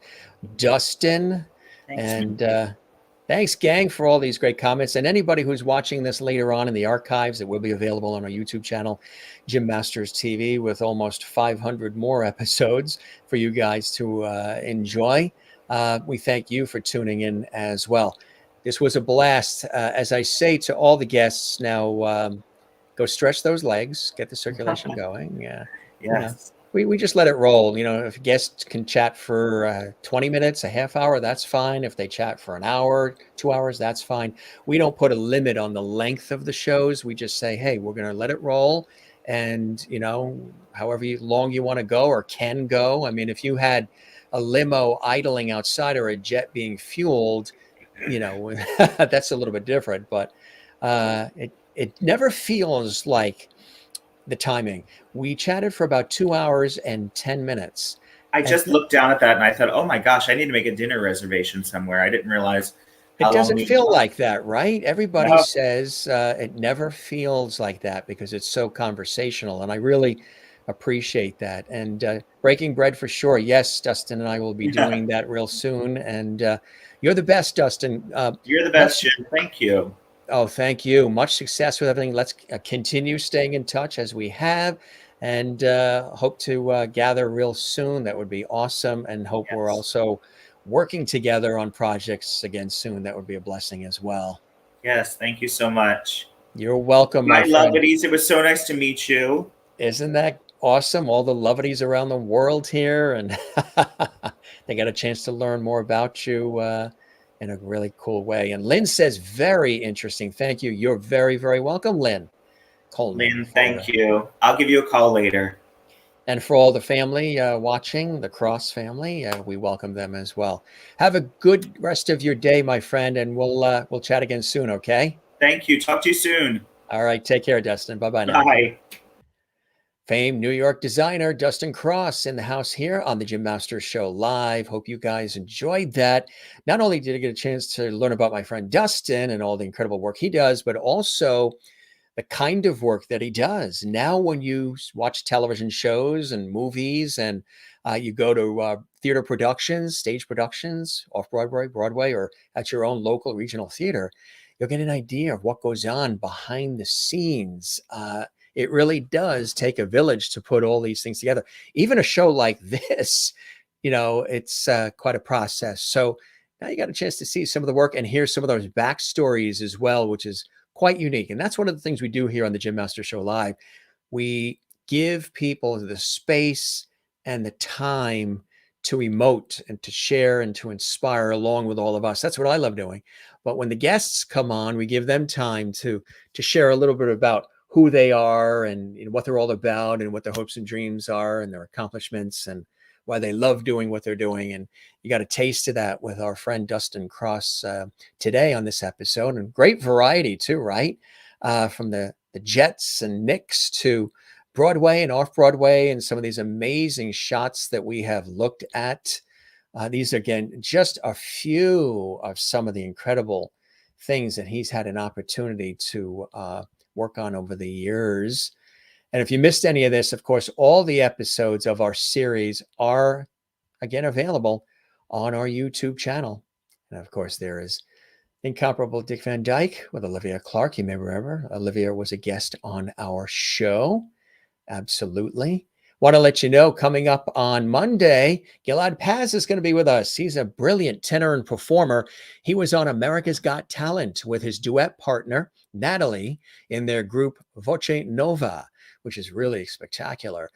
Dustin. Thanks, gang, for all these great comments. And anybody who's watching this later on in the archives, it will be available on our YouTube channel, Jim Masters TV, with almost 500 more episodes for you guys to enjoy. We thank you for tuning in as well. This was a blast. As I say to all the guests now, go stretch those legs, get the circulation going. Yes. We just let it roll. If guests can chat for 20 minutes, a half hour, that's fine. If they chat for an hour, 2 hours, that's fine. We don't put a limit on the length of the shows. We just say, hey, we're going to let it roll. And, however long you want to go or can go. I mean, if you had a limo idling outside or a jet being fueled, that's a little bit different, but it never feels like the timing. We chatted for about 2 hours and 10 minutes. I just looked down at that and I thought, oh my gosh, I need to make a dinner reservation somewhere. I didn't realize. It doesn't feel like that, right? Everybody says it never feels like that because it's so conversational. And I really appreciate that. And breaking bread for sure. Yes, Dustin and I will be doing that real soon. And you're the best, Dustin. You're the best, Jim. Thank you. Oh, thank you. Much success with everything. Let's continue staying in touch as we have, and hope to gather real soon. That would be awesome. And hope we're Yes. also working together on projects again soon. That would be a blessing as well. Yes. Thank you so much. You're welcome, My my friend. lovelies, it was so nice to meet you. Isn't that awesome? All the lovelies around the world here, and they got a chance to learn more about you in a really cool way. And Lynn says, very interesting. Thank you. You're very, very welcome, Lynn Coleman. Lynn, thank you. I'll give you a call later. And for all the family watching, the Cross family, we welcome them as well. Have a good rest of your day, my friend, and we'll chat again soon, okay? Thank you. Talk to you soon. All right. Take care, Dustin. Bye-bye now. Bye. Famed New York designer Dustin Cross in the house here on the Jim Masters Show Live. Hope you guys enjoyed that. Not only did I get a chance to learn about my friend Dustin and all the incredible work he does, but also the kind of work that he does. Now, when you watch television shows and movies and you go to theater productions, stage productions, Broadway, or at your own local regional theater, you'll get an idea of what goes on behind the scenes. It really does take a village to put all these things together. Even a show like this, it's quite a process. So now you got a chance to see some of the work and hear some of those backstories as well, which is quite unique. And that's one of the things we do here on the Jim Master Show Live. We give people the space and the time to emote and to share and to inspire along with all of us. That's what I love doing. But when the guests come on, we give them time to share a little bit about who they are and what they're all about and what their hopes and dreams are and their accomplishments and why they love doing what they're doing. And you got a taste of that with our friend Dustin Cross today on this episode. And great variety too, right? From the Jets and Knicks to Broadway and off-Broadway and some of these amazing shots that we have looked at. These, again, just a few of some of the incredible things that he's had an opportunity to work on over the years. And if you missed any of this, of course, all the episodes of our series are, again, available on our YouTube channel. And of course, there is incomparable Dick Van Dyke with Olivia Clark. You may remember Olivia was a guest on our show. Absolutely. Want to let you know, coming up on Monday, Gilad Paz is going to be with us. He's a brilliant tenor and performer. He was on America's Got Talent with his duet partner, Natalie, in their group Voce Nova, which is really spectacular.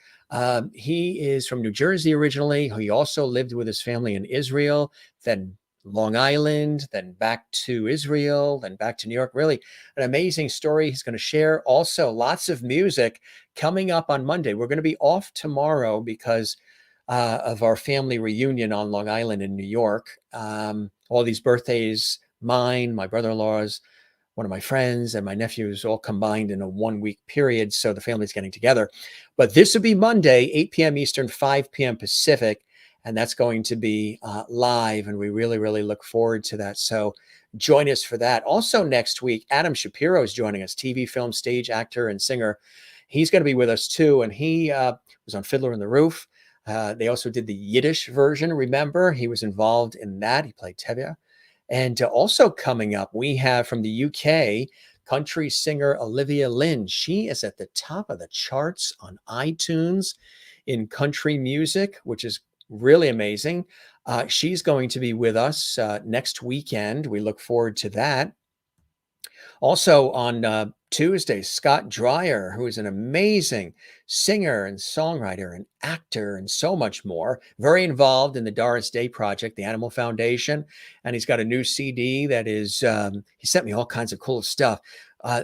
He is from New Jersey originally. He also lived with his family in Israel, then Long Island, then back to Israel, then back to New York. Really an amazing story he's going to share. Also, lots of music coming up on Monday. We're going to be off tomorrow because of our family reunion on Long Island in New York. All these birthdays, mine, my brother-in-law's, one of my friends, and my nephews all combined in a 1-week period. So the family's getting together. But this will be Monday, 8 p.m. Eastern, 5 p.m. Pacific. And that's going to be live. And we really, really look forward to that. So join us for that. Also next week, Adam Shapiro is joining us, TV, film, stage actor, and singer. He's going to be with us too. And he was on Fiddler on the Roof. They also did the Yiddish version. Remember, he was involved in that. He played Tevye. And also coming up, we have from the UK, country singer Olivia Lynn. She is at the top of the charts on iTunes in country music, which is really amazing. She's going to be with us next weekend. We look forward to that. Also on Tuesday, Scott Dreyer, who is an amazing singer and songwriter and actor and so much more, very involved in the Doris Day Project, the Animal Foundation. And he's got a new CD that is, he sent me all kinds of cool stuff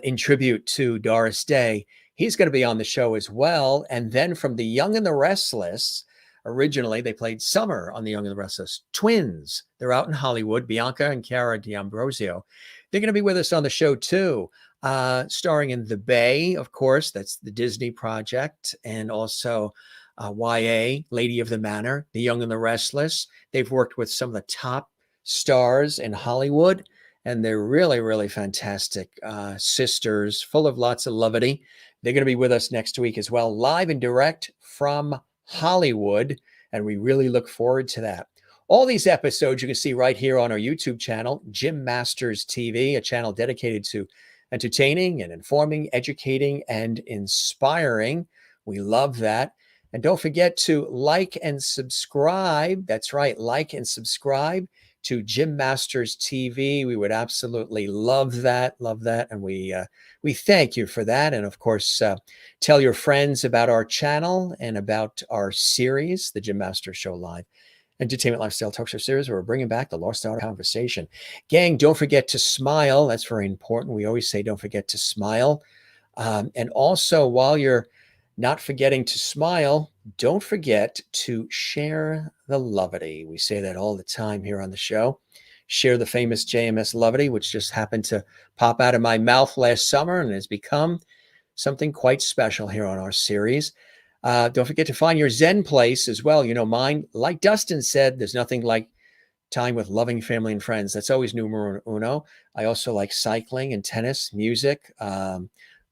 in tribute to Doris Day. He's going to be on the show as well. And then from The Young and the Restless, originally, they played Summer on The Young and the Restless. Twins. They're out in Hollywood. Bianca and Cara D'Ambrosio. They're going to be with us on the show, too. Starring in The Bay, of course. That's the Disney project. And also YA, Lady of the Manor, The Young and the Restless. They've worked with some of the top stars in Hollywood. And they're really, really fantastic sisters, full of lots of levity. They're going to be with us next week as well, live and direct from Hollywood, and we really look forward to that. All these episodes you can see right here on our YouTube channel, Jim Masters TV, a channel dedicated to entertaining and informing, educating, and inspiring. We love that. And don't forget to like and subscribe. That's right, like and subscribe to Jim Masters TV. We would absolutely love that, and we thank you for that. And of course, tell your friends about our channel and about our series, the Jim Masters Show Live Entertainment Lifestyle Talk Show series, where we're bringing back the lost art of conversation. Gang, don't forget to smile. That's very important. We always say don't forget to smile. And also, while you're not forgetting to smile, don't forget to share the lovity. We say that all the time here on the show. Share the famous JMS lovity, which just happened to pop out of my mouth last summer and has become something quite special here on our series. Don't forget to find your Zen place as well. You know, mine, like Dustin said, there's nothing like time with loving family and friends. That's always numero uno. I also like cycling and tennis, music,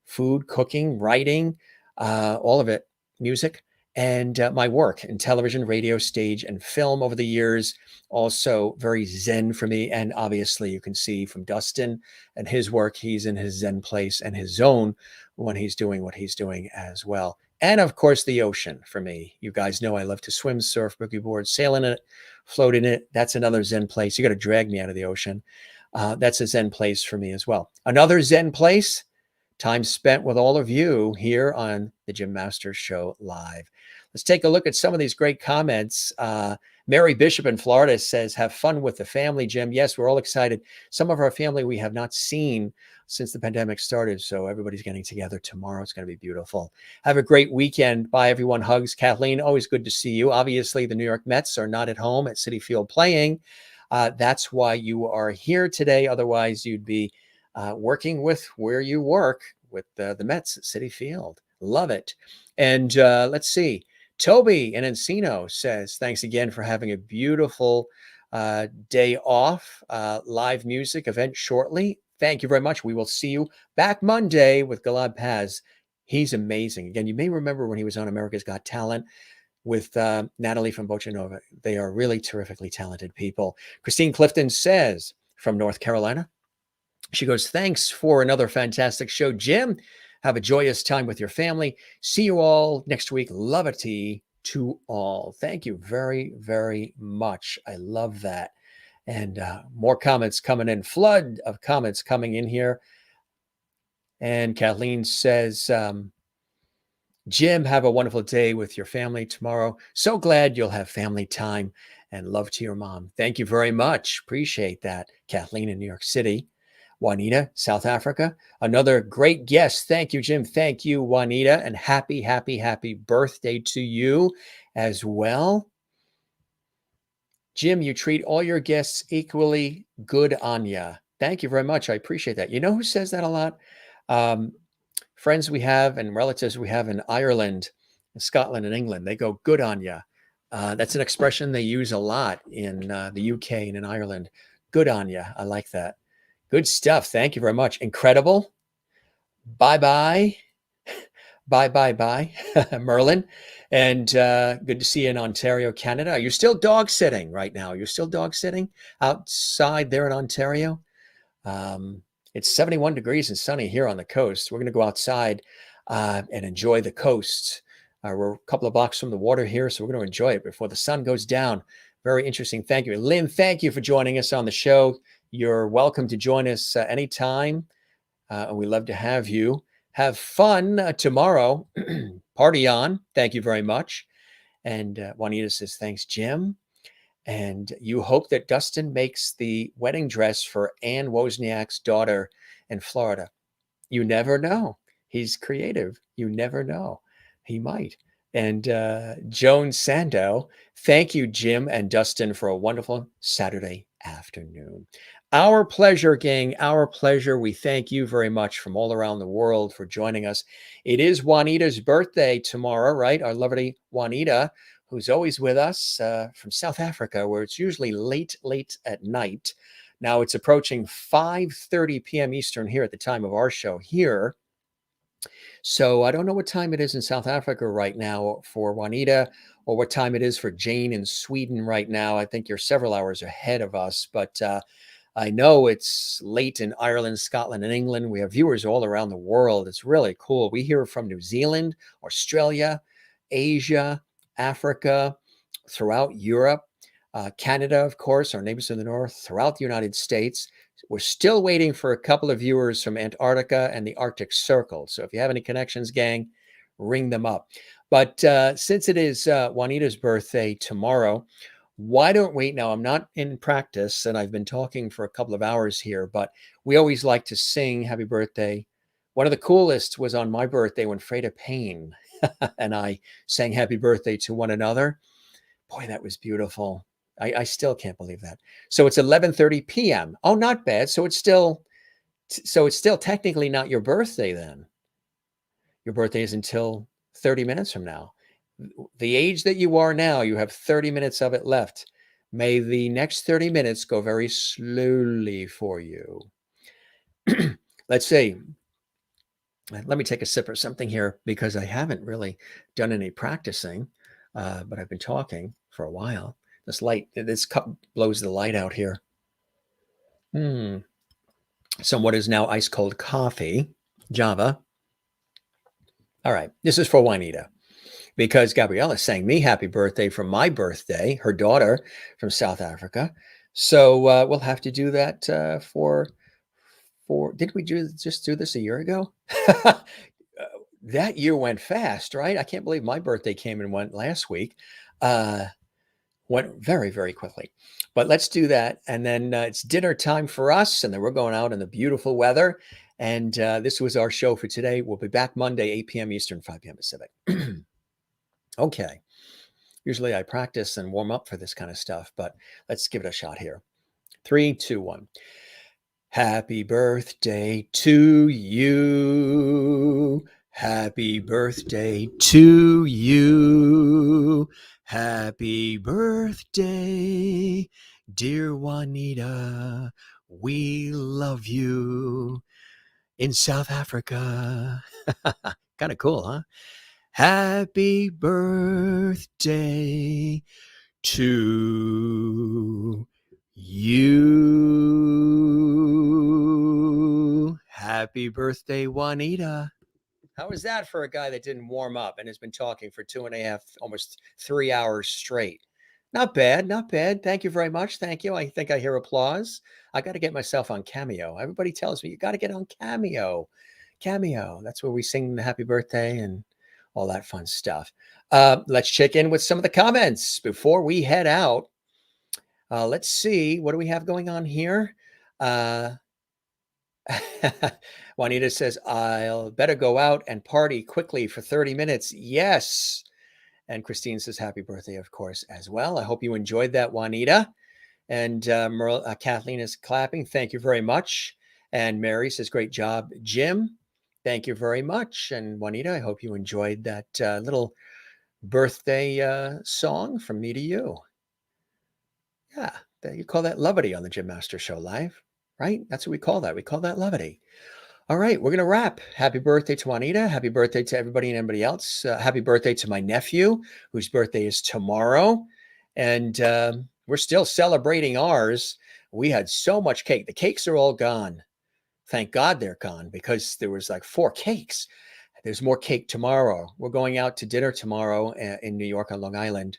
food, cooking, writing, all of it, music, and my work in television, radio, stage, and film over the years. Also very Zen for me. And obviously you can see from Dustin and his work, he's in his Zen place and his zone when he's doing what he's doing as well. And of course, the ocean for me. You guys know I love to swim, surf, boogie board, sail in it, float in it. That's another Zen place. You got to drag me out of the ocean. That's a Zen place for me as well. Another Zen place, time spent with all of you here on the Jim Masters Show Live. Let's take a look at some of these great comments. Mary Bishop in Florida says, have fun with the family, Jim. Yes, we're all excited. Some of our family we have not seen since the pandemic started, so everybody's getting together tomorrow. It's going to be beautiful. Have a great weekend. Bye, everyone. Hugs. Kathleen, always good to see you. Obviously, the New York Mets are not at home at Citi Field playing. That's why you are here today. Otherwise, you'd be working with where you work with the Mets at Citi Field. Love it. And let's see. Toby in Encino says, thanks again for having a beautiful day off. Live music event shortly. Thank you very much. We will see you back Monday with Galad Paz. He's amazing. Again, you may remember when he was on America's Got Talent with Natalie from Bocha Nova. They are really terrifically talented people. Christine Clifton says from North Carolina, she goes, thanks for another fantastic show, Jim. Have a joyous time with your family. See you all next week. Lovity to all. Thank you very, very much. I love that. And more comments coming in. Flood of comments coming in here. And Kathleen says, Jim, have a wonderful day with your family tomorrow. So glad you'll have family time, and love to your mom. Thank you very much. Appreciate that. Kathleen in New York City. Juanita, South Africa. Another great guest. Thank you, Jim. Thank you, Juanita. And happy, happy, happy birthday to you as well. Jim, you treat all your guests equally. Good on ya. Thank you very much. I appreciate that. You know who says that a lot? Friends we have and relatives we have in Ireland, Scotland, and England. They go, good on ya. That's an expression they use a lot in the UK and in Ireland. Good on ya. I like that. Good stuff. Thank you very much. Incredible. Bye-bye. Bye-bye-bye, Merlin. And good to see you in Ontario, Canada. Are you still dog sitting right now? Are you still dog sitting outside there in Ontario? It's 71 degrees and sunny here on the coast. We're going to go outside and enjoy the coast. We're a couple of blocks from the water here, so we're going to enjoy it before the sun goes down. Very interesting. Thank you. Lynn, thank you for joining us on the show. You're welcome to join us anytime. And we love to have you. Have fun tomorrow. Party on. Thank you very much. And Juanita says, thanks, Jim. And you hope that Dustin makes the wedding dress for Ann Wozniak's daughter in Florida. You never know. He's creative. You never know. He might. And Joan Sandow, thank you, Jim and Dustin, for a wonderful Saturday afternoon. Our pleasure, gang. Our pleasure. We thank you very much from all around the world for joining us. It is Juanita's birthday tomorrow, right? Our lovely Juanita, who's always with us from South Africa, where it's usually late at night. Now it's approaching 5:30 p.m. Eastern here at the time of our show here. So I don't know what time it is in South Africa right now for Juanita, or what time it is for Jane in Sweden right now. I think you're several hours ahead of us, but I know it's late in Ireland, Scotland, and England. We have viewers all around the world. It's really cool. We hear from New Zealand, Australia, Asia, Africa, throughout Europe, Canada, of course, our neighbors in the north, throughout the United States. We're still waiting for a couple of viewers from Antarctica and the Arctic Circle. So if you have any connections, gang, ring them up. But since it is Juanita's birthday tomorrow, why don't we? Now, I'm not in practice and I've been talking for a couple of hours here, but we always like to sing happy birthday. One of the coolest was on my birthday when Freda Payne and I sang happy birthday to one another. Boy, that was beautiful. I still can't believe that. So it's 11:30 p.m. Oh, not bad. So it's still technically not your birthday then. Your birthday is until 30 minutes from now. The age that you are now, you have 30 minutes of it left. May the next 30 minutes go very slowly for you. Let's see. Let me take a sip of something here because I haven't really done any practicing, but I've been talking for a while. This cup blows the light out here. Some what is now ice cold coffee, Java. All right, this is for Juanita because Gabriella sang me happy birthday for my birthday, her daughter from South Africa. So we'll have to do that for. Did we just do this a year ago? That year went fast, right? I can't believe my birthday came and went last week. Went very, very quickly. But let's do that. And then it's dinner time for us. And then we're going out in the beautiful weather. And this was our show for today. We'll be back Monday, 8 p.m. Eastern, 5 p.m. Pacific. Okay. Usually I practice and warm up for this kind of stuff, but let's give it a shot here. 3, 2, 1. Happy birthday to you. Happy birthday to you. Happy birthday, dear Juanita. We love you in South Africa. Kind of cool, huh? Happy birthday to you. Happy birthday, Juanita. How was that for a guy that didn't warm up and has been talking for 2.5, almost 3 hours straight? Not bad, not bad. Thank you very much. Thank you. I think I hear applause. I got to get myself on Cameo. Everybody tells me you got to get on Cameo. Cameo. That's where we sing the happy birthday and all that fun stuff. Let's check in with some of the comments before we head out. Let's see. What do we have going on here? Juanita says, I'll better go out and party quickly for 30 minutes. Yes. And Christine says, happy birthday, of course, as well. I hope you enjoyed that, Juanita. And Kathleen is clapping. Thank you very much. And Mary says, great job, Jim. Thank you very much. And Juanita, I hope you enjoyed that little birthday song from me to you. Yeah, you call that levity on the Jim Master Show Live, right? That's what we call that. We call that levity. All right, we're going to wrap. Happy birthday to Juanita. Happy birthday to everybody and everybody else. Happy birthday to my nephew, whose birthday is tomorrow. And we're still celebrating ours. We had so much cake. The cakes are all gone. Thank God they're gone because there was like 4 cakes. There's more cake tomorrow. We're going out to dinner tomorrow in New York on Long Island.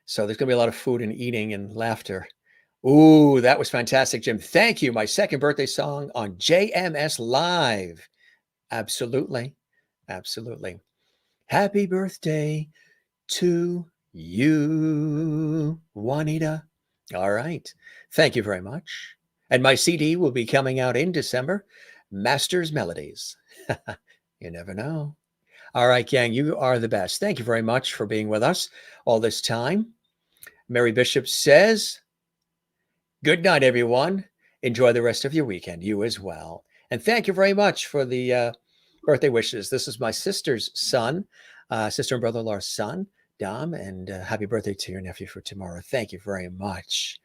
So there's going to be a lot of food and eating and laughter. Ooh, that was fantastic, Jim. Thank you. My second birthday song on JMS Live. Absolutely. Absolutely. Happy birthday to you, Juanita. All right. Thank you very much. And my CD will be coming out in December. Masters Melodies. You never know. All right, gang, you are the best. Thank you very much for being with us all this time. Mary Bishop says, good night, everyone. Enjoy the rest of your weekend. You as well. And thank you very much for the birthday wishes. This is my sister's son, sister and brother-in-law's son, Dom. And happy birthday to your nephew for tomorrow. Thank you very much.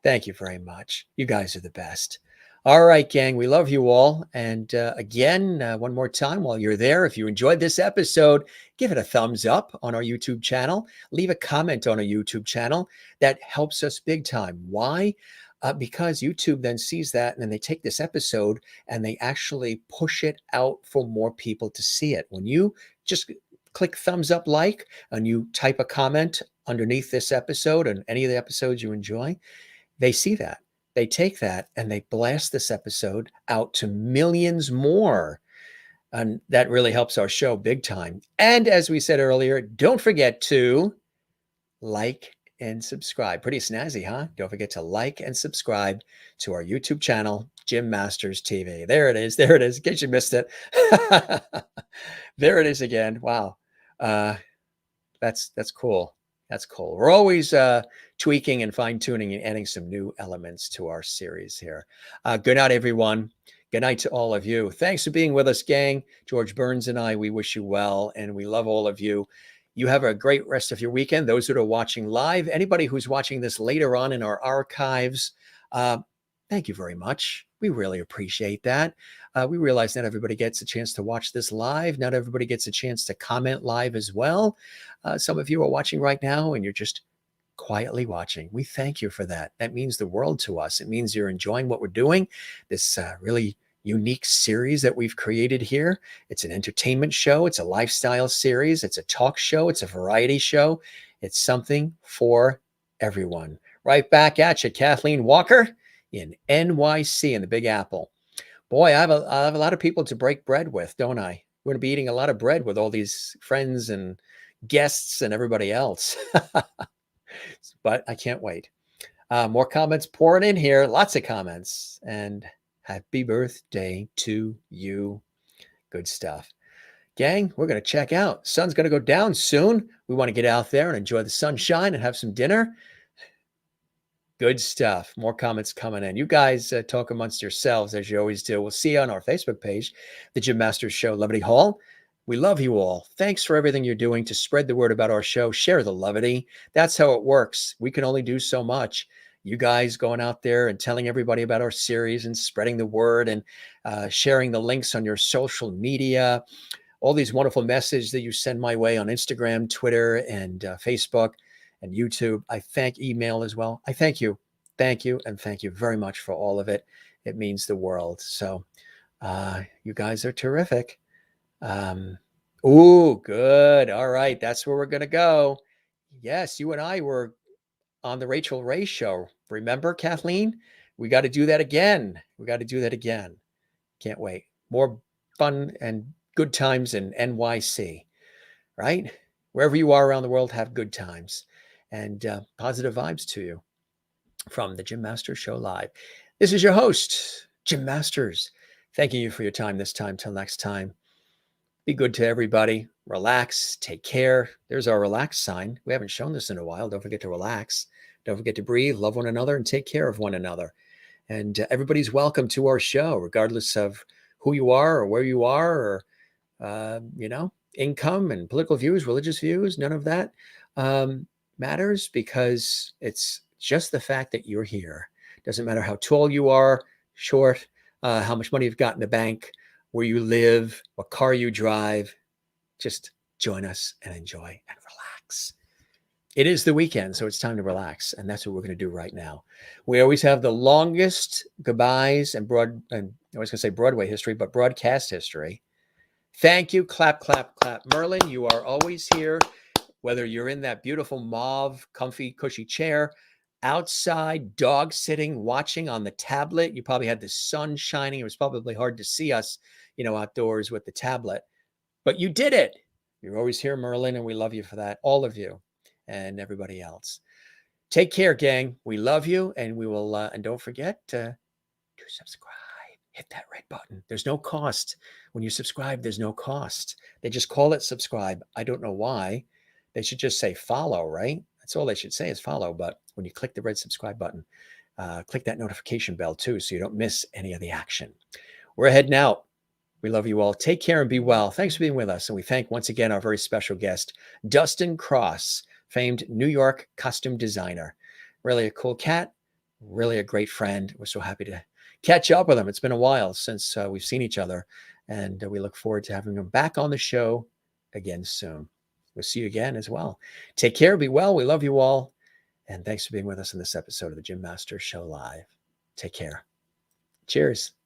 Thank you very much. You guys are the best. All right, gang, we love you all. And again, one more time while you're there, if you enjoyed this episode, give it a thumbs up on our YouTube channel. Leave a comment on our YouTube channel. That helps us big time. Why? Because YouTube then sees that and then they take this episode and they actually push it out for more people to see it. When you just click thumbs up, like, and you type a comment underneath this episode and any of the episodes you enjoy, they see that. They take that and they blast this episode out to millions more. And that really helps our show big time. And as we said earlier, don't forget to like and subscribe. Pretty snazzy, huh? Don't forget to like and subscribe to our YouTube channel, Jim Masters TV. There it is. There it is. In case you missed it. There it is again. Wow. That's cool. That's cool. We're always tweaking and fine tuning and adding some new elements to our series here. Good night, everyone. Good night to all of you. Thanks for being with us, gang. George Burns and I, we wish you well, and we love all of you. You have a great rest of your weekend. Those that are watching live, anybody who's watching this later on in our archives, thank you very much. We really appreciate that. We realize not everybody gets a chance to watch this live. Not everybody gets a chance to comment live as well. Some of you are watching right now and you're just quietly watching. We thank you for that. That means the world to us. It means you're enjoying what we're doing. This really unique series that we've created here. It's an entertainment show. It's a lifestyle series. It's a talk show. It's a variety show. It's something for everyone. Right back at you, Kathleen Walker in NYC in the Big Apple. Boy, I have a lot of people to break bread with, don't I? We're going to be eating a lot of bread with all these friends and guests and everybody else. But I can't wait. More comments pouring in here. Lots of comments. And happy birthday to you. Good stuff. Gang, we're going to check out. Sun's going to go down soon. We want to get out there and enjoy the sunshine and have some dinner. Good stuff. More comments coming in. You guys talk amongst yourselves as you always do. We'll see you on our Facebook page, The Jim Masters Show, Levity Hall. We love you all. Thanks for everything you're doing to spread the word about our show. Share the levity. That's how it works. We can only do so much. You guys going out there and telling everybody about our series and spreading the word and sharing the links on your social media. All these wonderful messages that you send my way on Instagram, Twitter, and Facebook. And YouTube. I thank email as well. I thank you. Thank you. And thank you very much for all of it. It means the world. So you guys are terrific. Ooh, good. All right. That's where we're going to go. Yes, you and I were on the Rachel Ray show. Remember, Kathleen? We got to do that again. We got to do that again. Can't wait. More fun and good times in NYC, right? Wherever you are around the world, have good times. And positive vibes to you from the Jim Masters Show Live. This is your host, Jim Masters. Thanking you for your time this time. Till next time. Be good to everybody. Relax. Take care. There's our relax sign. We haven't shown this in a while. Don't forget to relax. Don't forget to breathe, love one another, and take care of one another. And everybody's welcome to our show, regardless of who you are or where you are or, income and political views, religious views. None of that matters because it's just the fact that you're here. Doesn't matter how tall you are, short, how much money you've got in the bank, where you live, what car you drive. Just join us and enjoy and relax. It is the weekend, so it's time to relax. And that's what we're going to do right now. We always have the longest goodbyes and I was going to say Broadway history, but broadcast history. Thank you. Clap, clap, clap. Merlin, you are always here. Whether you're in that beautiful mauve, comfy, cushy chair, outside, dog sitting, watching on the tablet. You probably had the sun shining. It was probably hard to see us, outdoors with the tablet. But you did it. You're always here, Merlin, and we love you for that. All of you and everybody else. Take care, gang. We love you, and we will. And don't forget to subscribe. Hit that red button. There's no cost. When you subscribe, there's no cost. They just call it subscribe. I don't know why. They should just say follow, right? That's all they should say is follow. But when you click the red subscribe button, click that notification bell too, so you don't miss any of the action. We're heading out. We love you all. Take care and be well. Thanks for being with us. And we thank once again our very special guest, Dustin Cross, famed New York costume designer. Really a cool cat. Really a great friend. We're so happy to catch up with him. It's been a while since we've seen each other, and we look forward to having him back on the show again soon. We'll see you again as well. Take care. Be well. We love you all. And thanks for being with us in this episode of the Jim Masters Show Live. Take care. Cheers.